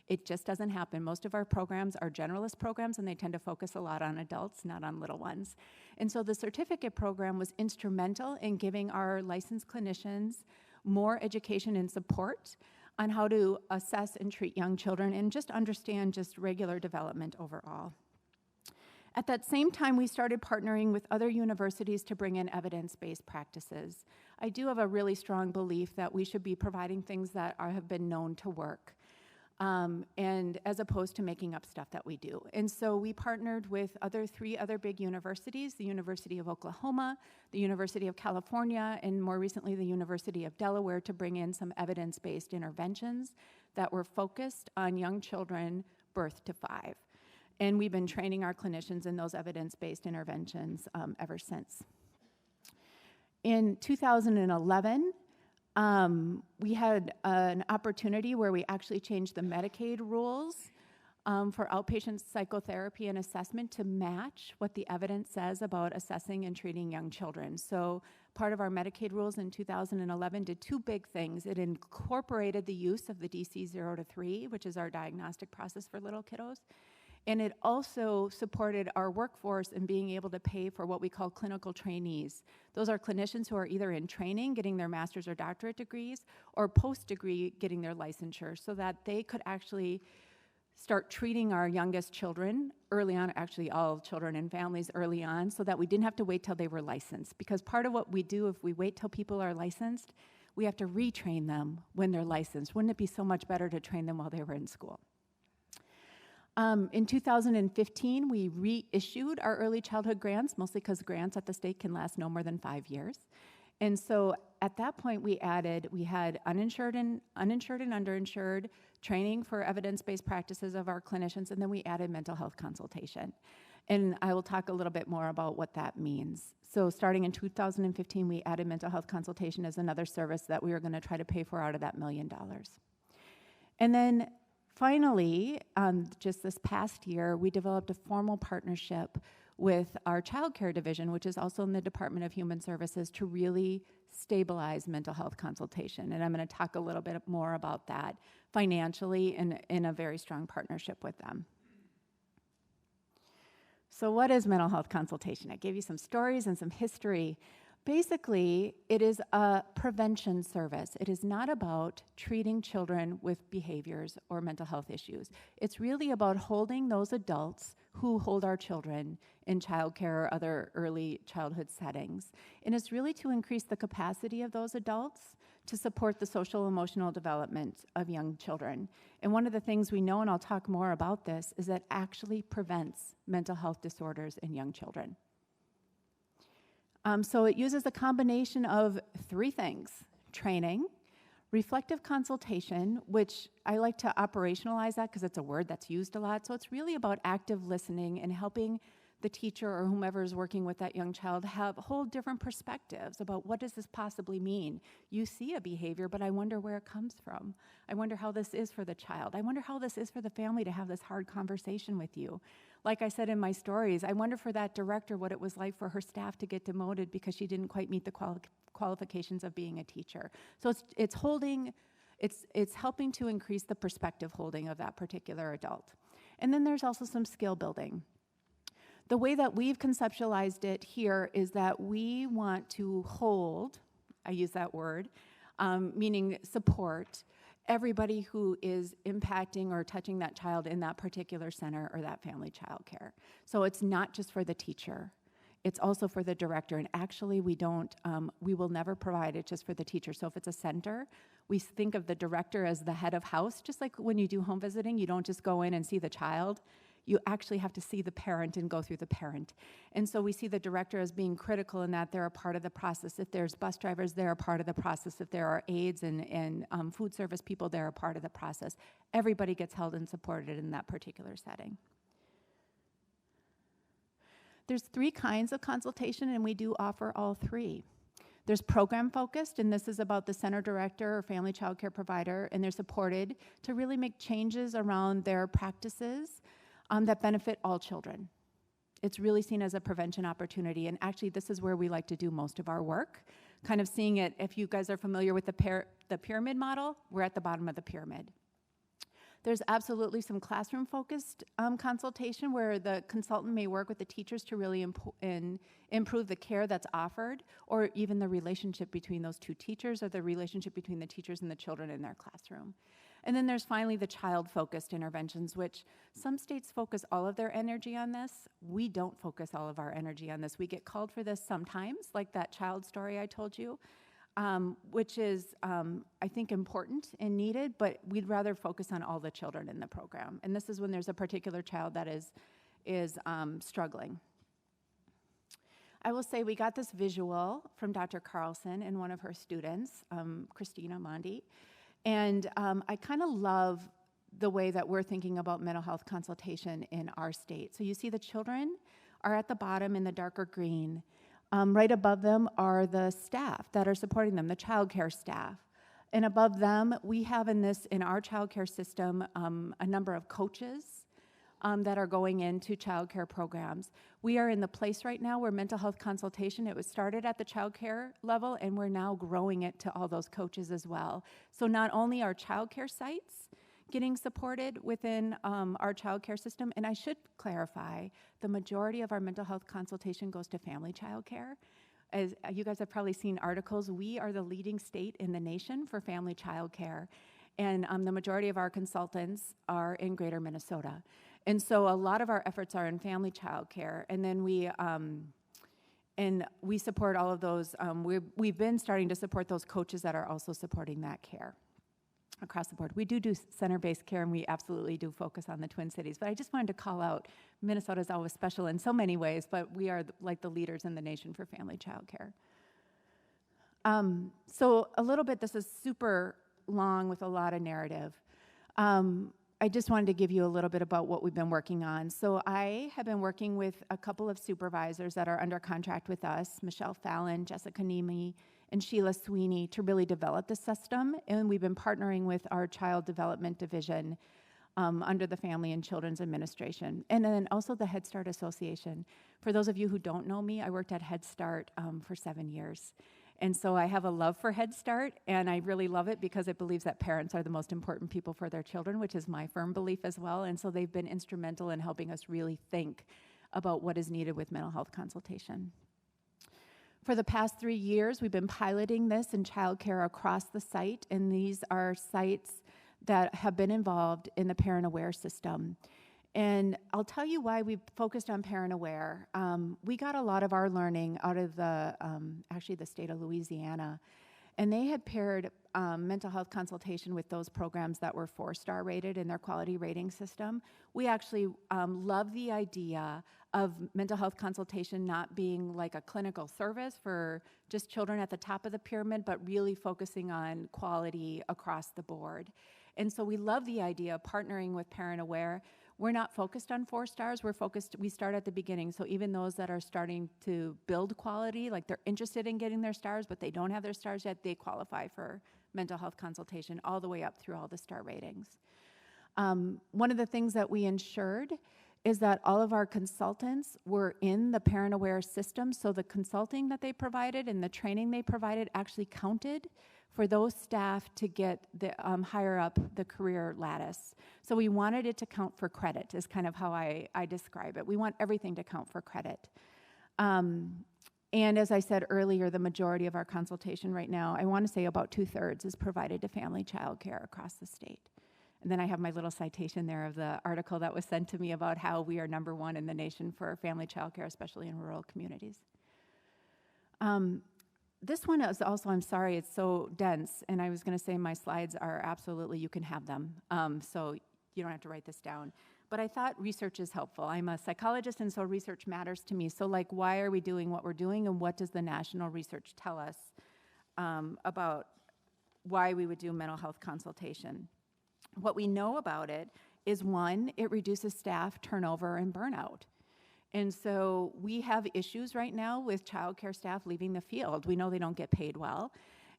It just doesn't happen. Most of our programs are generalist programs, and they tend to focus a lot on adults, not on little ones. And so the certificate program was instrumental in giving our licensed clinicians more education and support on how to assess and treat young children and just understand just regular development overall. At that same time, we started partnering with other universities to bring in evidence-based practices. I do have a really strong belief that we should be providing things that have been known to work. And as opposed to making up stuff that we do. And so we partnered with three other big universities, the University of Oklahoma, the University of California, and more recently the University of Delaware, to bring in some evidence-based interventions that were focused on young children birth to 5. And we've been training our clinicians in those evidence-based interventions ever since. In 2011, we had an opportunity where we actually changed the Medicaid rules for outpatient psychotherapy and assessment to match what the evidence says about assessing and treating young children. So part of our Medicaid rules in 2011 did two big things. It incorporated the use of the DC 0 to 3, which is our diagnostic process for little kiddos. And it also supported our workforce in being able to pay for what we call clinical trainees. Those are clinicians who are either in training, getting their master's or doctorate degrees, or post-degree getting their licensure, so that they could actually start treating our youngest children early on, actually all children and families early on, so that we didn't have to wait till they were licensed. Because part of what we do, if we wait till people are licensed, we have to retrain them when they're licensed. Wouldn't it be so much better to train them while they were in school? In 2015, we reissued our early childhood grants, mostly because grants at the state can last no more than 5 years. And so at that point, we had uninsured and underinsured training for evidence-based practices of our clinicians, and then we added mental health consultation. And I will talk a little bit more about what that means. So starting in 2015, we added mental health consultation as another service that we were going to try to pay for out of that $1 million. And then finally, just this past year, we developed a formal partnership with our child care division, which is also in the Department of Human Services, to really stabilize mental health consultation. And I'm going to talk a little bit more about that financially in a very strong partnership with them. So what is mental health consultation? I gave you some stories and some history. Basically, it is a prevention service. It is not about treating children with behaviors or mental health issues. It's really about holding those adults who hold our children in childcare or other early childhood settings. And it's really to increase the capacity of those adults to support the social emotional development of young children. And one of the things we know, and I'll talk more about this, is that actually prevents mental health disorders in young children. So it uses a combination of 3 things: training, reflective consultation, which I like to operationalize that because it's a word that's used a lot. So it's really about active listening and helping the teacher or whomever is working with that young child hold different perspectives about what does this possibly mean. You see a behavior, but I wonder where it comes from. I wonder how this is for the child. I wonder how this is for the family to have this hard conversation with you. Like I said in my stories, I wonder for that director what it was like for her staff to get demoted because she didn't quite meet the qualifications of being a teacher. So it's helping to increase the perspective holding of that particular adult. And then there's also some skill building. The way that we've conceptualized it here is that we want to hold, I use that word, meaning support, everybody who is impacting or touching that child in that particular center or that family child care. So it's not just for the teacher. It's also for the director, and actually we will never provide it just for the teacher. So if it's a center, we think of the director as the head of house, just like when you do home visiting, you don't just go in and see the child. You actually have to see the parent and go through the parent. And so we see the director as being critical in that they're a part of the process. If there's bus drivers, they're a part of the process. If there are aides and food service people, they're a part of the process. Everybody gets held and supported in that particular setting. There's 3 kinds of consultation, and we do offer all 3. There's program focused, and this is about the center director or family child care provider, and they're supported to really make changes around their practices that benefit all children. It's really seen as a prevention opportunity, and actually this is where we like to do most of our work, kind of seeing it, if you guys are familiar with the pyramid model, we're at the bottom of the pyramid. There's absolutely some classroom-focused consultation where the consultant may work with the teachers to really improve the care that's offered, or even the relationship between those 2 teachers, or the relationship between the teachers and the children in their classroom. And then there's finally the child-focused interventions, which some states focus all of their energy on this. We don't focus all of our energy on this. We get called for this sometimes, like that child story I told you, which is, I think, important and needed, but we'd rather focus on all the children in the program. And this is when there's a particular child that is struggling. I will say we got this visual from Dr. Carlson and one of her students, Christina Mondi. And I kind of love the way that we're thinking about mental health consultation in our state. So you see the children are at the bottom in the darker green. Right above them are the staff that are supporting them, the child care staff. And above them, we have in our child care system a number of coaches that are going into child care programs. We are in the place right now where mental health consultation, it was started at the child care level, and we're now growing it to all those coaches as well. So not only are child care sites getting supported within our child care system, and I should clarify, the majority of our mental health consultation goes to family child care. As you guys have probably seen articles, we are the leading state in the nation for family child care, and the majority of our consultants are in greater Minnesota. And so a lot of our efforts are in family child care, and then we support all of those. We've been starting to support those coaches that are also supporting that care across the board. We do center-based care, and we absolutely do focus on the Twin Cities. But I just wanted to call out, Minnesota is always special in so many ways, but we are like the leaders in the nation for family child care. So a little bit, this is super long with a lot of narrative. I just wanted to give you a little bit about what we've been working on. So I have been working with a couple of supervisors that are under contract with us, Michelle Fallon, Jessica Nemi, and Sheila Sweeney, to really develop the system. And we've been partnering with our Child Development Division under the Family and Children's Administration. And then also the Head Start Association. For those of you who don't know me, I worked at Head Start for 7 years. And so I have a love for Head Start, and I really love it because it believes that parents are the most important people for their children, which is my firm belief as well. And so they've been instrumental in helping us really think about what is needed with mental health consultation. For the past 3 years, we've been piloting this in childcare across the site, and these are sites that have been involved in the Parent Aware system. And I'll tell you why we focused on Parent Aware. We got a lot of our learning out of actually the state of Louisiana, and they had paired mental health consultation with those programs that were 4-star rated in their quality rating system. We actually love the idea of mental health consultation not being like a clinical service for just children at the top of the pyramid, but really focusing on quality across the board. And so we love the idea of partnering with Parent Aware. We're not focused on 4 stars, we start at the beginning. So even those that are starting to build quality, like they're interested in getting their stars, but they don't have their stars yet, they qualify for mental health consultation all the way up through all the star ratings. One of the things that we ensured is that all of our consultants were in the Parent Aware system, so the consulting that they provided and the training they provided actually counted for those staff to get the higher up the career lattice. So we wanted it to count for credit is kind of how I describe it. We want everything to count for credit. And as I said earlier, the majority of our consultation right now, I want to say about 2/3 is provided to family child care across the state. And then I have my little citation there of the article that was sent to me about how we are #1 in the nation for family childcare, especially in rural communities. This one is also, I'm sorry, it's so dense, and I was going to say my slides are absolutely, you can have them, so you don't have to write this down. But I thought research is helpful. I'm a psychologist, and so research matters to me. So, like, why are we doing what we're doing, and what does the national research tell us about why we would do mental health consultation? What we know about it is, one, it reduces staff turnover and burnout. And so we have issues right now with childcare staff leaving the field. We know they don't get paid well,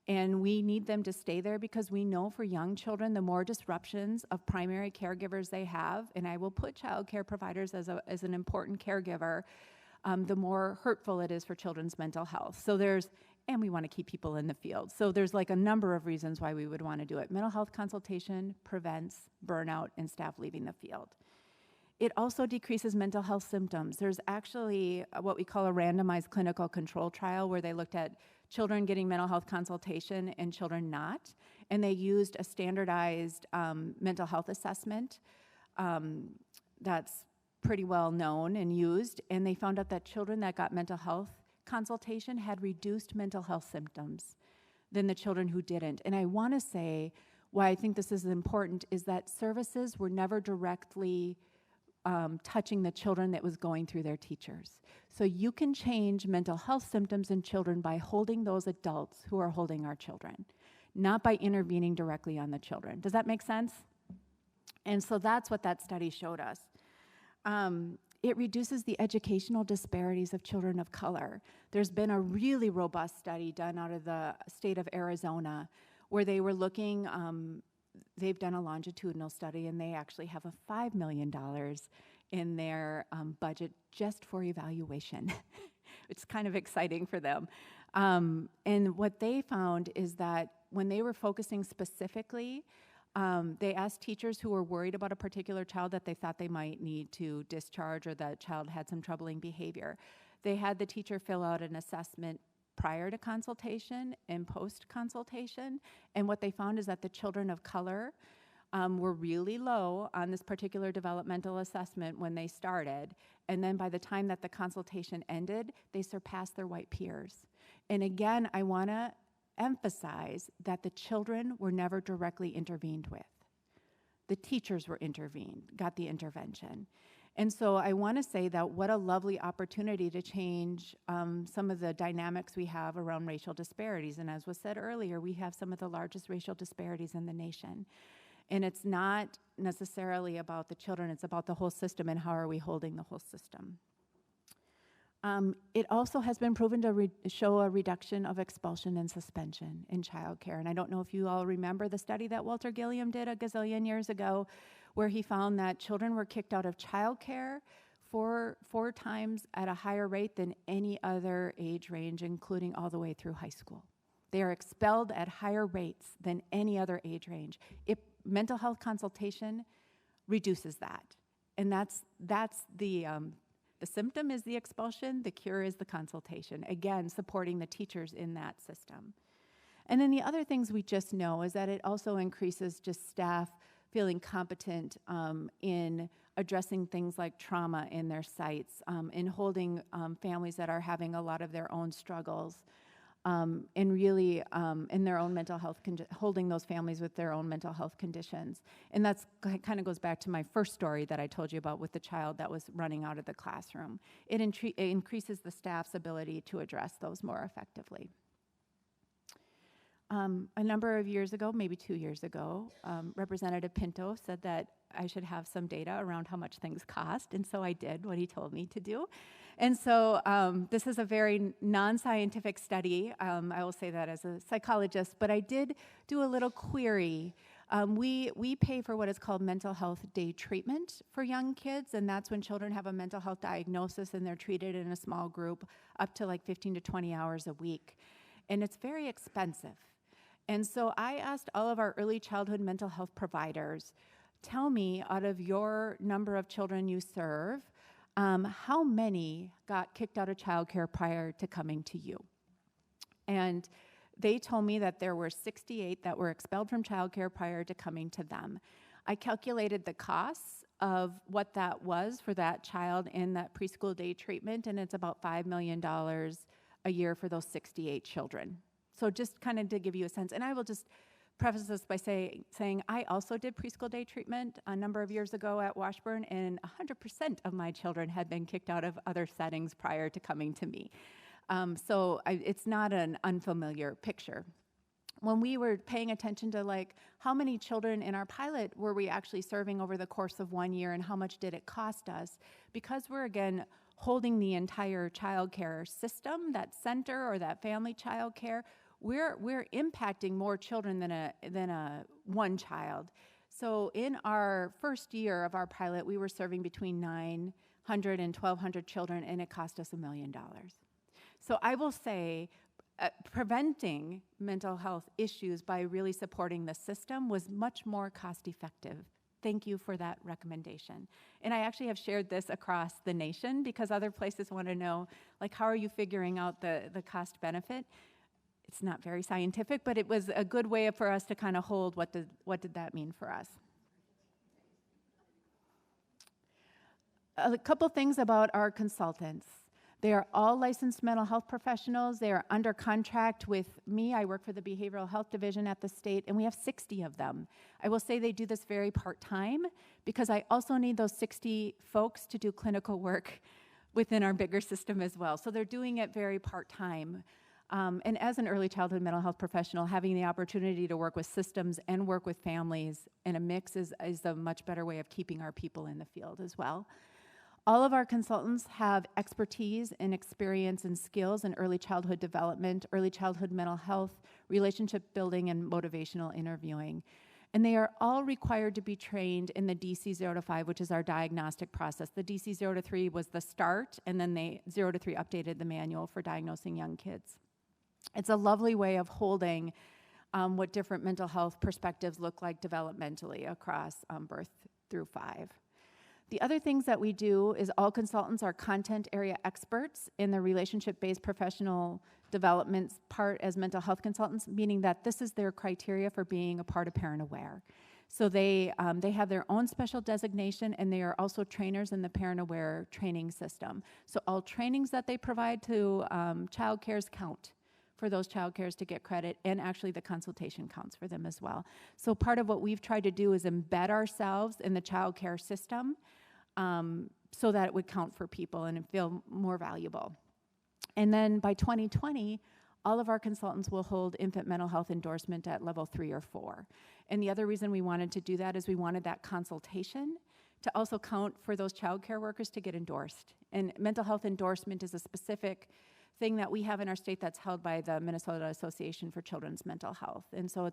and we need them to stay there because we know for young children, the more disruptions of primary caregivers they have, and I will put childcare providers as an important caregiver, the more hurtful it is for children's mental health. So and we want to keep people in the field. So there's like a number of reasons why we would want to do it. Mental health consultation prevents burnout and staff leaving the field. It also decreases mental health symptoms. There's actually what we call a randomized clinical control trial where they looked at children getting mental health consultation and children not, and they used a standardized mental health assessment that's pretty well known and used, and they found out that children that got mental health consultation had reduced mental health symptoms than the children who didn't. And I want to say why I think this is important is that services were never directly touching the children that was going through their teachers. So you can change mental health symptoms in children by holding those adults who are holding our children, not by intervening directly on the children. Does that make sense? And so that's what that study showed us. It reduces the educational disparities of children of color. There's been a really robust study done out of the state of Arizona where they were looking, they've done a longitudinal study, and they actually have a $5 million in their budget just for evaluation. It's kind of exciting for them. And what they found is that when they were focusing specifically, they asked teachers who were worried about a particular child that they thought they might need to discharge or that child had some troubling behavior. They had the teacher fill out an assessment prior to consultation and post-consultation, and what they found is that the children of color were really low on this particular developmental assessment when they started, and then by the time that the consultation ended, they surpassed their white peers. And again, I want to emphasize that the children were never directly intervened with. The teachers were got the intervention. And so I want to say that what a lovely opportunity to change some of the dynamics we have around racial disparities. And as was said earlier, we have some of the largest racial disparities in the nation. And it's not necessarily about the children, it's about the whole system and how are we holding the whole system. It also has been proven to show a reduction of expulsion and suspension in childcare. And I don't know if you all remember the study that Walter Gilliam did a gazillion years ago, where he found that children were kicked out of childcare four times at a higher rate than any other age range, including all the way through high school. They are expelled at higher rates than any other age range. Mental health consultation reduces that. And that's the symptom is the expulsion, the cure is the consultation. Again, supporting the teachers in that system. And then the other things we just know is that it also increases just staff feeling competent in addressing things like trauma in their sites, in holding families that are having a lot of their own struggles, and really in their own mental health, holding those families with their own mental health conditions. And that's kind of goes back to my first story that I told you about with the child that was running out of the classroom. It increases the staff's ability to address those more effectively. A number of years ago, maybe 2 years ago, Representative Pinto said that I should have some data around how much things cost, and so I did what he told me to do. And so this is a very non-scientific study. I will say that as a psychologist, but I did do a little query. We pay for what is called mental health day treatment for young kids, and that's when children have a mental health diagnosis and they're treated in a small group up to like 15 to 20 hours a week. And it's very expensive. And so I asked all of our early childhood mental health providers, tell me, out of your number of children you serve, how many got kicked out of childcare prior to coming to you? And they told me that there were 68 that were expelled from childcare prior to coming to them. I calculated the costs of what that was for that child in that preschool day treatment, and it's about $5 million a year for those 68 children. So just kind of to give you a sense, and I will just preface this by saying I also did preschool day treatment a number of years ago at Washburn, and 100% of my children had been kicked out of other settings prior to coming to me. It's not an unfamiliar picture. When we were paying attention to like how many children in our pilot were we actually serving over the course of 1 year and how much did it cost us, because we're again holding the entire child care system, that center or that family child care, we're impacting more children than a one child. So in our first year of our pilot, we were serving between 900 and 1,200 children, and it cost us $1 million. So I will say, preventing mental health issues by really supporting the system was much more cost effective. Thank you for that recommendation. And I actually have shared this across the nation because other places want to know, like, how are you figuring out the cost benefit? It's not very scientific, but it was a good way for us to kind of hold what did that mean for us. A couple things about our consultants. They are all licensed mental health professionals. They are under contract with me. I work for the Behavioral Health Division at the state, and we have 60 of them. I will say they do this very part-time because I also need those 60 folks to do clinical work within our bigger system as well. So they're doing it very part-time. And as an early childhood mental health professional, having the opportunity to work with systems and work with families in a mix is a much better way of keeping our people in the field as well. All of our consultants have expertise and experience and skills in early childhood development, early childhood mental health, relationship building, and motivational interviewing. And they are all required to be trained in the DC 0 to 5, which is our diagnostic process. The DC 0 to 3 was the start, and then they 0 to 3 updated the manual for diagnosing young kids. It's a lovely way of holding what different mental health perspectives look like developmentally across birth through 5. The other things that we do is all consultants are content area experts in the relationship-based professional development part as mental health consultants, meaning that this is their criteria for being a part of Parent Aware. So they have their own special designation, and they are also trainers in the Parent Aware training system. So all trainings that they provide to child cares count for those child cares to get credit, and actually the consultation counts for them as well. So part of what we've tried to do is embed ourselves in the child care system so that it would count for people and feel more valuable. And then by 2020, all of our consultants will hold infant mental health endorsement at level 3 or 4. And the other reason we wanted to do that is we wanted that consultation to also count for those child care workers to get endorsed. And mental health endorsement is a specific thing that we have in our state that's held by the Minnesota Association for Children's Mental Health. And so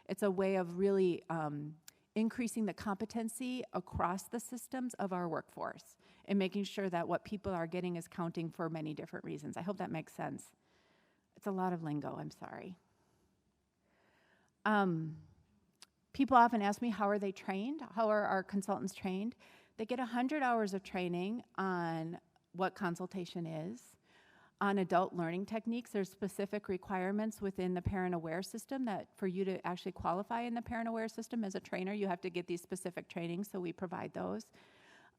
it's a way of really increasing the competency across the systems of our workforce and making sure that what people are getting is counting for many different reasons. I hope that makes sense. It's a lot of lingo, I'm sorry. People often ask me, how are they trained? How are our consultants trained? They get 100 hours of training on what consultation is. On adult learning techniques, there's specific requirements within the Parent Aware system that for you to actually qualify in the Parent Aware system as a trainer, you have to get these specific trainings, so we provide those.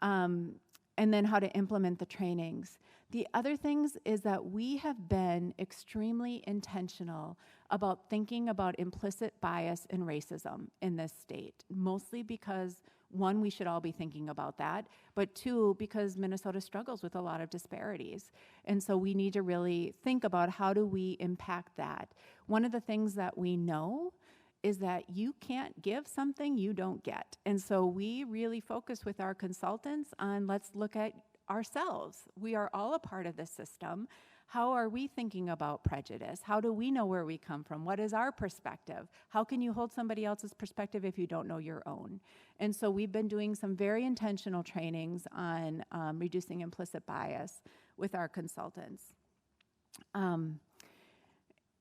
And then how to implement the trainings. The other things is that we have been extremely intentional about thinking about implicit bias and racism in this state, mostly because, one, we should all be thinking about that, but two, because Minnesota struggles with a lot of disparities. And so we need to really think about how do we impact that. One of the things that we know is that you can't give something you don't get. And so we really focus with our consultants on let's look at ourselves. We are all a part of the system. How are we thinking about prejudice? How do we know where we come from? What is our perspective? How can you hold somebody else's perspective if you don't know your own? And so we've been doing some very intentional trainings on reducing implicit bias with our consultants.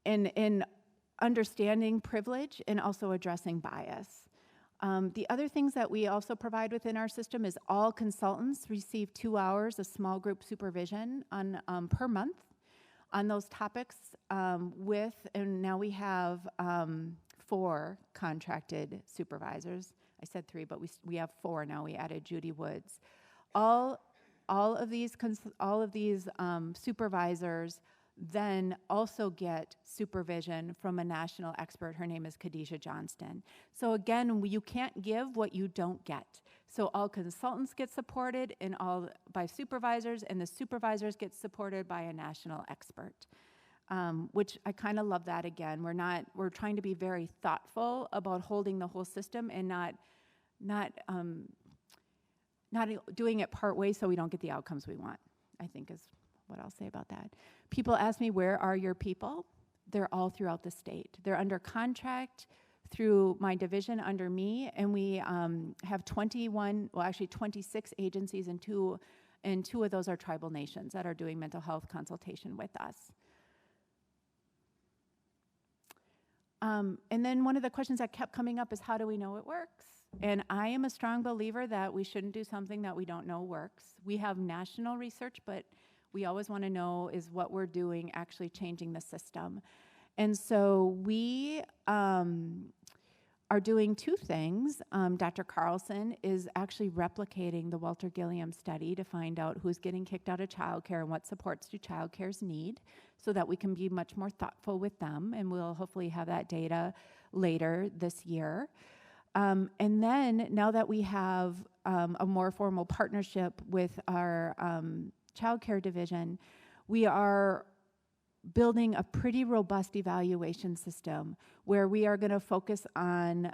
In understanding privilege and also addressing bias. The other things that we also provide within our system is all consultants receive 2 hours of small group supervision on per month on those topics and now we have 4 contracted supervisors. I said 3, but we have 4 now. We added Judy Woods. All of these supervisors then also get supervision from a national expert. Her name is Khadijah Johnston. So again, you can't give what you don't get. So all consultants get supported by supervisors, and the supervisors get supported by a national expert, which I kind of love that again. We're trying to be very thoughtful about holding the whole system and not doing it part way so we don't get the outcomes we want, I think is what I'll say about that. People ask me, where are your people? They're all throughout the state. They're under contract through my division under me, and we have 26 agencies, and two of those are tribal nations that are doing mental health consultation with us. And then one of the questions that kept coming up is, how do we know it works? And I am a strong believer that we shouldn't do something that we don't know works. We have national research, but we always want to know, is what we're doing actually changing the system? And so we are doing 2 things. Dr. Carlson is actually replicating the Walter Gilliam study to find out who's getting kicked out of childcare and what supports do childcares need, so that we can be much more thoughtful with them, and we'll hopefully have that data later this year. And then now that we have a more formal partnership with our childcare division, we are building a pretty robust evaluation system where we are going to focus on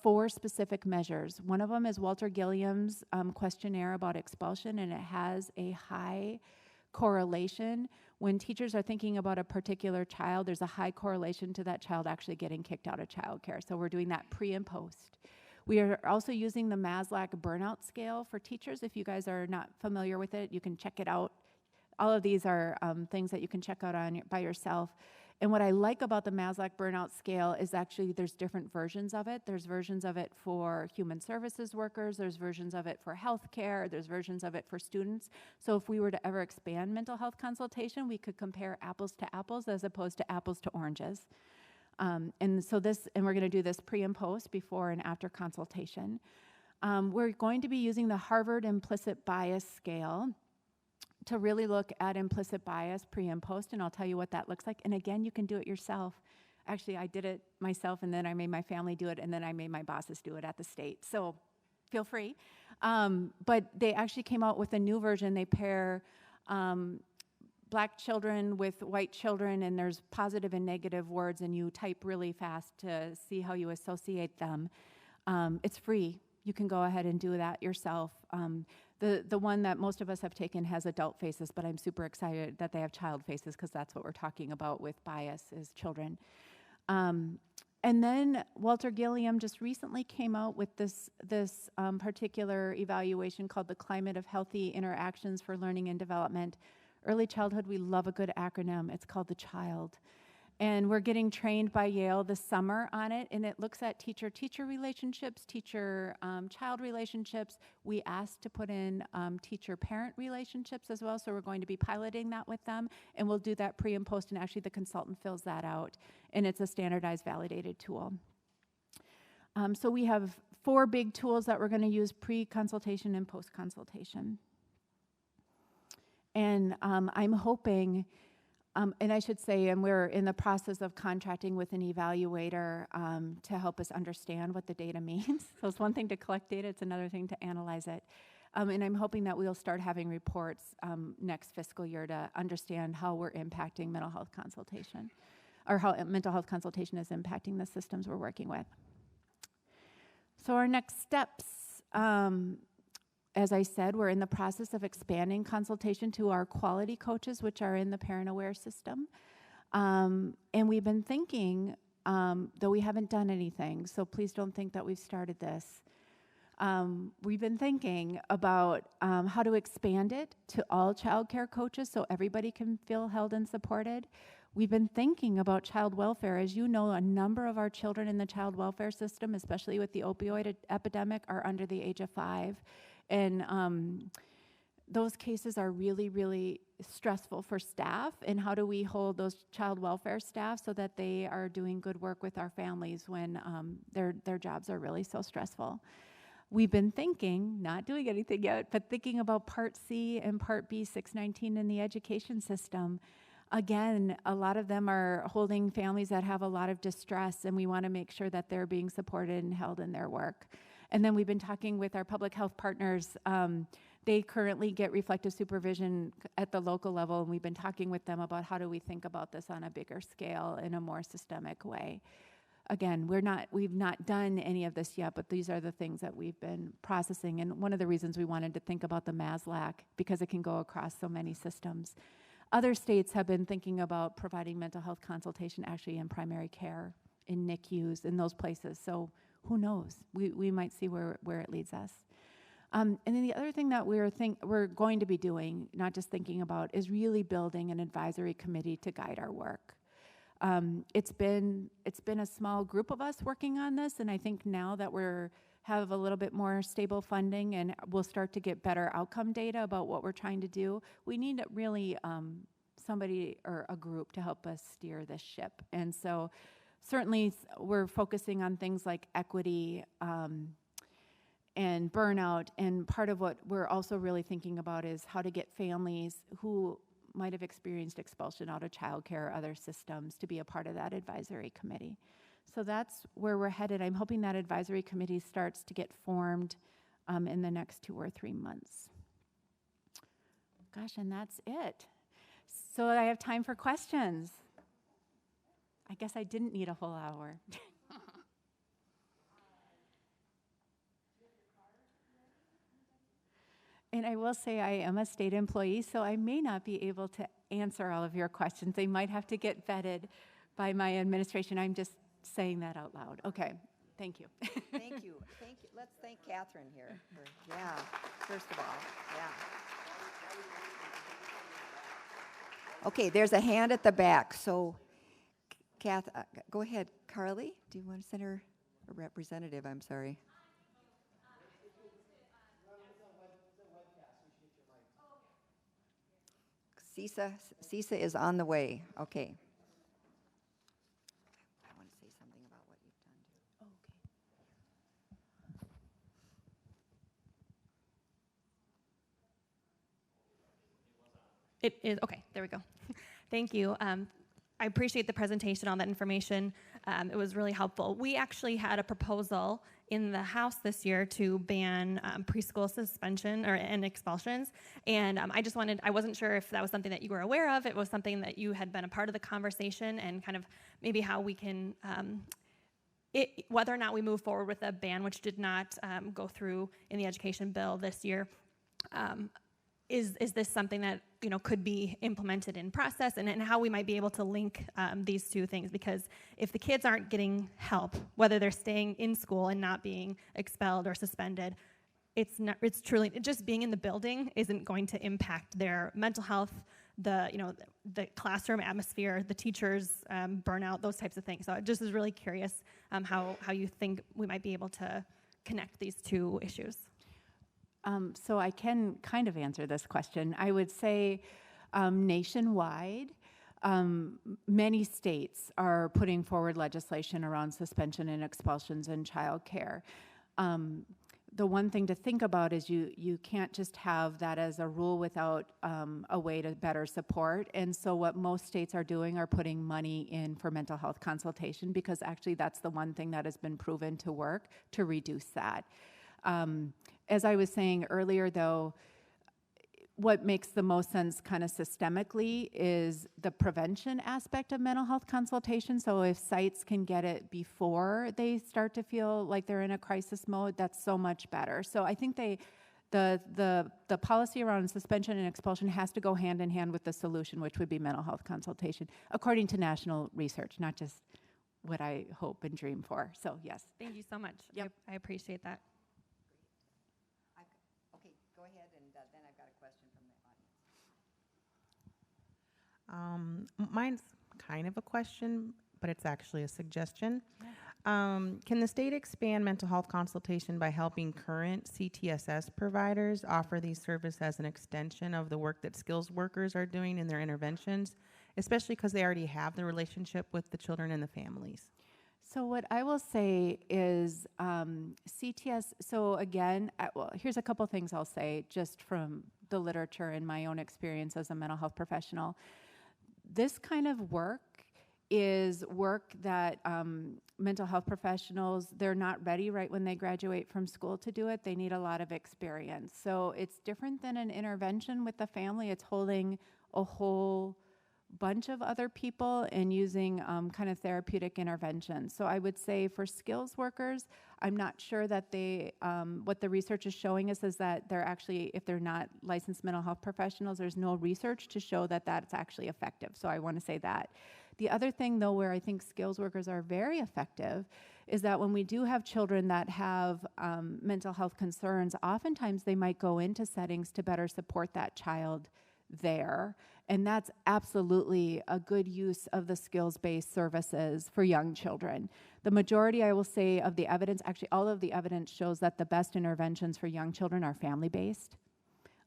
4 specific measures. One of them is Walter Gilliam's questionnaire about expulsion, and it has a high correlation. When teachers are thinking about a particular child, there's a high correlation to that child actually getting kicked out of childcare. So we're doing that pre and post. We are also using the Maslach burnout scale for teachers. If you guys are not familiar with it, you can check it out. All of these are things that you can check out by yourself. And what I like about the Maslach burnout scale is actually there's different versions of it. There's versions of it for human services workers. There's versions of it for healthcare. There's versions of it for students. So if we were to ever expand mental health consultation, we could compare apples to apples as opposed to apples to oranges. And we're going to do this pre and post, before and after consultation. We're going to be using the Harvard implicit bias scale to really look at implicit bias pre and post, and I'll tell you what that looks like. And again, you can do it yourself. Actually, I did it myself, and then I made my family do it, and then I made my bosses do it at the state. So feel free. But they actually came out with a new version. They pair Black children with white children, and there's positive and negative words, and you type really fast to see how you associate them. It's free. You can go ahead and do that yourself. The one that most of us have taken has adult faces, but I'm super excited that they have child faces, because that's what we're talking about with bias, is children. And then Walter Gilliam just recently came out with this particular evaluation called the Climate of Healthy Interactions for Learning and Development. Early childhood, we love a good acronym. It's called the CHILD. And we're getting trained by Yale this summer on it, and it looks at teacher-teacher relationships, teacher-child relationships. We asked to put in teacher-parent relationships as well, so we're going to be piloting that with them, and we'll do that pre and post, and actually the consultant fills that out, and it's a standardized, validated tool. So we have 4 big tools that we're going to use pre-consultation and post-consultation. And I'm hoping... and I should say, and we're in the process of contracting with an evaluator to help us understand what the data means. So it's one thing to collect data, it's another thing to analyze it. And I'm hoping that we'll start having reports next fiscal year to understand how we're impacting mental health consultation, or how mental health consultation is impacting the systems we're working with. So our next steps, as I said, we're in the process of expanding consultation to our quality coaches, which are in the Parent Aware system. And we've been thinking, though we haven't done anything, so please don't think that we've started this. We've been thinking about how to expand it to all childcare coaches so everybody can feel held and supported. We've been thinking about child welfare. As you know, a number of our children in the child welfare system, especially with the opioid epidemic, are under the age of 5. And those cases are really, really stressful for staff. And how do we hold those child welfare staff so that they are doing good work with our families when their jobs are really so stressful? We've been thinking, not doing anything yet, but thinking about Part C and Part B 619 in the education system. Again, a lot of them are holding families that have a lot of distress, and we want to make sure that they're being supported and held in their work. And then we've been talking with our public health partners. They currently get reflective supervision at the local level, and we've been talking with them about how do we think about this on a bigger scale in a more systemic way. Again, we've not done any of this yet, but these are the things that we've been processing. And one of the reasons we wanted to think about the MASLAC, because it can go across so many systems. Other states have been thinking about providing mental health consultation actually in primary care, in NICUs, in those places. So who knows? We might see where it leads us. And then the other thing that we're going to be doing, not just thinking about, is really building an advisory committee to guide our work. It's been a small group of us working on this, and I think now that have a little bit more stable funding and we'll start to get better outcome data about what we're trying to do, we need really somebody or a group to help us steer this ship. And so certainly we're focusing on things like equity and burnout, and part of what we're also really thinking about is how to get families who might have experienced expulsion out of childcare or other systems to be a part of that advisory committee. So that's where we're headed. I'm hoping that advisory committee starts to get formed in the next 2 or 3 months. Gosh, and that's it. So I have time for questions. I guess I didn't need a whole hour. And I will say I am a state employee, so I may not be able to answer all of your questions. They might have to get vetted by my administration. I'm just saying that out loud. Okay, thank you. Thank you. Thank you. Let's thank Catherine here. First of all, Okay, there's a hand at the back. So, Kath, go ahead. Carly, do you want to send her a representative? I'm sorry. CISA is on the way. Okay. I want to say something about what you've done. It is, okay, there we go. Thank you. I appreciate the presentation, all that information. It was really helpful. We actually had a proposal in the House this year to ban preschool suspension and expulsions. And I wasn't sure if that was something that you were aware of, it was something that you had been a part of the conversation, and kind of maybe how we can, whether or not we move forward with a ban, which did not go through in the education bill this year. Is this something that could be implemented in process, and how we might be able to link these two things? Because if the kids aren't getting help, whether they're staying in school and not being expelled or suspended, it's truly just being in the building isn't going to impact their mental health, the classroom atmosphere, the teachers' burnout, those types of things. So I just was really curious how you think we might be able to connect these two issues. So I can kind of answer this question. I would say nationwide, many states are putting forward legislation around suspension and expulsions in childcare. The one thing to think about is you can't just have that as a rule without a way to better support. And so what most states are doing are putting money in for mental health consultation, because actually that's the one thing that has been proven to work to reduce that. As I was saying earlier, though, what makes the most sense kind of systemically is the prevention aspect of mental health consultation. So if sites can get it before they start to feel like they're in a crisis mode, that's so much better. So I think the policy around suspension and expulsion has to go hand in hand with the solution, which would be mental health consultation, according to national research, not just what I hope and dream for. So yes. Thank you so much. Yep. I appreciate that. Okay, go ahead, and then I've got a question from the audience. Mine's kind of a question, but it's actually a suggestion. Can the state expand mental health consultation by helping current CTSS providers offer these services as an extension of the work that skills workers are doing in their interventions, especially because they already have the relationship with the children and the families? So what I will say is CTS, so again, well, here's a couple things I'll say just from the literature and my own experience as a mental health professional. This kind of work is work that mental health professionals, they're not ready right when they graduate from school to do it. They need a lot of experience. So it's different than an intervention with the family. It's holding a whole bunch of other people and using kind of therapeutic interventions. So I would say for skills workers, I'm not sure that they, what the research is showing us is that they're actually, if they're not licensed mental health professionals, there's no research to show that that's actually effective. So I want to say that. The other thing though, where I think skills workers are very effective is that when we do have children that have mental health concerns, oftentimes they might go into settings to better support that child there. And that's absolutely a good use of the skills-based services for young children. The majority, I will say, of the evidence, actually all of the evidence shows that the best interventions for young children are family-based,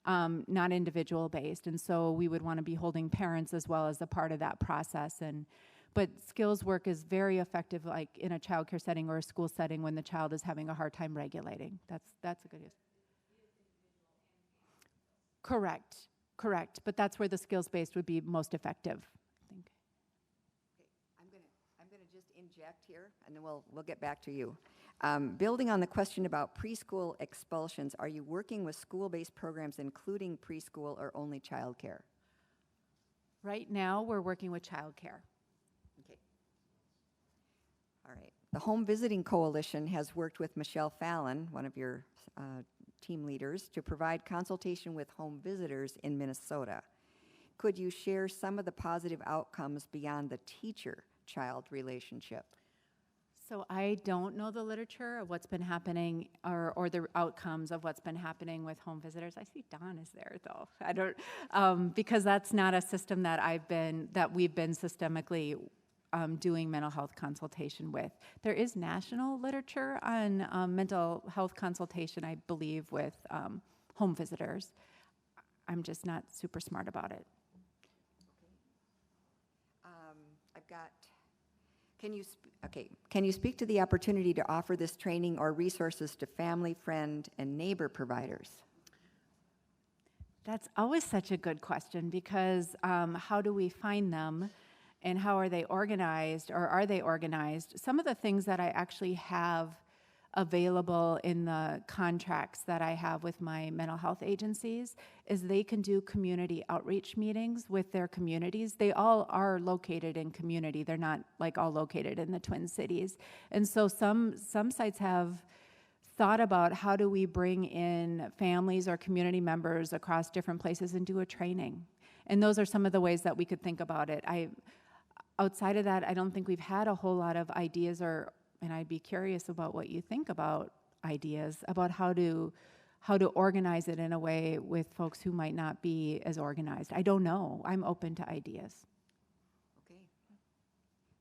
not individual-based. And so we would want to be holding parents as well as a part of that process. But skills work is very effective, like in a childcare setting or a school setting when the child is having a hard time regulating. That's a good use. Correct, but that's where the skills-based would be most effective, I think. Okay, I'm gonna just inject here, and then we'll get back to you. Building on the question about preschool expulsions, are you working with school-based programs including preschool or only childcare? Right now, we're working with childcare. Okay. All right. The Home Visiting Coalition has worked with Michelle Fallon, one of your team leaders, to provide consultation with home visitors in Minnesota. Could you share some of the positive outcomes beyond the teacher-child relationship? So I don't know the literature of what's been happening or the outcomes of what's been happening with home visitors. I see Dawn is there though. I don't, because that's not a system that we've been systemically doing mental health consultation with. There is national literature on mental health consultation, I believe, with home visitors. I'm just not super smart about it. I've got, can you speak to the opportunity to offer this training or resources to family, friend, and neighbor providers? That's always such a good question because how do we find them? And how are they organized, or are they organized? Some of the things that I actually have available in the contracts that I have with my mental health agencies is they can do community outreach meetings with their communities. They all are located in community. They're not like all located in the Twin Cities. And so some sites have thought about how do we bring in families or community members across different places and do a training. And those are some of the ways that we could think about it. Outside of that, I don't think we've had a whole lot of ideas, and I'd be curious about what you think about ideas about how to organize it in a way with folks who might not be as organized. I don't know. I'm open to ideas. Okay.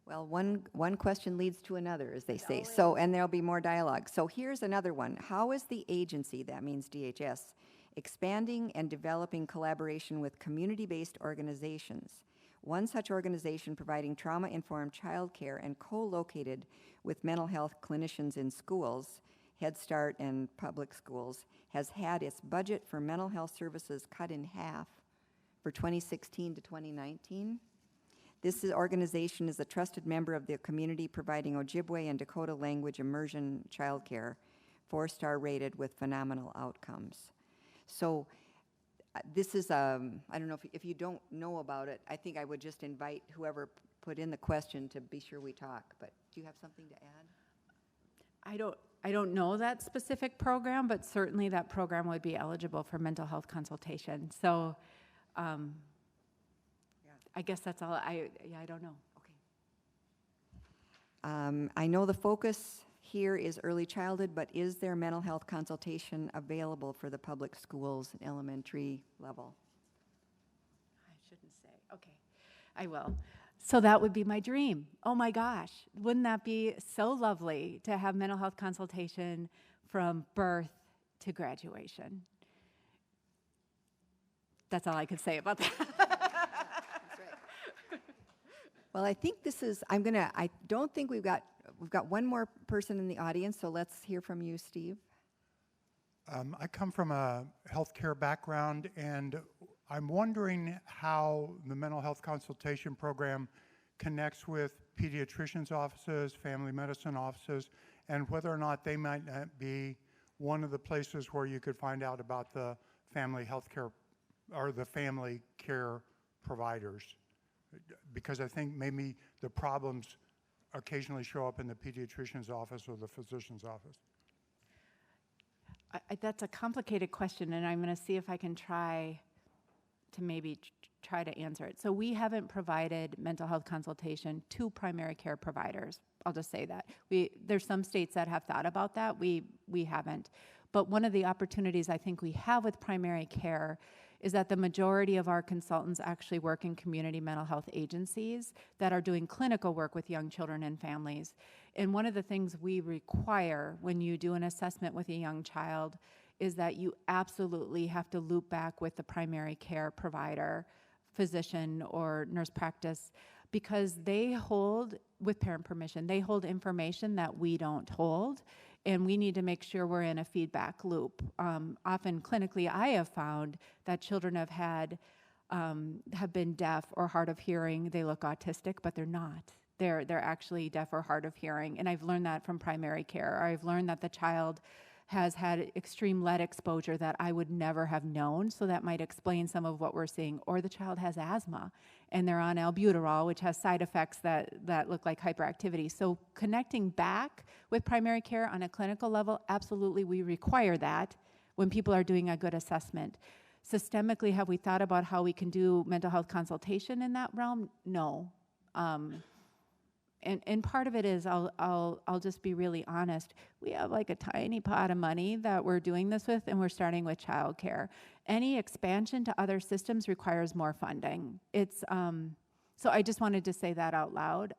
Well, one question leads to another, as they say. So, and there'll be more dialogue. So here's another one. How is the agency, that means DHS, expanding and developing collaboration with community-based organizations? One such organization providing trauma-informed childcare and co-located with mental health clinicians in schools, Head Start and public schools, has had its budget for mental health services cut in half for 2016 to 2019. This organization is a trusted member of the community, providing Ojibwe and Dakota language immersion childcare, 4-star rated with phenomenal outcomes. So this is, I don't know if you don't know about it, I think I would just invite whoever put in the question to be sure we talk, but do you have something to add? I don't know that specific program, but certainly that program would be eligible for mental health consultation. So I guess that's all, I don't know. Okay. I know the focus here is early childhood, but is there mental health consultation available for the public schools and elementary level? I shouldn't say. Okay, I will. So that would be my dream. Oh my gosh, wouldn't that be so lovely to have mental health consultation from birth to graduation? That's all I could say about that. Well, I think this is, I don't think we've got one more person in the audience, so let's hear from you, Steve. I come from a healthcare background, and I'm wondering how the mental health consultation program connects with pediatricians' offices, family medicine offices, and whether or not they might not be one of the places where you could find out about the family health care or the family care providers. Because I think maybe the problems occasionally show up in the pediatrician's office or the physician's office. That's a complicated question, and I'm going to see if I can try to maybe try to answer it. So we haven't provided mental health consultation to primary care providers. I'll just say that. There's some states that have thought about that. We haven't. But one of the opportunities I think we have with primary care is that the majority of our consultants actually work in community mental health agencies that are doing clinical work with young children and families. And one of the things we require when you do an assessment with a young child is that you absolutely have to loop back with the primary care provider, physician, or nurse practice, because they hold, with parent permission, they hold information that we don't hold, and we need to make sure we're in a feedback loop. Often clinically, I have found that children have been deaf or hard of hearing. They look autistic, but they're not. They're actually deaf or hard of hearing, and I've learned that from primary care. I've learned that the child has had extreme lead exposure that I would never have known, so that might explain some of what we're seeing. Or the child has asthma, and they're on albuterol, which has side effects that look like hyperactivity. So connecting back with primary care on a clinical level, absolutely, we require that when people are doing a good assessment. Systemically, have we thought about how we can do mental health consultation in that realm? No. And part of it is, I'll just be really honest, we have like a tiny pot of money that we're doing this with, and we're starting with childcare. Any expansion to other systems requires more funding. So I just wanted to say that out loud.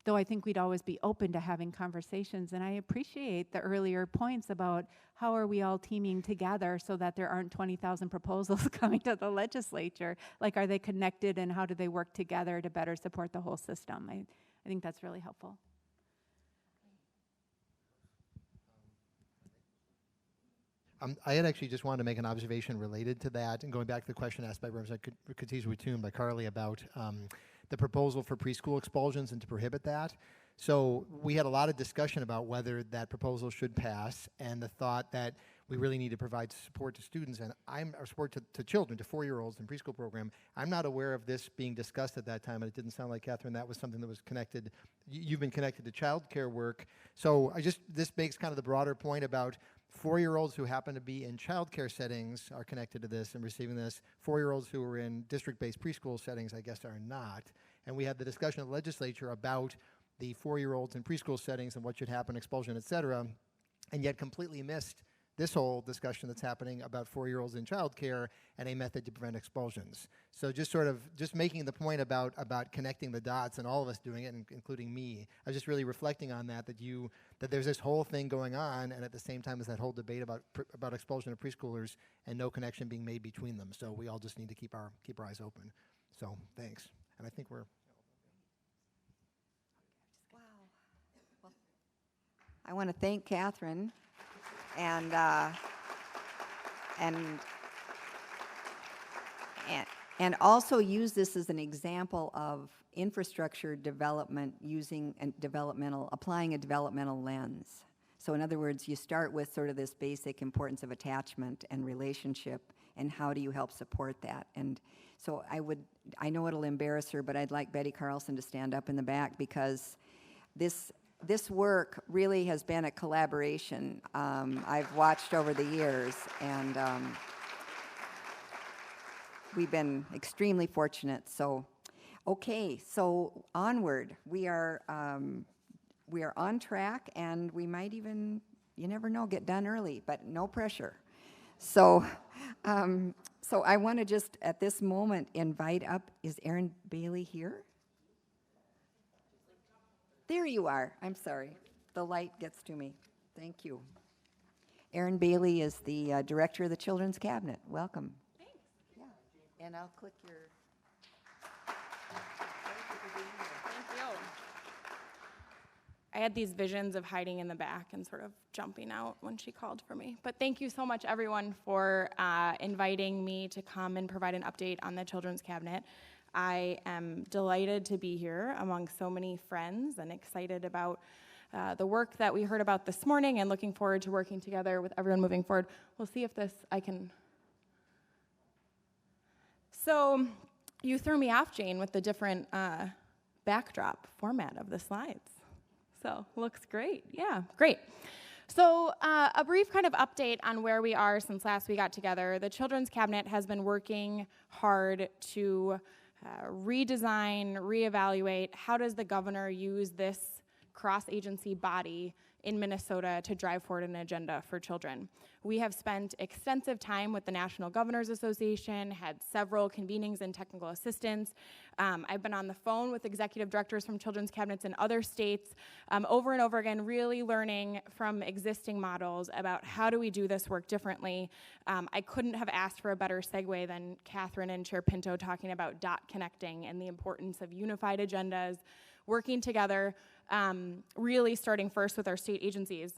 Though I think we'd always be open to having conversations, and I appreciate the earlier points about how are we all teaming together so that there aren't 20,000 proposals coming to the legislature. Like, are they connected, and how do they work together to better support the whole system? I think that's really helpful. I had actually just wanted to make an observation related to that, and going back to the question asked by Representative Katiz-Watun by Carly about the proposal for preschool expulsions and to prohibit that. So we had a lot of discussion about whether that proposal should pass, and the thought that we really need to provide support to students, and support to children, to 4-year-olds in preschool program. I'm not aware of this being discussed at that time, and it didn't sound like, Catherine, that was something that was connected. You've been connected to child care work. So this makes kind of the broader point about 4-year-olds who happen to be in child care settings are connected to this and receiving this. 4-year-olds who are in district-based preschool settings, I guess, are not. And we had the discussion of the legislature about the 4-year-olds in preschool settings and what should happen, expulsion, et cetera, and yet completely missed this whole discussion that's happening about 4-year-olds in child care and a method to prevent expulsions. So just making the point about connecting the dots, and all of us doing it, including me. I was just really reflecting on that there's this whole thing going on, and at the same time there's that whole debate about expulsion of preschoolers and no connection being made between them. So we all just need to keep our eyes open. So thanks. And I think we're... Wow. Well, I want to thank Catherine and also use this as an example of infrastructure development applying a developmental lens. So in other words, you start with sort of this basic importance of attachment and relationship, and how do you help support that? And so I know it'll embarrass her, but I'd like Betty Carlson to stand up in the back, because this work really has been a collaboration I've watched over the years, and we've been extremely fortunate. So, okay, so onward. We are on track, and we might even, you never know, get done early, but no pressure. So, so I want to just at this moment invite up. Is Erin Bailey here? There you are. I'm sorry. The light gets to me. Thank you. Erin Bailey is the director of the Children's Cabinet. Welcome. Thanks. Yeah. And I'll click your... Thank you. I had these visions of hiding in the back and sort of jumping out when she called for me. But thank you so much, everyone, for inviting me to come and provide an update on the Children's Cabinet. I am delighted to be here among so many friends and excited about the work that we heard about this morning and looking forward to working together with everyone moving forward. We'll see if I can... So you threw me off, Jane, with the different backdrop format of the slides. So looks great. Yeah, great. So a brief kind of update on where we are since last we got together. The Children's Cabinet has been working hard to redesign, reevaluate how does the governor use this cross-agency body in Minnesota to drive forward an agenda for children. We have spent extensive time with the National Governors Association, had several convenings and technical assistance. I've been on the phone with executive directors from children's cabinets in other states over and over again, really learning from existing models about how do we do this work differently. I couldn't have asked for a better segue than Catherine and Chair Pinto talking about dot connecting and the importance of unified agendas, working together, really starting first with our state agencies.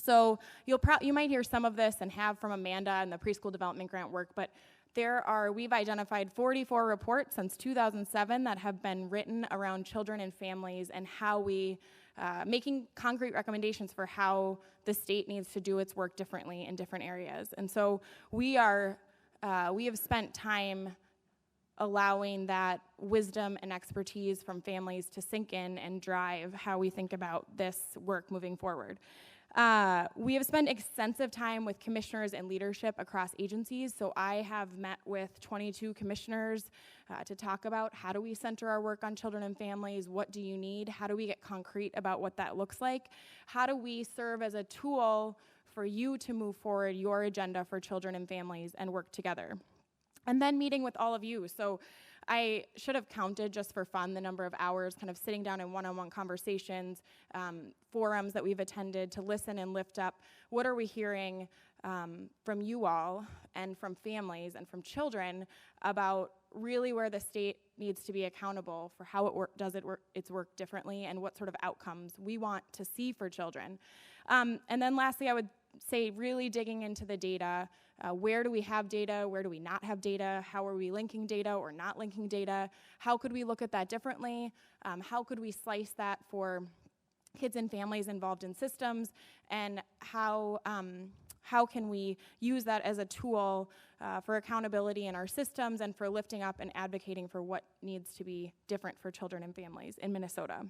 So you might hear some of this and have from Amanda and the preschool development grant work, but we've identified 44 reports since 2007 that have been written around children and families and how we, making concrete recommendations for how the state needs to do its work differently in different areas. And so we have spent time allowing that wisdom and expertise from families to sink in and drive how we think about this work moving forward. We have spent extensive time with commissioners and leadership across agencies, so I have met with 22 commissioners to talk about how do we center our work on children and families, what do you need, how do we get concrete about what that looks like, how do we serve as a tool for you to move forward your agenda for children and families and work together. And then meeting with all of you. So I should have counted just for fun the number of hours kind of sitting down in one-on-one conversations, forums that we've attended to listen and lift up. What are we hearing from you all and from families and from children about really where the state needs to be accountable for how it does its work differently and what sort of outcomes we want to see for children. And then lastly, I would say really digging into the data. Where do we have data? Where do we not have data? How are we linking data or not linking data? How could we look at that differently? How could we slice that for kids and families involved in systems? And how can we use that as a tool for accountability in our systems and for lifting up and advocating for what needs to be different for children and families in Minnesota?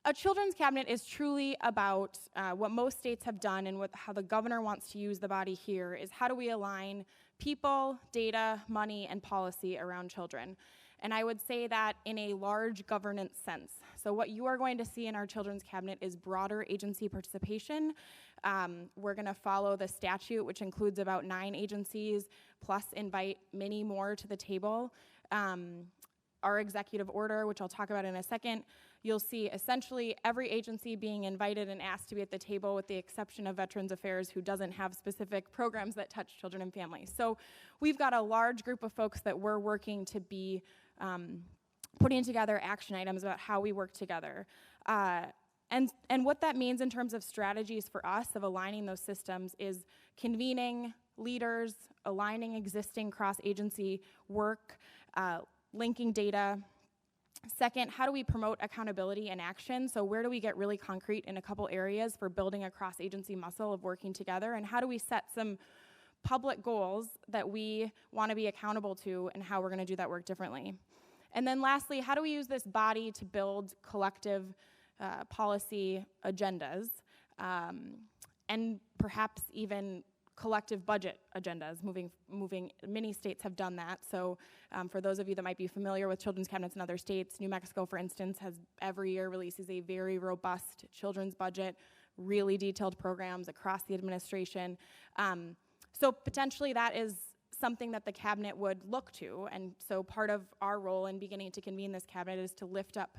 A children's cabinet is truly about what most states have done and how the governor wants to use the body here is how do we align people, data, money, and policy around children. And I would say that in a large governance sense. So what you are going to see in our children's cabinet is broader agency participation. We're gonna follow the statute, which includes about 9 agencies, plus invite many more to the table. Our executive order, which I'll talk about in a second, you'll see essentially every agency being invited and asked to be at the table with the exception of Veterans Affairs, who doesn't have specific programs that touch children and families. So we've got a large group of folks that we're working to be putting together action items about how we work together. And what that means in terms of strategies for us of aligning those systems is convening leaders, aligning existing cross-agency work, linking data. Second, how do we promote accountability and action? So where do we get really concrete in a couple areas for building a cross-agency muscle of working together? And how do we set some public goals that we want to be accountable to and how we're going to do that work differently? And then lastly, how do we use this body to build collective policy agendas and perhaps even collective budget agendas moving. Many states have done that. So for those of you that might be familiar with children's cabinets in other states, New Mexico, for instance, has every year releases a very robust children's budget, really detailed programs across the administration. So potentially that is something that the cabinet would look to. And so part of our role in beginning to convene this cabinet is to lift up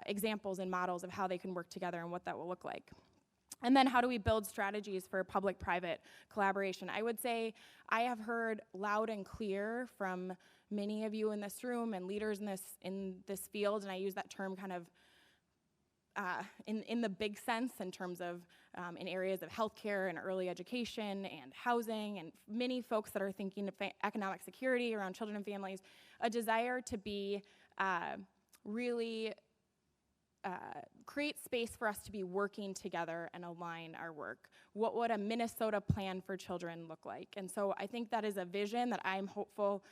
examples and models of how they can work together and what that will look like. And then how do we build strategies for public-private collaboration? I would say I have heard loud and clear from many of you in this room and leaders in this field, and I use that term kind of in the big sense in terms of in areas of healthcare and early education and housing, and many folks that are thinking of economic security around children and families, a desire to be really create space for us to be working together and align our work. What would a Minnesota plan for children look like? And so I think that is a vision that I'm hopeful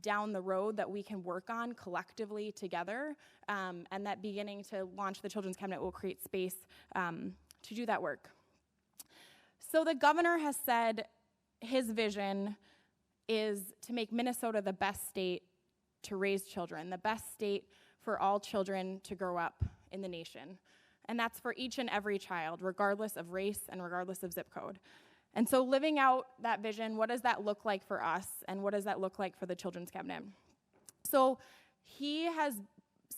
down the road that we can work on collectively together, and that beginning to launch the Children's Cabinet will create space to do that work. So the governor has said his vision is to make Minnesota the best state to raise children, the best state for all children to grow up in the nation. And that's for each and every child, regardless of race and regardless of zip code. And so living out that vision, what does that look like for us, and what does that look like for the Children's Cabinet? So he has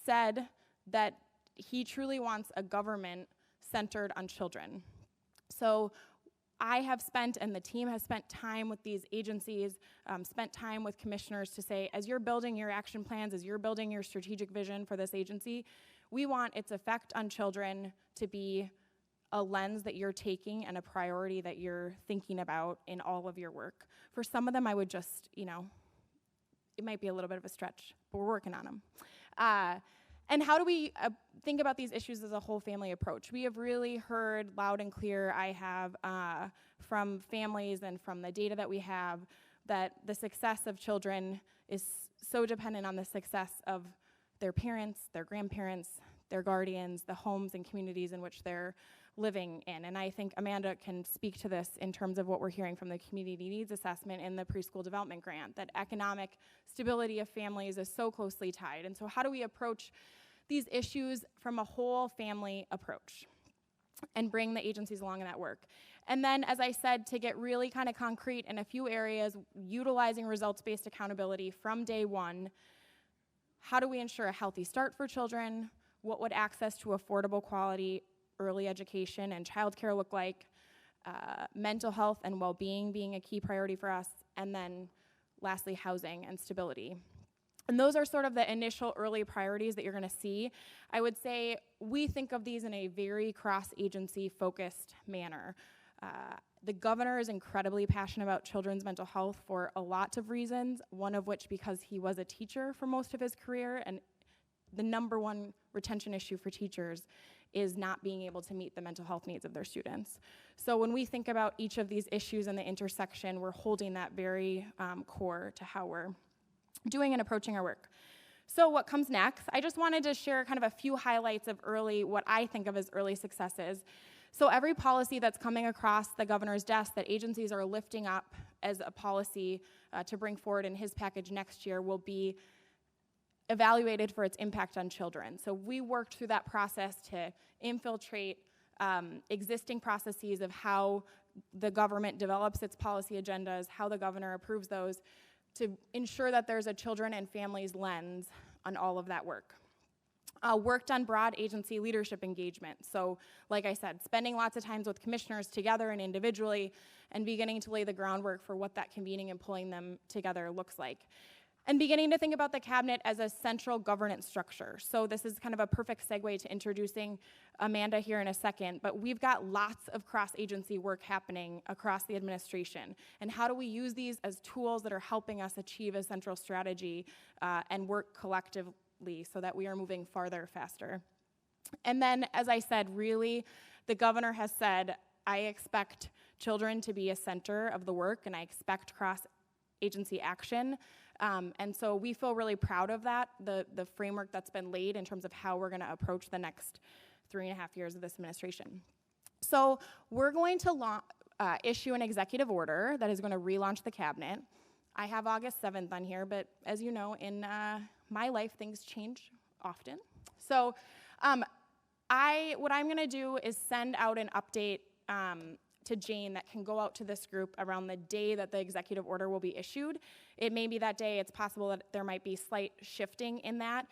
said that he truly wants a government centered on children. So I have spent, and the team has spent time with these agencies, spent time with commissioners to say, as you're building your action plans, as you're building your strategic vision for this agency, we want its effect on children to be a lens that you're taking and a priority that you're thinking about in all of your work. For some of them, I would just, it might be a little bit of a stretch, but we're working on them. And how do we think about these issues as a whole family approach? We have really heard loud and clear, I have, from families and from the data that we have, that the success of children is so dependent on the success of their parents, their grandparents, their guardians, the homes and communities in which they're living in. And I think Amanda can speak to this in terms of what we're hearing from the community needs assessment in the preschool development grant, that economic stability of families is so closely tied. And so how do we approach these issues from a whole family approach and bring the agencies along in that work? And then, as I said, to get really kind of concrete in a few areas, utilizing results-based accountability from day one. How do we ensure a healthy start for children? What would access to affordable quality early education and childcare look like? Mental health and well-being being a key priority for us. And then lastly, housing and stability. And those are sort of the initial early priorities that you're gonna see. I would say we think of these in a very cross-agency focused manner. The governor is incredibly passionate about children's mental health for a lot of reasons, one of which because he was a teacher for most of his career, and the number one retention issue for teachers is not being able to meet the mental health needs of their students. So when we think about each of these issues and the intersection, we're holding that very core to how we're doing and approaching our work. So what comes next? I just wanted to share kind of a few highlights of what I think of as early successes. So every policy that's coming across the governor's desk that agencies are lifting up as a policy to bring forward in his package next year will be evaluated for its impact on children. So we worked through that process to infiltrate existing processes of how the government develops its policy agendas, how the governor approves those, to ensure that there's a children and families lens on all of that work. Worked on broad agency leadership engagement. So, like I said, spending lots of times with commissioners together and individually, and beginning to lay the groundwork for what that convening and pulling them together looks like. And beginning to think about the cabinet as a central governance structure. So this is kind of a perfect segue to introducing Amanda here in a second, but we've got lots of cross-agency work happening across the administration. And how do we use these as tools that are helping us achieve a central strategy and work collectively so that we are moving farther, faster? And then, as I said, really, the governor has said, I expect children to be a center of the work, and I expect cross-agency action. And so we feel really proud of that, the framework that's been laid in terms of how we're going to approach the next 3.5 years of this administration. So we're going to issue an executive order that is going to relaunch the cabinet. I have August 7th on here, but as you know, in my life, things change often. So what I'm going to do is send out an update to Jane that can go out to this group around the day that the executive order will be issued. It may be that day. It's possible that there might be slight shifting in that.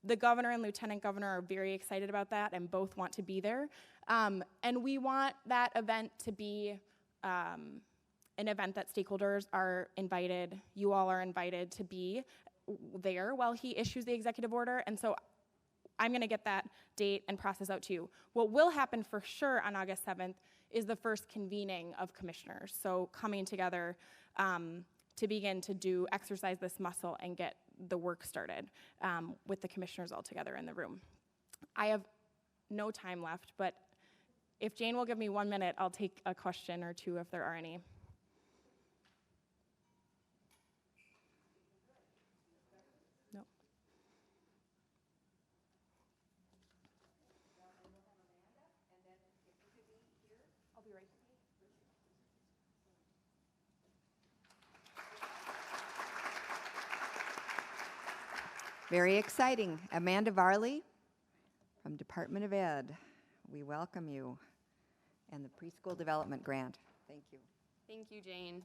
The governor and lieutenant governor are very excited about that and both want to be there. And we want that event to be an event that stakeholders are invited, you all are invited to be there while he issues the executive order. And so I'm gonna get that date and process out to you. What will happen for sure on August 7th is the first convening of commissioners. So coming together to begin to exercise this muscle and get the work started with the commissioners all together in the room. I have no time left, but if Jane will give me 1 minute, I'll take a question or two if there are any. No. I'll be right here. Very exciting. Amanda Varley from Department of Ed. We welcome you. And the Preschool Development Grant. Thank you. Thank you, Jane.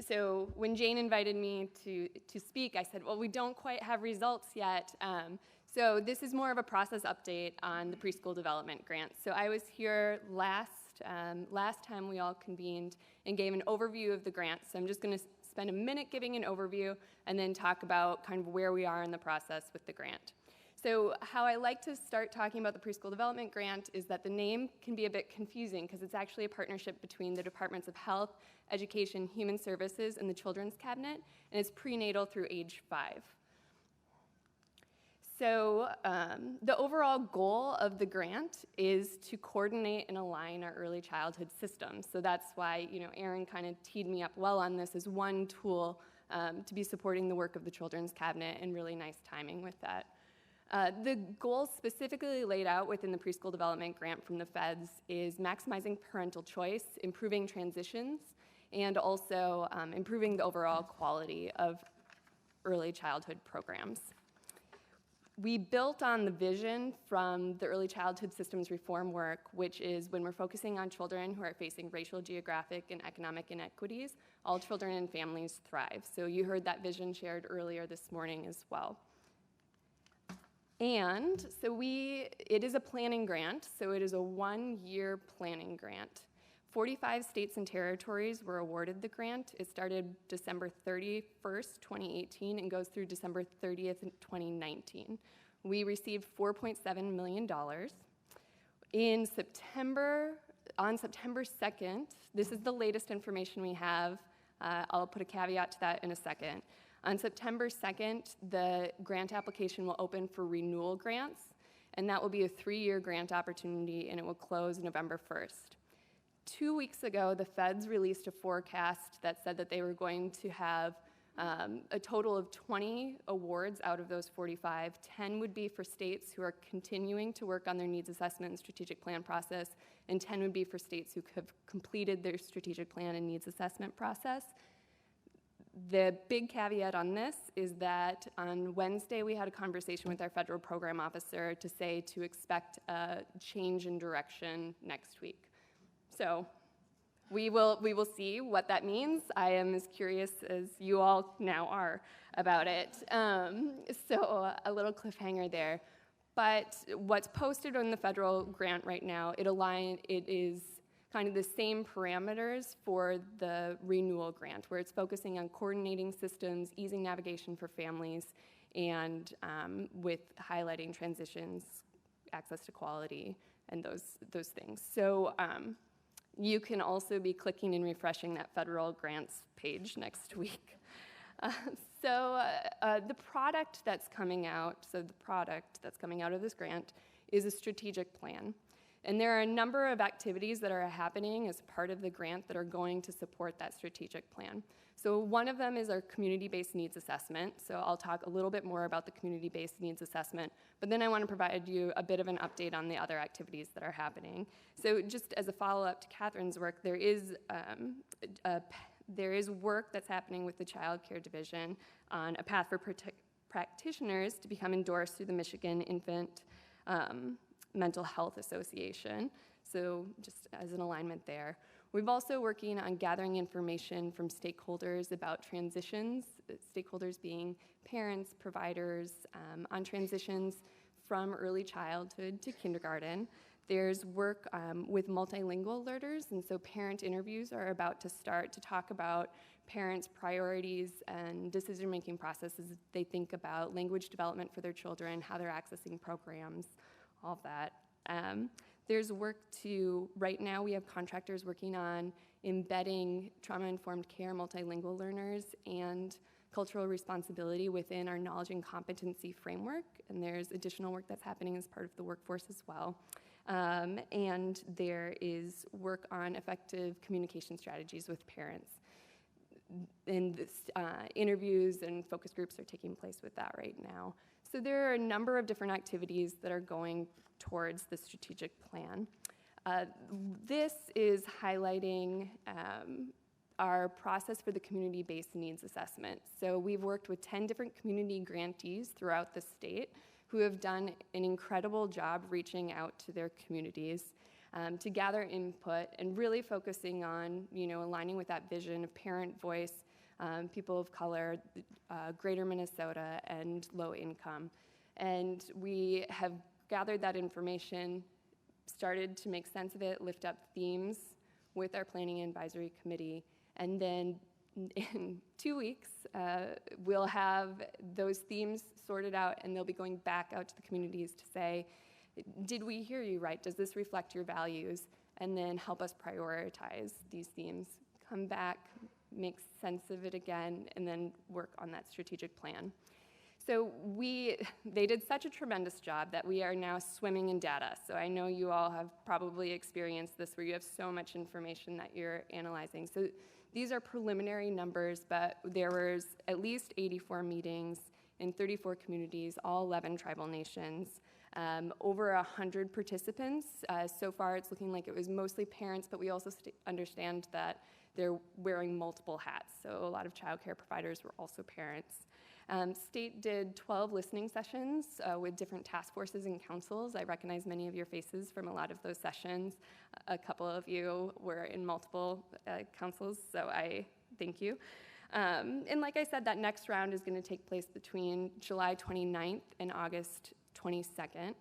So when Jane invited me to speak, I said, well, we don't quite have results yet. So this is more of a process update on the Preschool Development Grant. So I was here last time we all convened and gave an overview of the grant. So I'm just going to spend a minute giving an overview and then talk about kind of where we are in the process with the grant. So how I like to start talking about the Preschool Development Grant is that the name can be a bit confusing because it's actually a partnership between the Departments of Health, Education, Human Services, and the Children's Cabinet, and it's prenatal through age 5. So the overall goal of the grant is to coordinate and align our early childhood systems. So that's why, Erin kind of teed me up well on this as one tool to be supporting the work of the Children's Cabinet, and really nice timing with that. The goals specifically laid out within the Preschool Development Grant from the feds is maximizing parental choice, improving transitions, and also improving the overall quality of early childhood programs. We built on the vision from the early childhood systems reform work, which is when we're focusing on children who are facing racial, geographic, and economic inequities, all children and families thrive. So you heard that vision shared earlier this morning as well. And so it is a planning grant, so it is a 1-year planning grant. 45 states and territories were awarded the grant. It started December 31st, 2018, and goes through December 30th, 2019. We received $4.7 million. On September 2nd, this is the latest information we have. I'll put a caveat to that in a second. On September 2nd, the grant application will open for renewal grants, and that will be a 3-year grant opportunity, and it will close November 1st. 2 weeks ago, the feds released a forecast that said that they were going to have a total of 20 awards out of those 45. 10 would be for states who are continuing to work on their needs assessment and strategic plan process, and 10 would be for states who have completed their strategic plan and needs assessment process. The big caveat on this is that on Wednesday we had a conversation with our federal program officer to say to expect a change in direction next week. So we will see what that means. I am as curious as you all now are about it. So a little cliffhanger there. But what's posted on the federal grant right now, it is kind of the same parameters for the renewal grant, where it's focusing on coordinating systems, easing navigation for families, and with highlighting transitions, access to quality, and those things. So you can also be clicking and refreshing that federal grants page next week. The product that's coming out of this grant is a strategic plan. And there are a number of activities that are happening as part of the grant that are going to support that strategic plan. So one of them is our community-based needs assessment. So I'll talk a little bit more about the community-based needs assessment, but then I want to provide you a bit of an update on the other activities that are happening. So just as a follow-up to Catherine's work, there is work that's happening with the Child Care Division on a path for practitioners to become endorsed through the Michigan Infant Mental Health Association. So just as an alignment there. We've also working on gathering information from stakeholders about transitions, stakeholders being parents, providers, on transitions from early childhood to kindergarten. There's work with multilingual learners, and so parent interviews are about to start to talk about parents' priorities and decision-making processes as they think about language development for their children, how they're accessing programs, all of that. There's work right now we have contractors working on embedding trauma-informed care, multilingual learners, and cultural responsibility within our knowledge and competency framework, and there's additional work that's happening as part of the workforce as well. And there is work on effective communication strategies with parents. And interviews and focus groups are taking place with that right now. So there are a number of different activities that are going towards the strategic plan. This is highlighting our process for the community-based needs assessment. So we've worked with 10 different community grantees throughout the state who have done an incredible job reaching out to their communities to gather input and really focusing on, aligning with that vision of parent voice, people of color, greater Minnesota, and low income. And we have gathered that information, started to make sense of it, lift up themes with our planning advisory committee, and then in 2 weeks, we'll have those themes sorted out, and they'll be going back out to the communities to say, did we hear you right? Does this reflect your values? And then help us prioritize these themes. Come back, make sense of it again, and then work on that strategic plan. So they did such a tremendous job that we are now swimming in data. So I know you all have probably experienced this where you have so much information that you're analyzing. So these are preliminary numbers, but there was at least 84 meetings in 34 communities, all 11 tribal nations, over 100 participants. So far it's looking like it was mostly parents, but we also understand that they're wearing multiple hats. So a lot of childcare providers were also parents. State did 12 listening sessions with different task forces and councils. I recognize many of your faces from a lot of those sessions. A couple of you were in multiple councils, so I thank you. And like I said, that next round is going to take place between July 29th and August 22nd.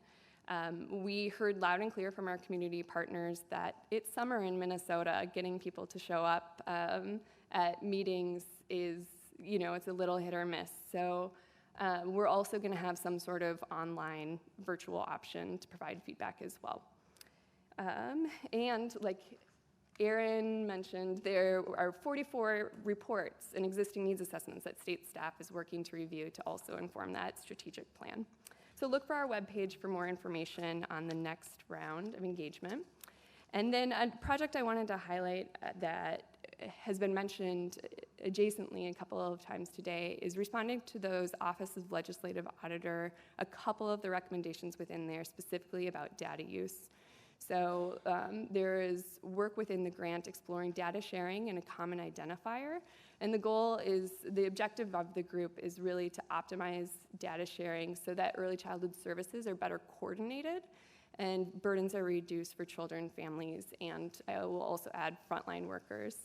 We heard loud and clear from our community partners that it's summer in Minnesota. Getting people to show up at meetings is, it's a little hit or miss. So we're also going to have some sort of online virtual option to provide feedback as well. And like Erin mentioned, there are 44 reports and existing needs assessments that state staff is working to review to also inform that strategic plan. So look for our webpage for more information on the next round of engagement. And then a project I wanted to highlight that has been mentioned adjacently a couple of times today is responding to those Office of Legislative Auditor, a couple of the recommendations within there specifically about data use. So there is work within the grant exploring data sharing and a common identifier. And the objective of the group is really to optimize data sharing so that early childhood services are better coordinated and burdens are reduced for children, families, and I will also add frontline workers.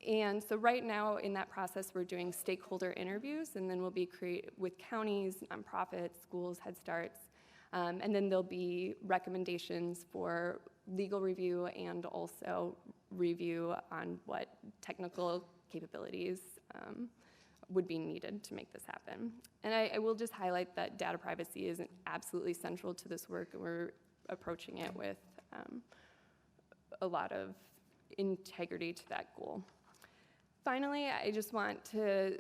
And so right now in that process, we're doing stakeholder interviews, and then we'll be with counties, nonprofits, schools, Head Starts, and then there'll be recommendations for legal review and also review on what technical capabilities would be needed to make this happen. And I will just highlight that data privacy is absolutely central to this work, and we're approaching it with a lot of integrity to that goal. Finally, I just want to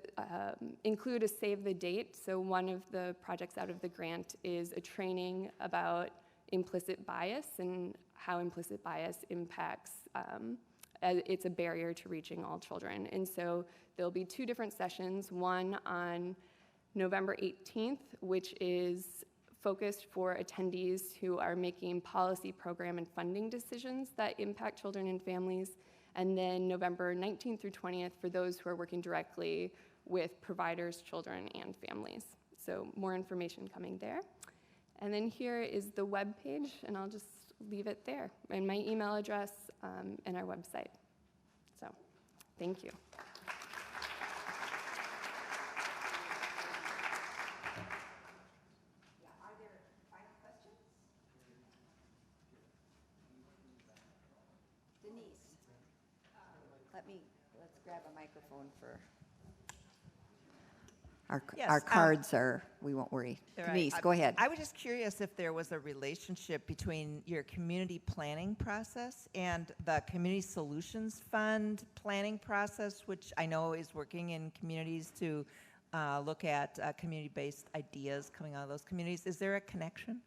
include a save the date. So one of the projects out of the grant is a training about implicit bias and how implicit bias impacts, it's a barrier to reaching all children. And so there'll be 2 different sessions, one on November 18th, which is focused for attendees who are making policy, program, and funding decisions that impact children and families, and then November 19th through 20th for those who are working directly with providers, children, and families. So more information coming there. And then here is the web page, and I'll just leave it there, and my email address and our website. So, thank you. Denise, let's grab a microphone for Yes, our cards are, we won't worry. Right. Denise, go ahead. I was just curious if there was a relationship between your community planning process and the Community Solutions Fund planning process, which I know is working in communities to look at community-based ideas coming out of those communities. Is there a connection?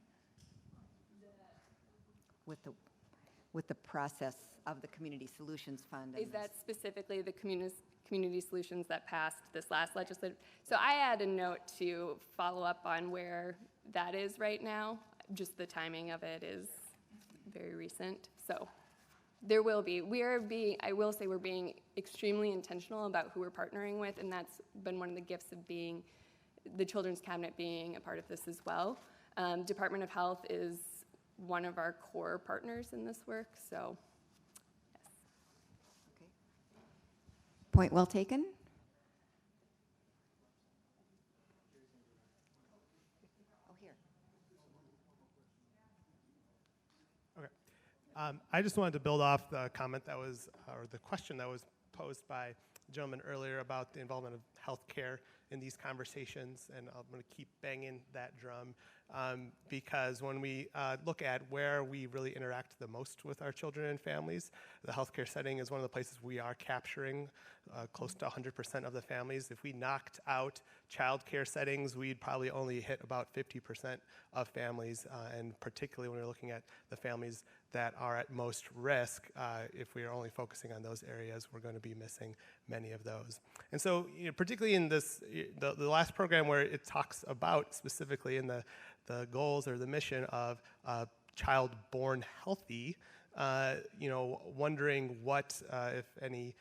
With the process of the Community Solutions Fund. Is that specifically the community solutions that passed this last legislative? So I had a note to follow up on where that is right now. Just the timing of it is very recent. So there will be. I will say we're being extremely intentional about who we're partnering with, and that's been one of the gifts of being the Children's Cabinet being a part of this as well. Department of Health is one of our core partners in this work, so yes. Okay. Point well taken. Oh, here. Okay. I just wanted to build off the comment that was, or the question that was posed by the gentleman earlier about the involvement of healthcare in these conversations, and I'm going to keep banging that drum because when we look at where we really interact the most with our children and families, the healthcare setting is one of the places we are capturing close to 100% of the families. If we knocked out childcare settings, we'd probably only hit about 50% of families, and particularly when we're looking at the families that are at most risk, if we are only focusing on those areas, we're going to be missing many of those. And so, particularly in this, the last program where it talks about specifically in the goals or the mission of child born healthy, wondering what, if any,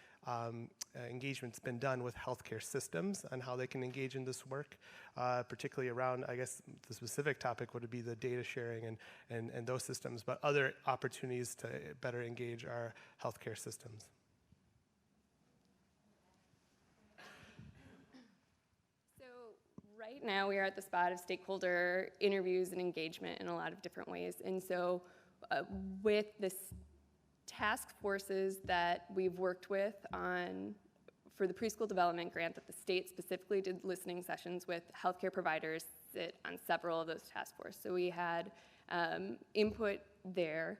engagement's been done with healthcare systems and how they can engage in this work, particularly around, I guess, the specific topic would be the data sharing and those systems, but other opportunities to better engage our healthcare systems. So right now we are at the spot of stakeholder interviews and engagement in a lot of different ways, and so with this task forces that we've worked with for the preschool development grant that the state specifically did listening sessions with healthcare providers sit on several of those task forces. So we had input there.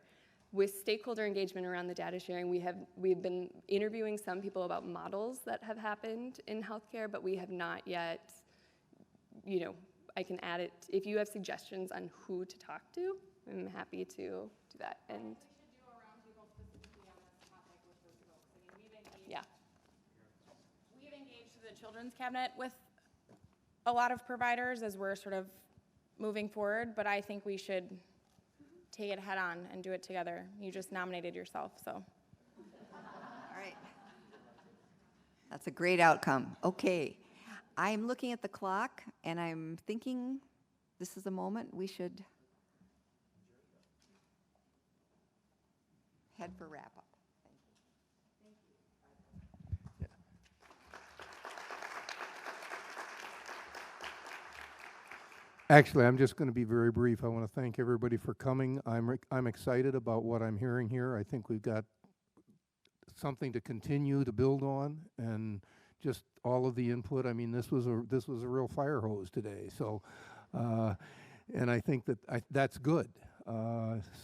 With stakeholder engagement around the data sharing, we've been interviewing some people about models that have happened in healthcare, but we have not yet, I can add it. If you have suggestions on who to talk to, I'm happy to do that. And yeah. We've engaged the Children's Cabinet with a lot of providers as we're sort of moving forward, but I think we should take it head on and do it together. You just nominated yourself, so. All right. That's a great outcome. Okay. I'm looking at the clock, and I'm thinking this is a moment we should head for wrap-up. Actually, I'm just going to be very brief. I want to thank everybody for coming. I'm excited about what I'm hearing here. I think we've got something to continue to build on, and just all of the input. I mean, this was a real fire hose today. So, and I think that's good.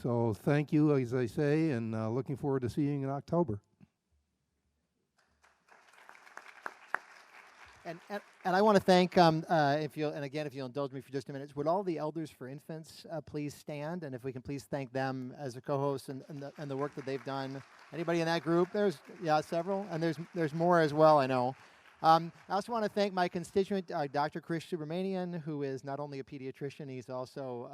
So thank you, as I say, and looking forward to seeing you in October. And I want to thank, if you'll indulge me for just a minute, would all the elders for infants please stand, and if we can please thank them as a co-host and the work that they've done. Anybody in that group? There's several, and there's more as well, I know. I also want to thank my constituent, Dr. Chris Subramanian, who is not only a pediatrician, he's also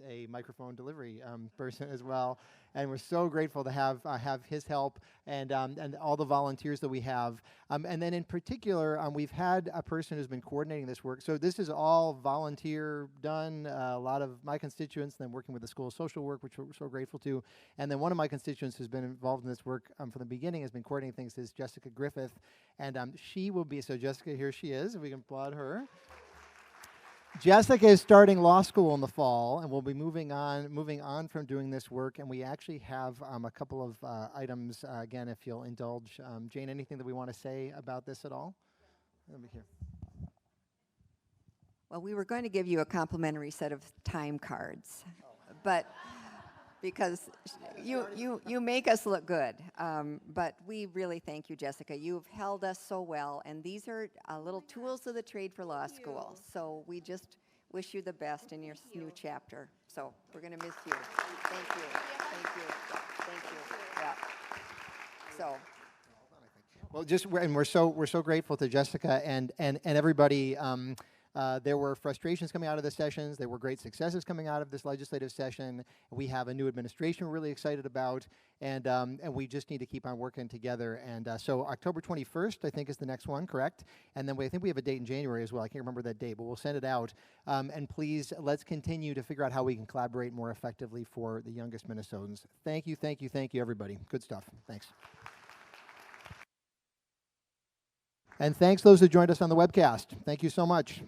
a microphone delivery person as well. and we're so grateful to have his help and all the volunteers that we have. And then in particular, we've had a person who's been coordinating this work. So this is all volunteer done. A lot of my constituents, then working with the School of Social Work, which we're so grateful to. And then one of my constituents who's been involved in this work from the beginning, has been coordinating things, is Jessica Griffith. And she will be, so Jessica, here she is, if we can applaud her. Jessica is starting law school in the fall, and we'll be moving on from doing this work. And we actually have a couple of items, again, if you'll indulge. Jane, anything that we want to say about this at all? Let me hear. Well, we were going to give you a complimentary set of time cards, but because you make us look good. But we really thank you, Jessica. You've held us so well, and these are little tools of the trade for law school. So we just wish you the best in your new chapter. So we're going to miss you. Thank you. Thank you. Thank you. Yeah. So. Well, we're so grateful to Jessica and everybody. There were frustrations coming out of the sessions. There were great successes coming out of this legislative session. We have a new administration we're really excited about, and we just need to keep on working together. And so October 21st, I think, is the next one, correct? And then I think we have a date in January as well. I can't remember that date, but we'll send it out. And please, let's continue to figure out how we can collaborate more effectively for the youngest Minnesotans. Thank you, thank you, thank you, everybody. Good stuff. Thanks. And thanks those who joined us on the webcast. Thank you so much.